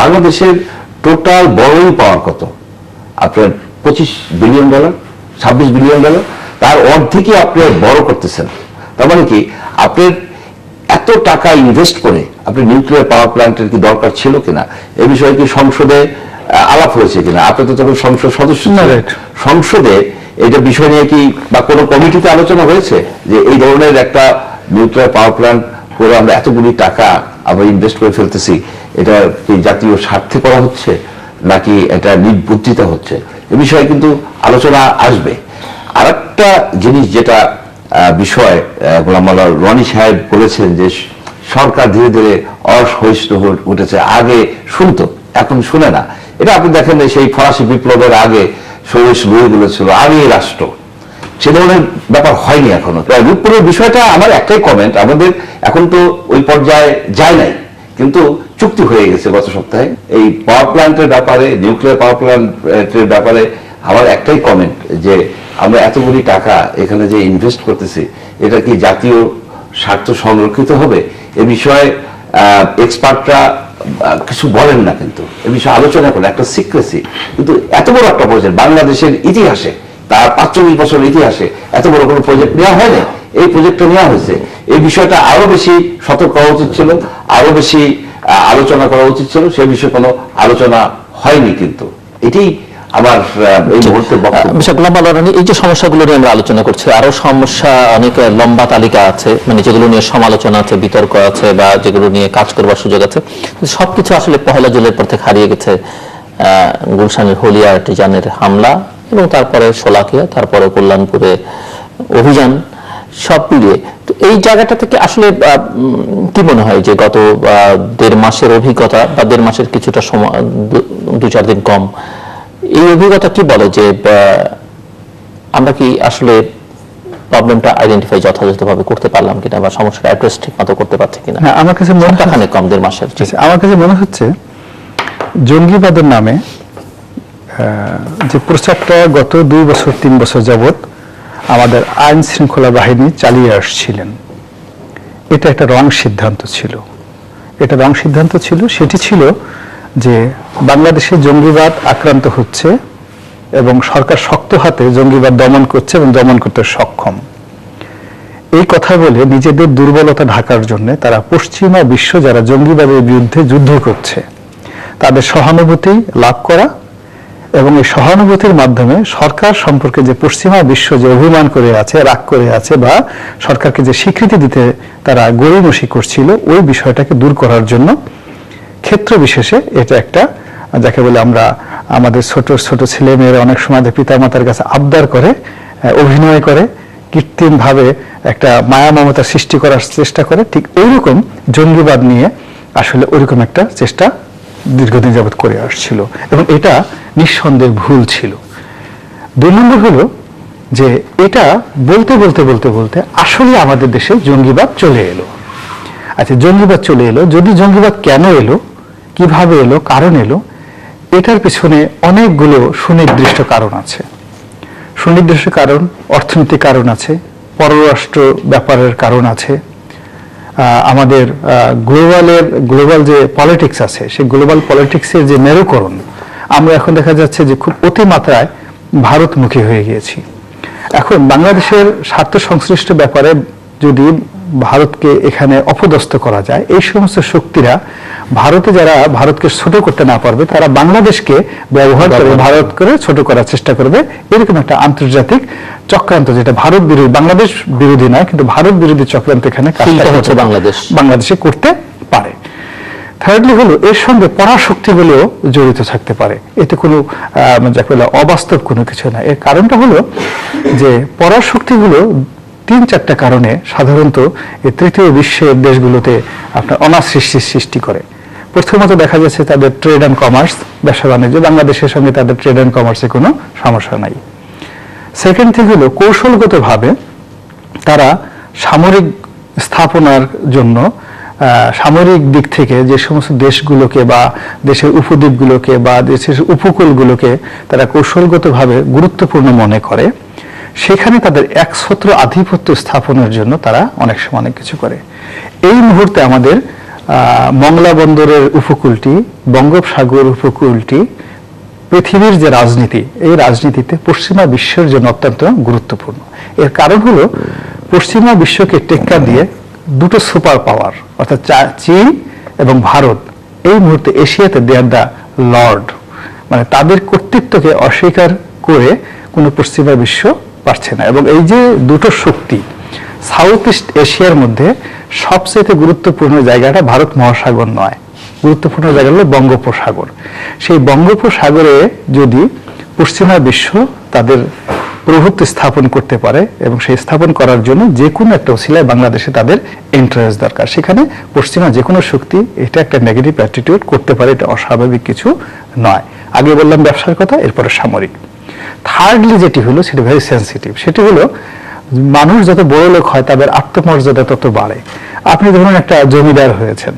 বাংলাদেশের টোটাল বড়ই পাওয়ার কত? আপনার $25 বিলিয়ন, $26 বিলিয়ন, তার অর্ধেকই আপনি বড় করতেছেন। তার মানে কি আপনার এত টাকা ইনভেস্ট করে আপনি নিউক্লিয়ার পাওয়ার প্ল্যান্টের কি দরকার ছিল কিনা, এ বিষয়ে কি সংসদে আলাপ হয়েছে কিনা? আপনি তো তখন সংসদ সদস্য ছিলেন, সংসদে এটা বিষয় নিয়ে কি বা কোনো কমিটিতে আলোচনা হয়েছে যে এই ধরনের একটা নিউক্লিয়ার পাওয়ার প্ল্যান্ট করে আমরা এতগুলি টাকা আমরা ইনভেস্ট করে ফেলতেছি, এটা কি জাতীয় স্বার্থে করা হচ্ছে নাকি এটা নির্বুদ্ধিতা হচ্ছে? এ বিষয়ে কিন্তু আলোচনা আসবে। আর একটা জিনিস যেটা বিষয় গোলাম মাওলা রনি সাহেব বলেছেন যে সরকার ধীরে ধীরে অসহিষ্ণু হয়ে উঠেছে, আগে শুনতো এখন শুনে না। এটা আপনি দেখেন সেই ফরাসি বিপ্লবের আগে সহিষ্ণু লুইগুলো ছিল, আগে রাষ্ট্র, সে ধরনের ব্যাপার হয়নি এখনো। রূপপুরের বিষয়টা আমার একটাই কমেন্ট, আমাদের এখন তো ওই পর্যায়ে যায় নাই, কিন্তু চুক্তি হয়ে গেছে গত সপ্তাহে। এই পাওয়ার প্ল্যান্টের ব্যাপারে, নিউক্লিয়ার পাওয়ার প্ল্যান্টের ব্যাপারে আমার একটাই কমেন্ট যে আমরা এতগুলি টাকা এখানে যে ইনভেস্ট করতেছি, এটা কি জাতীয় স্বার্থ সংরক্ষিত হবে? এ বিষয়ে এক্সপার্টরা কিছু বলেন না, কিন্তু এ বিষয়ে আলোচনা করে একটা সিক্রেসি। কিন্তু এত বড় একটা প্রজেক্ট বাংলাদেশের ইতিহাসে, তার 45 বছরের ইতিহাসে এত বড় কোনো প্রজেক্ট নেওয়া হয়নি, এই প্রজেক্টটা নেওয়া হয়েছে। এই বিষয়টা আরো বেশি সতর্ক হওয়া উচিত ছিল, আরো বেশি আলোচনা করা উচিত ছিল, সে বিষয়ে কোনো আলোচনা হয়নি। কিন্তু এটাই আমার এই মুহূর্তে বক্তব্য। এই যে সমস্যাগুলো নিয়ে আমরা আলোচনা করছি, আরো সমস্যা অনেক লম্বা তালিকা আছে, মানে যেগুলো নিয়ে সমালোচনা আছে, বিতর্ক আছে, বা যেগুলো নিয়ে কাজ করবার সুযোগ আছে, সবকিছু আসলে পহেলা জুলাইয়ের পর থেকে হারিয়ে গেছে। গুলশানের হলিয়া আর্টিজানের হামলা, এবং তারপরে শোলাকিয়া, তারপরে কল্যাণপুরে অভিযান, সব মিলিয়ে তো এই জায়গাটা থেকে আসলে কি মনে হয় যে গত 1.5 মাসের অভিজ্ঞতা বা 1.5 মাসের কিছুটা সময়, 2-4 দিন কম, এই অভিজ্ঞতা কি বলে যে আমরা কি আসলে প্রবলেমটা আইডেন্টিফাই যথাযথভাবে করতে পারলাম কিনা, বা সমস্যাটা অ্যাড্রেস ঠিক মতো করতে পারছি কিনা? আমার কাছে মনে হয় কম 1.5 মাসের। আমার কাছে মনে হচ্ছে জঙ্গিবাদের নামে যে প্রচারটা গত 2 বছর 3 বছর যাবত আমাদের আইন শৃঙ্খলা বাহিনী চালিয়ে আসছিলেন, এটা একটা রং সিদ্ধান্ত ছিল। এটা রং সিদ্ধান্ত ছিল, সেটি ছিল যে বাংলাদেশে জঙ্গিবাদ আক্রান্ত হচ্ছে এবং সরকার শক্ত হাতে জঙ্গিবাদ দমন করছে এবং দমন করতে সক্ষম। এই কথা বলে নিজেদের দুর্বলতা ঢাকার জন্য তারা পশ্চিমা বিশ্ব যারা জঙ্গিবাদের বিরুদ্ধে যুদ্ধ করছে তাদের সহানুভূতি লাভ করা এবং এই সহানুভূতির মাধ্যমে সরকার সম্পর্কে যে পশ্চিমা বিশ্ব যে অভিমান করে আছে, রাগ করে আছে বা সরকারকে যে স্বীকৃতি দিতে তারা গড়িমসি করছিল ওই বিষয়টাকে দূর করার জন্য ক্ষেত্র বিশেষে এটা একটা যাকে বলে আমরা আমাদের ছোট ছোট ছেলে মেয়েরা অনেক সময় পিতামাতার কাছে আবদার করে, অভিনয় করে, কৃত্রিম ভাবে একটা মায়া মমতা সৃষ্টি করার চেষ্টা করে, ঠিক ওইরকম জঙ্গিবাদ নিয়ে আসলে ওইরকম একটা চেষ্টা দীর্ঘদিন যাবৎ করে আসছিল এবং এটা নিঃসন্দেহে ভুল ছিল। 2 নম্বর হলো যে এটা বলতে বলতে বলতে বলতে আসলে আমাদের দেশে জঙ্গিবাদ চলে এলো। আচ্ছা, জঙ্গিবাদ চলে এলো, যদি জঙ্গিবাদ কেন এলো, কিভাবে এলো, কারণ এলো, এটার পিছনে অনেকগুলো সুনির্দিষ্ট কারণ আছে। সুনির্দিষ্ট কারণ, অর্থনৈতিক কারণ আছে, পররাষ্ট্র ব্যাপারের কারণ আছে, আমাদের গ্লোবাল যে পলিটিক্স আছে সেই গ্লোবাল পলিটিক্সের যে মেরুকরণ, আমরা এখন দেখা যাচ্ছে যে খুব অতিমাত্রায় ভারতমুখী হয়ে গিয়েছি। এখন বাংলাদেশের স্বার্থ সংশ্লিষ্ট ব্যাপারে যদি ভারতকে এখানে অপদস্থ করা যায়, এই সমস্ত শক্তিরা ভারতে যারা ভারতকে ছোট করতে না পারবে তারা বাংলাদেশকে ব্যবহার করে ভারত করে ছোট করার চেষ্টা করবে। এরকম একটা আন্তর্জাতিক চক্রান্ত, যেটা ভারত বিরোধী, বাংলাদেশ বিরোধী নয় কিন্তু ভারত বিরোধী চক্রান্ত এখানে বাংলাদেশে করতে পারে। থার্ডলি হলো এর সঙ্গে পরাশক্তিগুলোও জড়িত থাকতে পারে, এতে কোনো যাকে বলে অবাস্তব কোনো কিছু না। এর কারণটা হলো যে পরাশক্তিগুলো 3-4টা কারণে সাধারণত এই তৃতীয় বিশ্বের দেশগুলোতে আপনার অনাসৃষ্টির সৃষ্টি করে। প্রথমত দেখা যাচ্ছে তাদের ট্রেড অ্যান্ড কমার্স, ব্যবসা বাণিজ্য, বাংলাদেশের সঙ্গে তাদের ট্রেড অ্যান্ড কমার্সে কোনো সমস্যা নাই। সেকেন্ড থিং হলো কৌশলগতভাবে তারা সামরিক স্থাপনার জন্য সামরিক দিক থেকে যে সমস্ত দেশগুলোকে বা দেশের উপদ্বীপগুলোকে বা দেশের উপকূলগুলোকে তারা কৌশলগতভাবে গুরুত্বপূর্ণ মনে করে, সেখানে তাদের একছত্র আধিপত্য স্থাপনের জন্য তারা অনেক সময় অনেক কিছু করে। এই মুহূর্তে আমাদের মংলা বন্দরের উপকূলটি, বঙ্গোপসাগর উপকূলটি পৃথিবীর যে রাজনীতি, এই রাজনীতিতে পশ্চিমা বিশ্বের জন্য অত্যন্ত গুরুত্বপূর্ণ। এর কারণ হলো পশ্চিমা বিশ্বকে টেক্কা দিয়ে 2টো সুপার পাওয়ার অর্থাৎ চীন এবং ভারত এই মুহূর্তে এশিয়াতে দে আর দ্য লর্ড, মানে তাদের কর্তৃত্বকে অস্বীকার করে কোনো পশ্চিমা বিশ্ব পারছে না। এবং এই যে 2টো শক্তি, সাউথ ইস্ট এশিয়ার মধ্যে সবচেয়ে গুরুত্বপূর্ণ জায়গাটা ভারত মহাসাগর নয়, গুরুত্বপূর্ণ জায়গা হলো বঙ্গোপসাগর। সেই বঙ্গোপসাগরে যদি পশ্চিমা বিশ্ব তাদের প্রভুত্ব স্থাপন করতে পারে এবং সেই স্থাপন করার জন্য যে কোনো একটা ওসিলায় বাংলাদেশে তাদের ইন্টারেস্ট দরকার, সেখানে পশ্চিমা যে কোনো শক্তি এটা একটা নেগেটিভ অ্যাটিটিউড করতে পারে, এটা অস্বাভাবিক কিছু নয়। আগে বললাম ব্যবসার কথা, এরপরে সামরিক। থার্ডলি যেটি হলো সেটা ভেরি সেন্সিটিভ, সেটি হলো মানুষ যত বড় লোক হয় তাদের আত্মমর্যাদা তত বাড়ে। আপনি ধরুন একটা জমিদার হয়েছেন,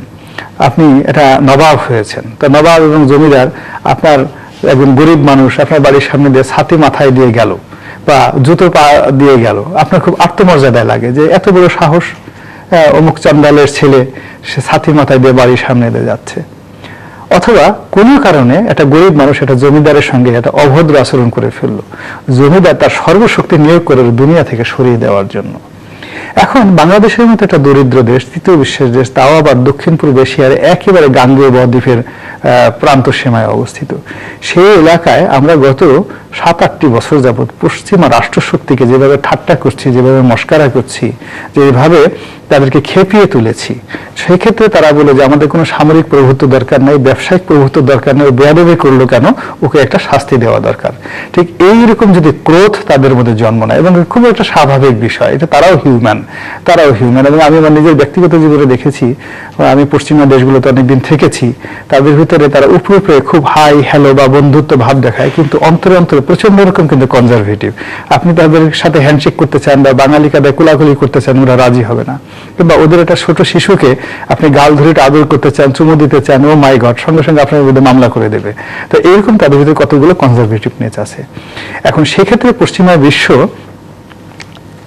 আপনি এটা নবাব হয়েছেন, তো নবাব এবং জমিদার আপনার একজন গরিব মানুষ আপনার বাড়ির সামনে দিয়ে ছাতি মাথায় দিয়ে গেল বা জুতো পা দিয়ে গেল, আপনার খুব আত্মমর্যাদায় লাগে যে এত বড় সাহস, অমুক চান্দালের ছেলে সে ছাতি মাথায় দিয়ে বাড়ির সামনে দিয়ে যাচ্ছে। অথবা কোনো কারণে একটা গরিব মানুষ একটা জমিদারের সঙ্গে একটা অভদ্র আচরণ করে ফেললো, জমিদার তার সর্বশক্তি নিয়োগ করে দুনিয়া থেকে সরিয়ে দেওয়ার জন্য। এখন বাংলাদেশের মতো একটা দরিদ্র দেশ, তৃতীয় বিশ্বের দেশ, তাও আবার দক্ষিণ পূর্ব এশিয়ার একেবারে গাঙ্গেয় বদ্বীপের প্রান্ত সীমায় অবস্থিত, সেই এলাকায় আমরা গত 7-8টি বছর যাবৎ পশ্চিমা রাষ্ট্রশক্তিকে যেভাবে ঠাট্টা করছি, যেভাবে মস্কারা করছি, যেভাবে তাদেরকে খেপিয়ে তুলেছি, সেই ক্ষেত্রে তারা বলে যে আমাদের কোনো সামরিক প্রভুত্ব দরকার নেই, ব্যবসায়িক প্রভুত্ব দরকার নেই, বেয়াদবি করলো কেন, ওকে একটা শাস্তি দেওয়া দরকার। ঠিক এইরকম যদি ক্রোধ তাদের মধ্যে জন্ম নেয়, এবং খুব একটা স্বাভাবিক বিষয়, এটা তারাও হিউম্যান এবং আমি আমার নিজের ব্যক্তিগত জীবনে দেখেছি, আমি পশ্চিমা দেশগুলোতে অনেকদিন থেকেছি, তাদের ভিতরে তারা উপরে খুব হাই হ্যালো বা বন্ধুত্ব ভাব দেখায়, কিন্তু অন্তরে অন্তরে প্রচন্ড রকম কিন্তু কনজারভেটিভ। আপনি তাদের সাথে হ্যান্ডশেক করতে চান বা বাঙালি কাদায় কোলাকুলি করতে চান, ওরা রাজি হবে না। কিংবা ওদের একটা ছোট শিশুকে আপনি গাল ধরে আদর করতে চান, চুমু দিতে চান, ও মাই গড, সঙ্গে সঙ্গে আপনার বিরুদ্ধে মামলা করে দেবে। তো এরকম তাদের ভিতরে কতগুলো কনজারভেটিভ নেচ আছে। এখন সেক্ষেত্রে পশ্চিমা বিশ্ব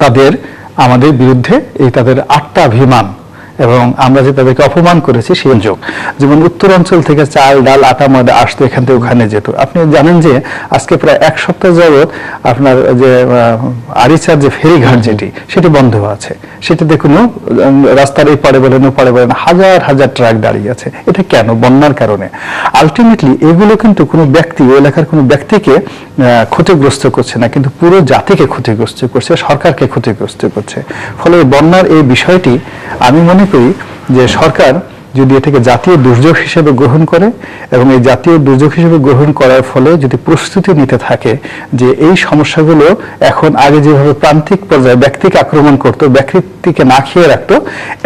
তাদের আমাদের বিরুদ্ধে এই তাদের আত্মাভিমান এবং আমরা যে তাদেরকে অপমান করেছি সেই যোগ। যেমন উত্তরাঞ্চল থেকে চাল ডাল আটা ময়দা আসতো, এখান থেকে ওখানে যেত। আপনি জানেন যে আজকে প্রায় এক সপ্তাহ যাবত আপনার যে আরিচার যে ফেরিঘাট সেটি বন্ধ আছে। সেটিতে কোনো রাস্তার এই পারে বলেন ও পারে বলেন হাজার হাজার ট্রাক দাঁড়িয়ে আছে। এটা কেন? বন্যার কারণে। আলটিমেটলি এগুলো কিন্তু কোনো ব্যক্তি, ওই এলাকার কোনো ব্যক্তিকে ক্ষতিগ্রস্ত করছে না, কিন্তু পুরো জাতিকে ক্ষতিগ্রস্ত করছে, সরকারকে ক্ষতিগ্রস্ত করছে। ফলে বন্যার এই বিষয়টি আমি মনে করি যে সরকার যদি এটাকে জাতীয় দুর্যোগ হিসেবে গ্রহণ করে এবং এই জাতীয় দুর্যোগ হিসেবে গ্রহণ করার ফলে যদি প্রস্তুতি নিতে থাকে যে এই সমস্যাগুলো এখন আগে যেভাবে প্রান্তিক পর্যায়ে ব্যক্তিকে আক্রমণ করতো, ব্যক্তিকে না খেয়ে রাখতো,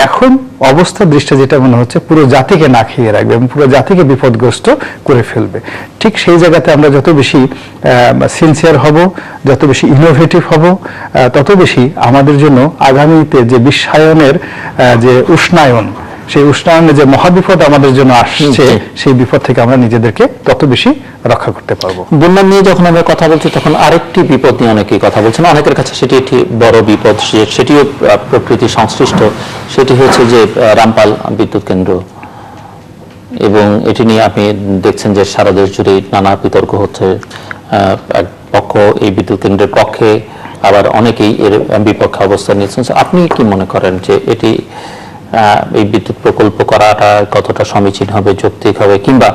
এখন অবস্থা দৃষ্টি যেটা মনে হচ্ছে পুরো জাতিকে না খেয়ে রাখবে এবং পুরো জাতিকে বিপদগ্রস্ত করে ফেলবে। ঠিক সেই জায়গাতে আমরা যত বেশি সিনসিয়ার হব, যত বেশি ইনোভেটিভ হব, তত বেশি আমাদের জন্য আগামীতে যে বিশ্বায়নের যে উষ্ণায়ন, সেই উষ্ণায়নে যে মহাবিপদ আমাদের জন্য আসছে, সেই বিপদ থেকে আমরা নিজেদেরকে তত বেশি রক্ষা করতে পারবো। বন্যা নিয়ে যখন আমরা কথা বলছি তখন আরেকটি বিপদ নিয়ে অনেকেই কথা বলছেন, অনেকের কাছে সেটি একটি বড় বিপদ, সেটিও প্রকৃতি সংশ্লিষ্ট। সেটি হচ্ছে যে রামপাল বিদ্যুৎ কেন্দ্র, এবং এটি নিয়ে আপনি দেখছেন যে সারা দেশ জুড়ে নানা বিতর্ক হচ্ছে। এক পক্ষ এই বিদ্যুৎ কেন্দ্রের পক্ষে, আবার অনেকেই এর বিপক্ষে অবস্থান নিয়েছেন। আপনি কি মনে করেন যে এটি এই বিদ্যুৎ প্রকল্প করাটা কতটা সমীচীন হবে, যৌক্তিক হবে, কিংবা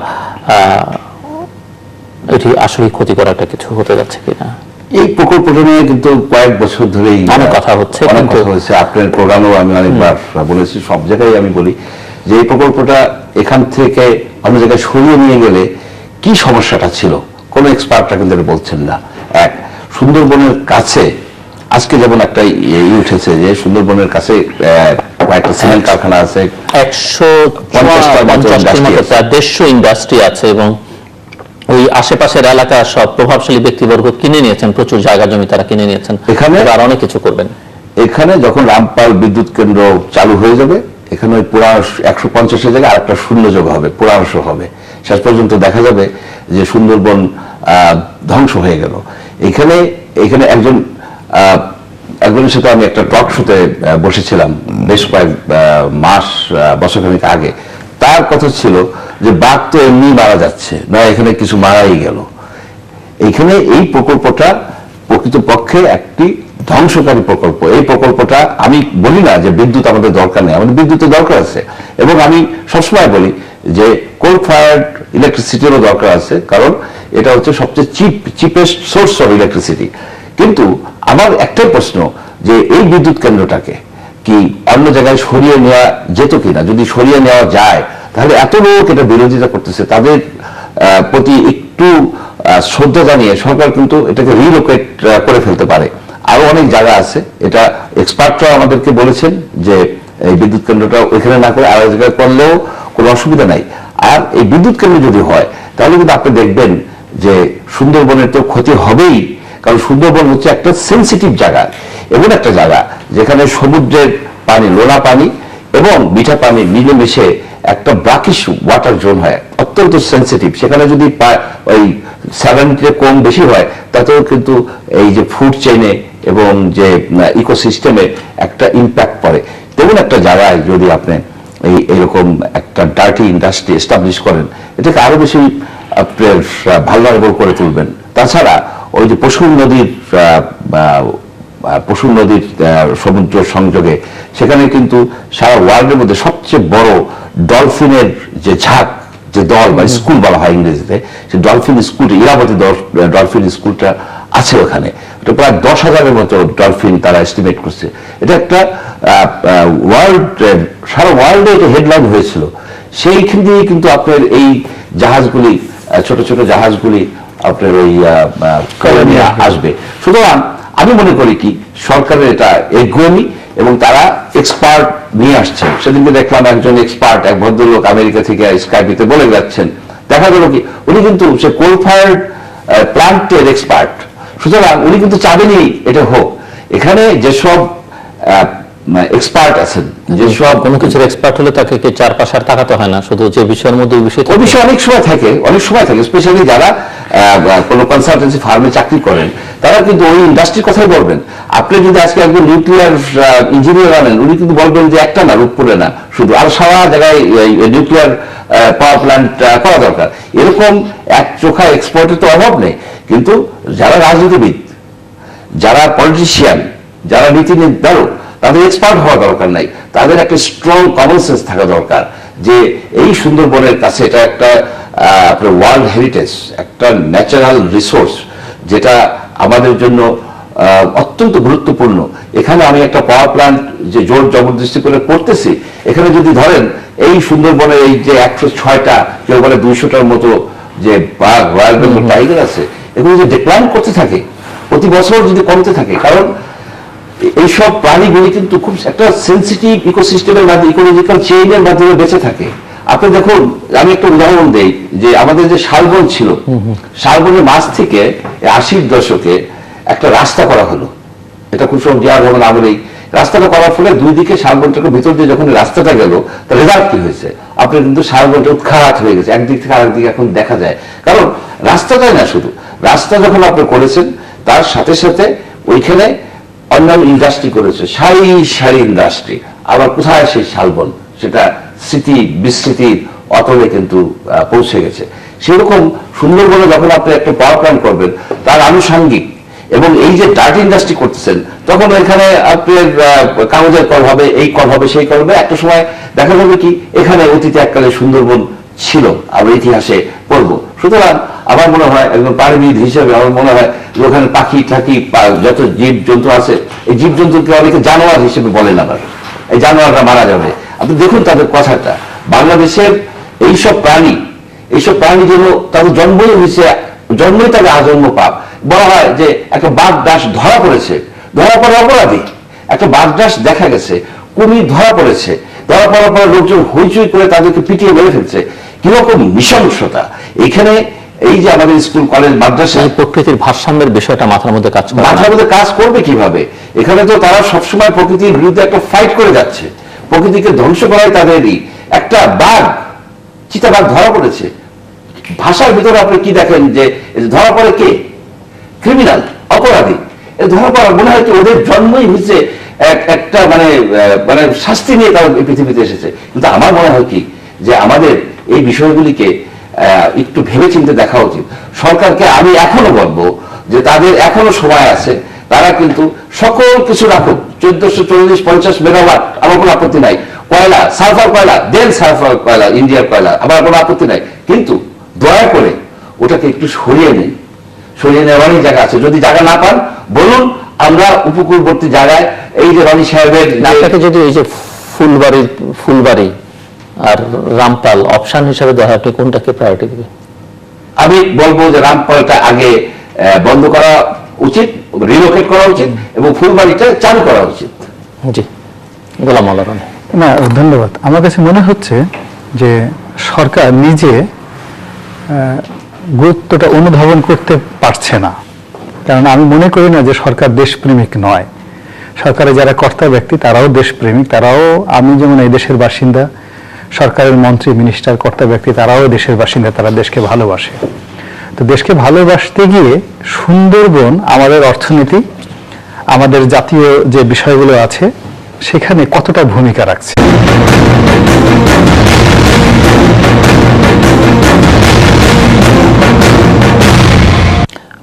এটি আসলে ক্ষতি করাটা কিছু হতে যাচ্ছে কিনা? এই প্রকল্পটা নিয়ে কিন্তু কয়েক বছর ধরেই অনেক কথা হচ্ছে। আপনার প্রোগ্রামেও আমি অনেকবার বলেছি, সব জায়গায় আমি বলি যে এই প্রকল্পটা এখান থেকে অন্য জায়গায় সরিয়ে নিয়ে গেলে কি সমস্যাটা ছিল কোনো এক্সপার্টরা কিন্তু বলছেন না। এক, সুন্দরবনের কাছে আজকে যেমন একটা উঠেছে যে সুন্দরবনের কাছে কয়েকটা সিমেন্ট কারখানা আছে, 150 ইন্ডাস্ট্রি আছে, এবং ওই আশেপাশের এলাকার সব প্রভাবশালী ব্যক্তিবর্গ কিনে নিয়েছেন, প্রচুর জায়গা জমি তারা কিনে নিয়েছেন। এখানে আর অনেক কিছু করবেন। এখানে যখন রামপাল বিদ্যুৎ কেন্দ্র চালু হয়ে যাবে, এখানে ওই পুরা 150 জায়গায় আরেকটা শূন্য যোগ হবে, পুরাংশ হবে। শেষ পর্যন্ত দেখা যাবে যে সুন্দরবন ধ্বংস হয়ে গেল। এখানে একজনের সাথে আমি একটা টক শোতে বসেছিলাম বেশ কয়েক বছরখানেক আগে। তার কথা ছিল যে বাঘ তো এমনি মারা যাচ্ছে না, এখানে কিছু মারাই গেল। এইখানে এই প্রকল্পটা প্রকৃতপক্ষে একটি ধ্বংসকারী প্রকল্প। এই প্রকল্পটা, আমি বলি না যে বিদ্যুৎ আমাদের দরকার নেই, আমাদের বিদ্যুতের দরকার আছে, এবং আমি সবসময় বলি যে কোল ফায়ার্ড ইলেকট্রিসিটিরও দরকার আছে, কারণ এটা হচ্ছে সবচেয়ে চিপেস্ট সোর্স অফ ইলেকট্রিসিটি। কিন্তু আমার একটাই প্রশ্ন যে এই বিদ্যুৎ কেন্দ্রটাকে কি অন্য জায়গায় সরিয়ে নেওয়া যেত কিনা? যদি সরিয়ে নেওয়া যায় তাহলে এত লোক এটা বিরোধিতা করতেছে, তাদের প্রতি একটু শ্রদ্ধা জানিয়ে সরকার কিন্তু এটাকে রিলোকেট করে ফেলতে পারে। আরো অনেক জায়গা আছে, এটা এক্সপার্টরা আমাদেরকে বলেছেন যে এই বিদ্যুৎ কেন্দ্রটা ওইখানে না করে আরো জায়গায় করলেও কোনো অসুবিধা নাই। আর এই বিদ্যুৎ কেন্দ্র যদি হয় তাহলে কিন্তু আপনি দেখবেন যে সুন্দরবনের তো ক্ষতি হবেই, কারণ সুন্দরবন হচ্ছে একটা সেন্সিটিভ জায়গা, এমন একটা জায়গা যেখানে সমুদ্রের পানি, লোনা পানি এবং মিঠা পানি মিলেমিশে একটা ব্রাকিশ ওয়াটার জোন হয়, অত্যন্ত সেন্সিটিভ। সেখানে যদি ওই স্যালানিটি কম বেশি হয় তাতেও কিন্তু এই যে ফুড চেইনে এবং যে ইকোসিস্টেমে একটা ইম্প্যাক্ট পড়ে। তেমন একটা জায়গায় যদি আপনি এইরকম একটা ডার্টি ইন্ডাস্ট্রি এস্টাবলিশ করেন, এটাকে আরো বেশি ভালনারেবল করে তুলবেন। তাছাড়া ওই যে পশুর নদীর সমুদ্র সংযোগে সেখানে কিন্তু সারা ওয়ার্ল্ডের মধ্যে সবচেয়ে বড় ডলফিনের যে ঝাঁক, যে দল বা স্কুল বলা হয় ইংরেজিতে, সেই ডলফিন স্কুলটা, ইরাবতী ডলফিন স্কুলটা আছে ওখানে। এটা প্রায় 10,000-এর মতো ডলফিন তারা এস্টিমেট করছে। এটা একটা সারা ওয়ার্ল্ডে এটা হেডলাইন হয়েছিল। সেইখান দিয়ে কিন্তু আপনার এই জাহাজগুলি, ছোট ছোট জাহাজগুলি আপনার ওই কলোনিয়া আসবে। সুতরাং আমি মনে করি কি সরকারের এটা এগোয়নি এবং তারা এক্সপার্ট নিয়ে আসছেন। সেদিনকে দেখলাম একজন এক্সপার্ট, এক ভদ্রলোক আমেরিকা থেকে স্কাইপিতে বলে যাচ্ছেন, দেখা গেল কি উনি কিন্তু সে কোল ফায়ার্ড প্লান্টের এক্সপার্ট। সুতরাং উনি কিন্তু চাবেনই এটা হোক। এখানে যেসব এক্সপার্ট আছেন, যেসব কোনো কিছুর এক্সপার্ট হলে তাকে কি চার পাশে আর তাকাতে হয় না, শুধু যে বিষয়ের মধ্যে ওই বিষয় ওই বিষয়ে অনেক সময় থাকে, স্পেশালি যারা কোনো কনসালটেন্সি ফার্মে চাকরি করেন, তারা কিন্তু ওই ইন্ডাস্ট্রির কথাই বলবেন। আপনি যদি আজকে একজন নিউক্লিয়ার ইঞ্জিনিয়ার আনেন, উনি কিন্তু বলবেন যে একটা না, রূপপুরে না শুধু, আর সারা জায়গায় নিউক্লিয়ার পাওয়ার প্ল্যান্ট করা দরকার। এরকম এক চোখা এক্সপার্টের তো অভাব নেই। কিন্তু যারা রাজনীতিবিদ, যারা পলিটিশিয়ান, যারা নীতি নির্ধারক, তাদের এক্সপার্ট হওয়া দরকার নাই, তাদের একটা স্ট্রং কমন সেন্স থাকা দরকার যে এই সুন্দরবনের কাছে এটা একটা আপনার ওয়ার্ল্ড হেরিটেজ, একটা ন্যাচারাল রিসোর্স, যেটা আমাদের জন্য অত্যন্ত গুরুত্বপূর্ণ। এখানে আমি একটা পাওয়ার প্ল্যান্ট যে জোর জবরদস্তি করে করতেছি, এখানে যদি ধরেন এই সুন্দরবনের এই যে 106টা, কেউ বলে 200টার মতো যে বাঘ, রয়্যাল বেঙ্গল টাইগার আছে, এগুলো যে ডিক্লাইন করতে থাকে প্রতি বছর, যদি কমতে থাকে, কারণ এইসব প্রাণীগুলি কিন্তু খুব একটা সেন্সিটিভ ইকোসিস্টেমের মাধ্যমে, ইকোলজিক্যাল চেইনের মাধ্যমে বেঁচে থাকে। আপনি দেখুন, আমি একটা উদাহরণ দেই, যে আমাদের যে শালবন ছিল, শালবনের মাছ থেকে 80-র দশকে একটা রাস্তা করা হলো, এটা কুসুম জিয়া রহমান আমলেই রাস্তাটা করার ফলে দুই দিকে শালবনটাকে ভিতর দিয়ে যখন রাস্তাটা গেল, তার রেজাল্ট কি হয়েছে, আপনার কিন্তু শালবনটা উৎখাত হয়ে গেছে, একদিক থেকে আরেকদিকে এখন দেখা যায়। কারণ রাস্তাটাই না, শুধু রাস্তা যখন আপনি করেছেন, তার সাথে সাথে ওইখানে অন্যান্য ইন্ডাস্ট্রি করেছে, সারি সারি ইন্ডাস্ট্রি। আবার কোথায় সেই শালবন, সেটা স্মৃতি বিস্মৃতির অতলে কিন্তু পৌঁছে গেছে। সেরকম সুন্দরবনে যখন আপনি একটা পাওয়ার প্ল্যান্ট করবেন, তার আনুষঙ্গিক এবং এই যে ডার্ট ইন্ডাস্ট্রি করতেছেন, তখন এখানে আপনার কাগজের কল হবে, এই কল হবে, সেই কল হবে। একটা সময় দেখা যাবে কি এখানে অতীতে এককালে সুন্দরবন ছিল, আমরা ইতিহাসে পড়বো। সুতরাং আমার মনে হয় একজন প্রাণীবিদ হিসেবে আমার মনে হয় যে ওখানে পাখি ঠাকি যত জীব জন্তু আছে, এই জীব জন্তুকে অনেকে জানোয়ার হিসেবে বলেন, আবার এই জানোয়াররা মারা যাবে। আপনি দেখুন তাদের কথাটা, বাংলাদেশের এইসব প্রাণী যেন তাদের জন্মই হয়েছে, জন্মই তাদের আজন্ম পাপ। বলা হয় যে একটা বাঘ দাস ধরা পড়েছে, ধরা পড়া অপরাধী, একটা বাঘ দাস দেখা গেছে, কুমির ধরা পড়েছে, ধরা পড়ার পর লোকজন হইচই করে তাদেরকে পিটিয়ে মেরে ফেলছে। কিরকম নৃশংসতা! এখানে এই যে আমাদের স্কুল কলেজ মাদ্রাসা, প্রকৃতির ভারসাম্যের বিষয়টা মাথার মধ্যে কাজ করে, মাথার মধ্যে কাজ করবে কিভাবে? এখানে তো তারা সবসময় প্রকৃতির বিরুদ্ধে একটা ফাইট করে যাচ্ছে, প্রকৃতিকে ধ্বংস করাই তাদেরই। একটা বাঘ, চিতাবাঘ ধরা পড়েছে, ভাষার ভিতরে আপনি কি দেখেন যে ধরা পড়ে কে? ক্রিমিনাল, অপরাধী। ধরা পড়া মনে হয় কি ওদের জন্মই হচ্ছে একটা মানে শাস্তি নিয়ে তারা এই পৃথিবীতে এসেছে। কিন্তু আমার মনে হয় কি যে আমাদের এই বিষয়গুলিকে একটু ভেবে চিন্তে দেখা উচিত। সরকারকে আমি এখনো বলবো যে তাদের এখনো সময় আছে, তারা কিন্তু সকল কিছু রাখুক, 1440-50 মেগাওয়াট, আমার কোনো আপত্তি নাই। কয়লা, সালফার কয়লা দেন, সালফার কয়লা, ইন্ডিয়ার কয়লা, আমার কোনো আপত্তি নাই। কিন্তু দয়া করে ওটাকে একটু সরিয়ে নেই, সরিয়ে নেওয়ারই জায়গা আছে। যদি জায়গা না পান বলুন, আমরা উপকূলবর্তী জায়গায় এই যে রনি সাহেবের, আপনাকে যদি এই যে ফুলবাড়ি আর রামপাল অপশন হিসাবে দেওয়া হয়, আপনি কোনটাকে প্রায়োরিটি দেবেন? আমি বলবো যে রামপালটা আগে বন্ধ করা উচিত, রিলোকেট করা উচিত, এবং ফুলবাড়িটা চালু করা উচিত। জি, গোলাম মাওলা রানী। না, ধন্যবাদ। আমার কাছে মনে হচ্ছে যে সরকার নিজে গুরুত্বটা অনুধাবন করতে পারছে না। কারণ আমি মনে করি না যে সরকার দেশপ্রেমিক নয়। সরকারের যারা কর্তা ব্যক্তি তারাও দেশপ্রেমিক, তারাও, আমি যেমন এই দেশের বাসিন্দা, সরকারের মন্ত্রী মিনিস্টার কর্তা ব্যক্তি তারাও দেশের বাসিন্দা, তারা দেশকে ভালোবাসে। তো দেশকে ভালোবাসতে গিয়ে সুন্দরবন আমাদের অর্থনীতি, আমাদের জাতীয় যে বিষয়গুলো আছে সেখানে কতটা ভূমিকা রাখছে।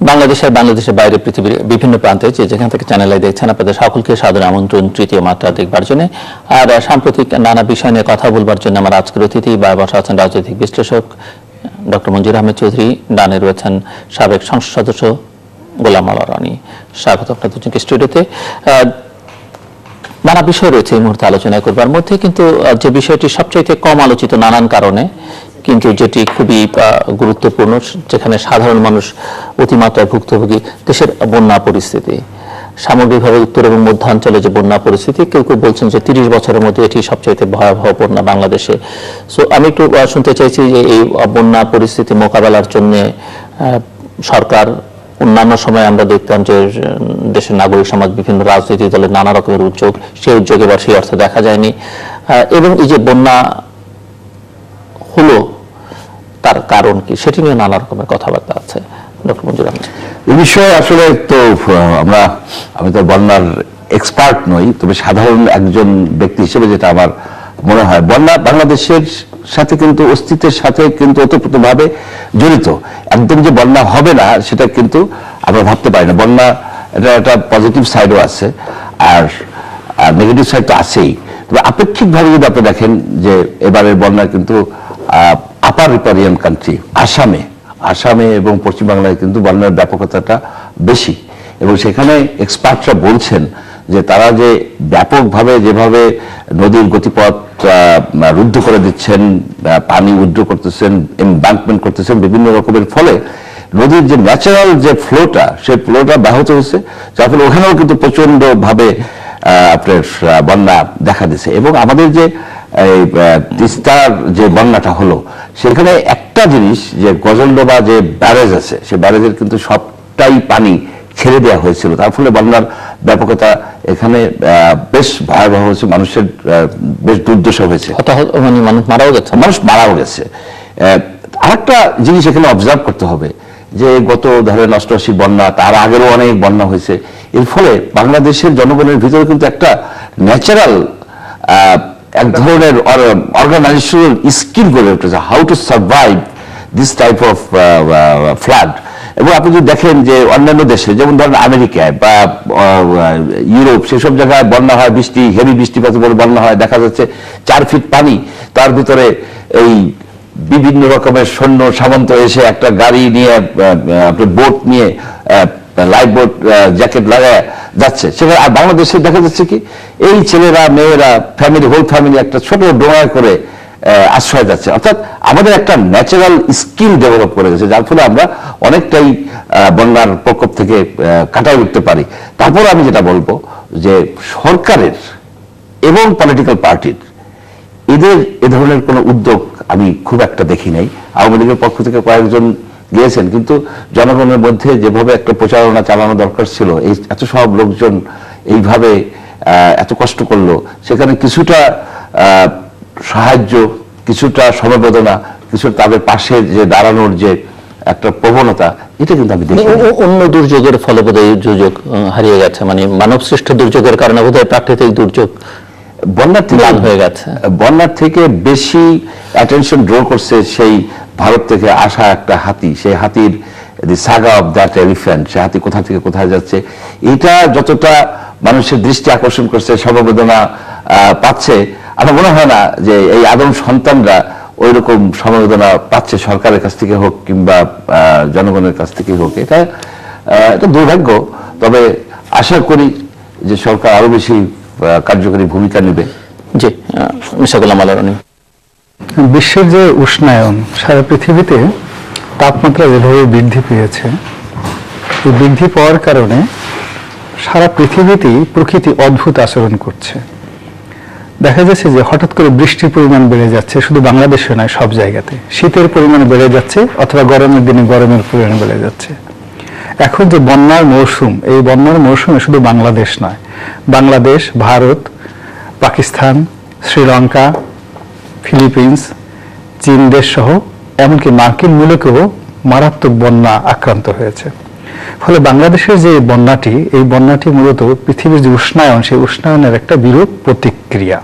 বাংলাদেশের বাইরে পৃথিবীর বিভিন্ন প্রান্তে যেখান থেকে চ্যানেলে দেখছেন, আপনাদের সকলকে সাদর আমন্ত্রণ তৃতীয় মাত্রা দেখবার জন্য। আর সাম্প্রতিক নানা বিষয় নিয়ে কথা বলবার জন্য আমার আজকের অতিথি বসে আছেন রাজনৈতিক বিশ্লেষক ডক্টর মঞ্জুর আহমেদ চৌধুরী, ডানে রয়েছেন সাবেক সংসদ সদস্য গোলাম মাওলা রানী। স্বাগত আপনাদের দুজনকে স্টুডিওতে। নানা বিষয় রয়েছে এই মুহূর্তে আলোচনা করবার মধ্যে, কিন্তু যে বিষয়টি সবচাইতে কম আলোচিত নানান কারণে, কিন্তু যেটি খুবই গুরুত্বপূর্ণ, যেখানে সাধারণ মানুষ অতিমাত্রায় ভুক্তভোগী, দেশের বন্যা পরিস্থিতি। সামগ্রিকভাবে উত্তর এবং মধ্যাঞ্চলে যে বন্যা পরিস্থিতি, কেউ কেউ বলছেন যে 30 বছরের মধ্যে এটি সবচাইতে ভয়াবহ বন্যা বাংলাদেশে। সো আমি একটু শুনতে চাইছি যে এই বন্যা পরিস্থিতি মোকাবেলার জন্য সরকার অন্যান্য সময় আমরা দেখতাম যে দেশের নাগরিক সমাজ বিভিন্ন রাজনৈতিক দলের নানা রকমের উদ্যোগ, সেই উদ্যোগে এবার সেই অর্থ দেখা যায়নি। এবং এই যে বন্যা হলো তার কারণ কি সেটি নিয়ে নানা রকমের কথাবার্তা আছে। ডক্টর মঞ্জুর আহমেদ, এই বিষয়ে আসলে তো আমি তো বন্যার এক্সপার্ট নই, তবে সাধারণ একজন ব্যক্তি হিসেবে যেটা আমার মনে হয়, বন্যা বাংলাদেশের সাথে কিন্তু অস্তিত্বের সাথে কিন্তু ওতপ্রোতভাবে জড়িত। একদম যে বন্যা হবে না সেটা কিন্তু আমরা ভাবতে পারি না। বন্যা এটা একটা পজিটিভ সাইডও আছে, আর নেগেটিভ সাইড তো আছেই। তবে আপেক্ষিকভাবে যদি আপনি দেখেন যে এবারের বন্যা কিন্তু আপার রিপারিয়ান কান্ট্রি আসামে এবং পশ্চিমবাংলায় কিন্তু বন্যার ব্যাপকতাটা বেশি, এবং সেখানে এক্সপার্টরা বলছেন যে তারা যে ব্যাপকভাবে যেভাবে নদীর গতিপথ রুদ্ধ করে দিচ্ছেন, পানি উইথড্র করতেছেন, এমবাঙ্কমেন্ট করতেছেন বিভিন্ন রকমের, ফলে নদীর যে ন্যাচারাল যে ফ্লোটা সেই ফ্লোটা ব্যাহত হচ্ছে, যার ফলে ওখানেও কিন্তু প্রচন্ড ভাবে আপনার বন্যা দেখা দিচ্ছে। এবং আমাদের যে তিস্তার যে বন্যাটা হলো সেখানে একটা জিনিস, যে গজলডোবা যে ব্যারেজ আছে সেই ব্যারেজের কিন্তু সবটাই পানি ছেড়ে দেওয়া হয়েছিল, তার ফলে বন্যার ব্যাপকতা এখানে বেশ ভয়াবহ হয়েছে, মানুষের বেশ দুর্দশা হয়েছে, মানে মানুষ মারাও গেছে। আরেকটা জিনিস এখানে অবজার্ভ করতে হবে যে গত ধরেন 88 বন্যা, তার আগেরও অনেক বন্যা হয়েছে, এর ফলে বাংলাদেশের জনগণের ভিতরে কিন্তু একটা ন্যাচারাল এক ধরনের অর্গানাইজেশনাল স্কিল গড়ে উঠেছে, how to survive this type of flood. এবং আপনি যদি দেখেন যে অন্যান্য দেশে, যেমন ধরেন আমেরিকায় বা ইউরোপ, সেসব জায়গায় বন্যা হয়, হেভি বৃষ্টিপাত বলে বন্যা হয়, দেখা যাচ্ছে 4 ফিট পানি, তার ভিতরে এই বিভিন্ন রকমের সৈন্য সামন্ত এসে একটা গাড়ি নিয়ে, আপনার বোট নিয়ে, লাইফ বোট জ্যাকেট লাগায় যাচ্ছে সেখানে। আর বাংলাদেশে দেখা যাচ্ছে কি, এই ছেলেরা মেয়েরা হোল ফ্যামিলি একটা ছোট ডোঙা করে আশ্রয় যাচ্ছে। অর্থাৎ আমাদের একটা ন্যাচারাল স্কিল ডেভেলপ করে গেছে, যার ফলে আমরা অনেকটাই বন্যার প্রকোপ থেকে কাটায় উঠতে পারি। তারপর আমি যেটা বলবো যে সরকারের এবং পলিটিক্যাল পার্টির এদের এ ধরনের কোনো উদ্যোগ আমি খুব একটা দেখি নাই। আওয়ামী লীগের পক্ষ থেকে কয়েকজন গিয়েছেন, কিন্তু জনগণের মধ্যে যেভাবে একটা প্রচারণা চালানো দরকার ছিল, এই এত সব লোকজন এইভাবে এত কষ্ট করলো, সেখানে কিছুটা সাহায্য, কিছুটা সমবেদনা, কিছুটা তাদের পাশে যে দাঁড়ানোর যে একটা প্রবণতা, এটা কিন্তু আমি দেখি। অন্য দুর্যোগের ফলে বোধহয় দুর্যোগ হারিয়ে গেছে, মানে মানব সৃষ্ট দুর্যোগের কারণে বোধহয় প্রাকৃতিক দুর্যোগ বন্যার থেকে বেশি অ্যাটেনশন ড্র করছে সেই ভারত থেকে আসা একটা হাতি, সেই হাতির দি সাগা অফ দ্যাট এলিফ্যান্ট, সেই হাতি কোথা থেকে কোথায় যাচ্ছে, এটা যতটা মানুষের দৃষ্টি আকর্ষণ করছে, সমবেদনা পাচ্ছে, আমার মনে হয় না যে এই আদম সন্তানরা ওই রকম সমবেদনা পাচ্ছে সরকারের কাছ থেকে হোক কিংবা জনগণের কাছ থেকে হোক। এটা দুর্ভাগ্য। তবে আশা করি যে সরকার আরো বেশি কার্যকরী ভূমিকা নেবে। জি, মির্জা গোলাম আলী রনি। বিশ্বের যে উষ্ণায়ন, সারা পৃথিবীতে তাপমাত্রা যেভাবে বৃদ্ধি পেয়েছে, এই বৃদ্ধি পাওয়ার কারণে সারা পৃথিবীতেই প্রকৃতি অদ্ভুত আচরণ করছে। দেখা যাচ্ছে যে হঠাৎ করে বৃষ্টির পরিমাণ বেড়ে যাচ্ছে, শুধু বাংলাদেশে নয়, সব জায়গাতে শীতের পরিমাণ বেড়ে যাচ্ছে, অথবা গরমের দিনে গরমের পরিমাণ বেড়ে যাচ্ছে। এখন যে বন্যার মৌসুম, এই বন্যার মৌসুমে শুধু বাংলাদেশ নয়, বাংলাদেশ, ভারত, পাকিস্তান, শ্রীলঙ্কা, ফিলিপিন্স, চীন দেশ সহ এমনকি মার্কিন মুলুকেও মারাত্মক বন্যা আক্রান্ত হয়েছে। ফলে বাংলাদেশের যে বন্যাটি, এই বন্যাটি মূলত পৃথিবীর যে উষ্ণায়ন, সেই উষ্ণায়নের একটা বিরূপ প্রতিক্রিয়া।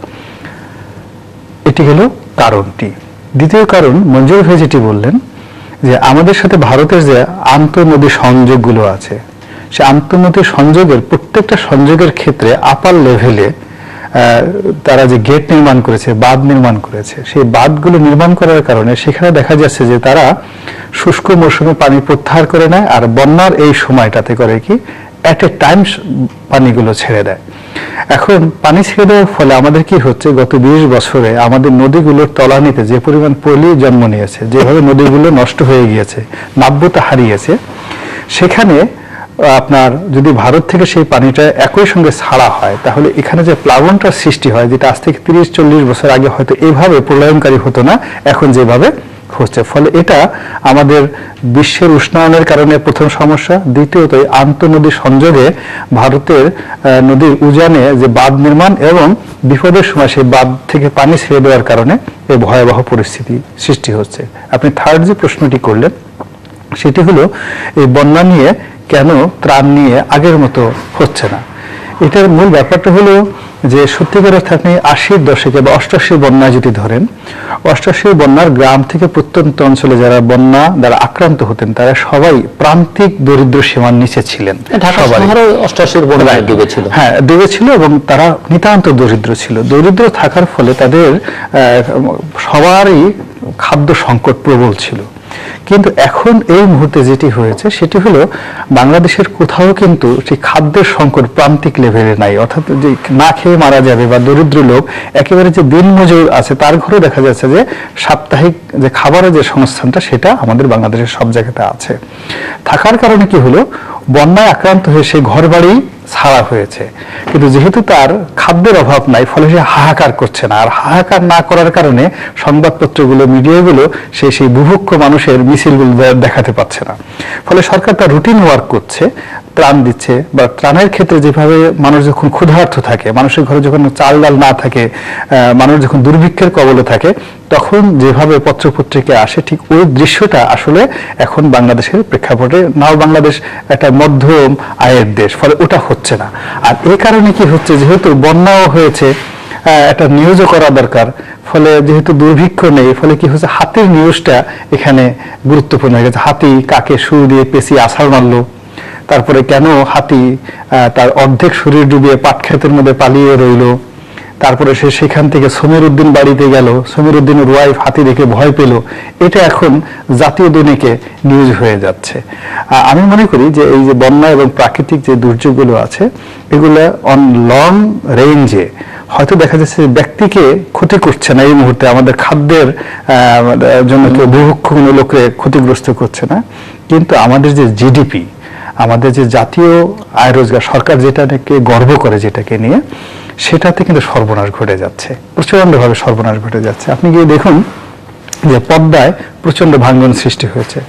এটি হলো কারণটি। দ্বিতীয় কারণ, মঞ্জুর ভাই যেটি বললেন যে আমাদের সাথে ভারতের যে আন্তঃনদী সংযোগগুলো আছে, সে আন্তঃনদী সংযোগের প্রত্যেকটা সংযোগের ক্ষেত্রে আপার লেভেলে তারা যে গেট নির্মাণ করেছে, বাঁধ নির্মাণ করেছে, সেই বাঁধগুলো নির্মাণ করার কারণে সেখানে দেখা যাচ্ছে যে তারা শুষ্ক মৌসুমে পানি প্রত্যাহার করে নেয়, আর বন্যার এই সময়টাতে করে কি অ্যাট এ টাইম পানিগুলো ছেড়ে দেয়। এখন পানি ছেড়ে দেওয়ার ফলে আমাদের কি হচ্ছে, গত 20 বছরে আমাদের নদীগুলোর তলানিতে যে পরিমাণ পলি জন্ম নিয়েছে, যেভাবে নদীগুলো নষ্ট হয়ে গিয়েছে, নাব্যতা হারিয়েছে, সেখানে আপনার যদি ভারত থেকে সেই পানিটা একই সঙ্গে ছাড়া হয়, তাহলে এখানে যে প্লাবনটার সৃষ্টি হয়, যেটা আজ থেকে 30-40 বছর আগে হয়তো এইভাবে প্রলয়ঙ্কারী হতো না, এখন যেভাবে হচ্ছে। ফলে এটা আমাদের বিশ্বের উষ্ণায়নের কারণে প্রথম সমস্যা। দ্বিতীয়ত এই আন্তঃনদী সংযোগে ভারতের নদীর উজানে যে বাঁধ নির্মাণ এবং বিপদের সময় সেই বাঁধ থেকে পানি ছেড়ে দেওয়ার কারণে এই ভয়াবহ পরিস্থিতি সৃষ্টি হচ্ছে। আপনি থার্ড যে প্রশ্নটি করলেন সেটি হলো এই বন্যা নিয়ে কেন ত্রাণ নিয়ে আগের মতো হচ্ছে না। এটার মূল ব্যাপারটা হলো যে সত্যিকার অর্থে আপনি 80-র দশকে বা 88-র বন্যা যদি ধরেন, 88-র বন্যার গ্রাম থেকে প্রত্যন্ত অঞ্চলে যারা বন্যা দ্বারা আক্রান্ত হতেন তারা সবাই প্রান্তিক দরিদ্র সীমার নিচে ছিলেন। ঢাকা শহরও 88-র বন্যায় ডুবেছিল। হ্যাঁ, ডুবেছিল এবং তারা নিতান্ত দরিদ্র ছিল। দরিদ্র থাকার ফলে তাদের সবারই খাদ্য সংকট প্রবল ছিল। কিন্তু এখন এই মুহূর্তে যেটি হয়েছে সেটি হলো বাংলাদেশের কোথাও কিন্তু সেই খাদ্যের সংকট প্রান্তিক লেভেলে নাই, অর্থাৎ যে না খেয়ে মারা যাবে বা দরিদ্র লোক একেবারে যে দিনমজুর আছে তার ঘরেও দেখা যাচ্ছে যে সাপ্তাহিক যে খাবারের যে সংস্থানটা সেটা আমাদের বাংলাদেশের সব জায়গাতে আছে। থাকার কারণে কি হলো, বন্যায় আক্রান্ত হয়ে সেই ঘর বাড়ি ছাড়া হয়েছে, কিন্তু যেহেতু তার খাদ্যের অভাব নাই ফলে সে হাহাকার করছে না। আর হাহাকার না করার কারণে সংবাদপত্রগুলো মিডিয়াগুলো সেই বুভুক্ষ মানুষের মিছিলগুলো দেখাতে পাচ্ছে না। ফলে সরকার তার রুটিন ওয়ার্ক করছে, ত্রাণ দিচ্ছে, বা ত্রাণের ক্ষেত্রে যেভাবে মানুষ যখন ক্ষুধার্ত থাকে, মানুষের ঘরে যখন চাল ডাল না থাকে, মানুষ যখন দুর্ভিক্ষের কবলে থাকে, তখন যেভাবে পত্রপত্রিকায় আসে ঠিক ওই দৃশ্যটা আসলে এখন বাংলাদেশের প্রেক্ষাপটে নাও, বাংলাদেশ একটা মধ্যম আয়ের দেশ, ফলে ওটা হচ্ছে না। আর এই কারণে কি হচ্ছে, যেহেতু বন্যাও হয়েছে, একটা নিউজও করা দরকার, ফলে যেহেতু দুর্ভিক্ষ নেই ফলে কি হচ্ছে, হাতির নিউজটা এখানে গুরুত্বপূর্ণ হয়ে গেছে। হাতি কাকে শুরু দিয়ে পেঁচিয়ে আছাড় মারলো, তারপরে কেন হাতি তার অর্ধেক শরীর ডুবিয়ে পাট ক্ষেতের মধ্যে পালিয়ে রইল, তারপরে সে সেখান থেকে সমীর উদ্দিন বাড়িতে গেল, সমীর উদ্দিনের ওয়াইফ হাতি দেখে ভয় পেল, এটা এখন জাতীয় দৈনিকে নিউজ হয়ে যাচ্ছে। আমি মনে করি যে এই যে বন্যা এবং প্রাকৃতিক যে দুর্যোগগুলো আছে এগুলো অন লং রেঞ্জে হয়তো দেখা যাচ্ছে ব্যক্তিকে ক্ষতি করছে না এই মুহূর্তে, আমাদের খাদ্যের জন্য কেউ বুভুক্ষ কোনো লোককে ক্ষতিগ্রস্ত করছে না, কিন্তু আমাদের যে জিডিপি, আমাদের যে জাতীয় আয় রোজগার, সরকার যেটাকে গর্ব করে যেটাকে নিয়ে, সেটাতে কিন্তু সর্বনাশ ঘটে যাচ্ছে, প্রচন্ডভাবে সর্বনাশ ঘটে যাচ্ছে। আপনি গিয়ে দেখুন যে পদ্মায় প্রচন্ড ভাঙ্গন সৃষ্টি হয়েছে,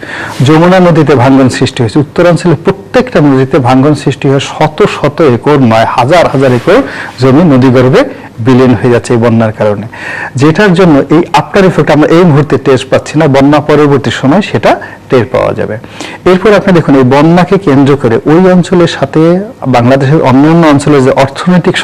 যমুনা নদীতে ভাঙ্গন সৃষ্টি হয়েছে, উত্তরাঞ্চলের প্রত্যেকটা নদীতে ভাঙ্গন সৃষ্টি হয়ে শত শত একর নয় হাজার হাজার একর জমি নদীগর্ভে বিলীন হয়ে যাচ্ছে এই বন্যার কারণে, যেটার জন্য এই আফটার ইফেক্ট আমরা এই মুহূর্তে টের পাচ্ছি না, বন্যা পরবর্তী সময় সেটা টের পাওয়া যাবে। এরপর আপনি দেখুন এই বন্যাকে কেন্দ্র করে ওই অঞ্চলের সাথে বাংলাদেশের অন্যান্য অঞ্চলের যে অর্থনৈতিক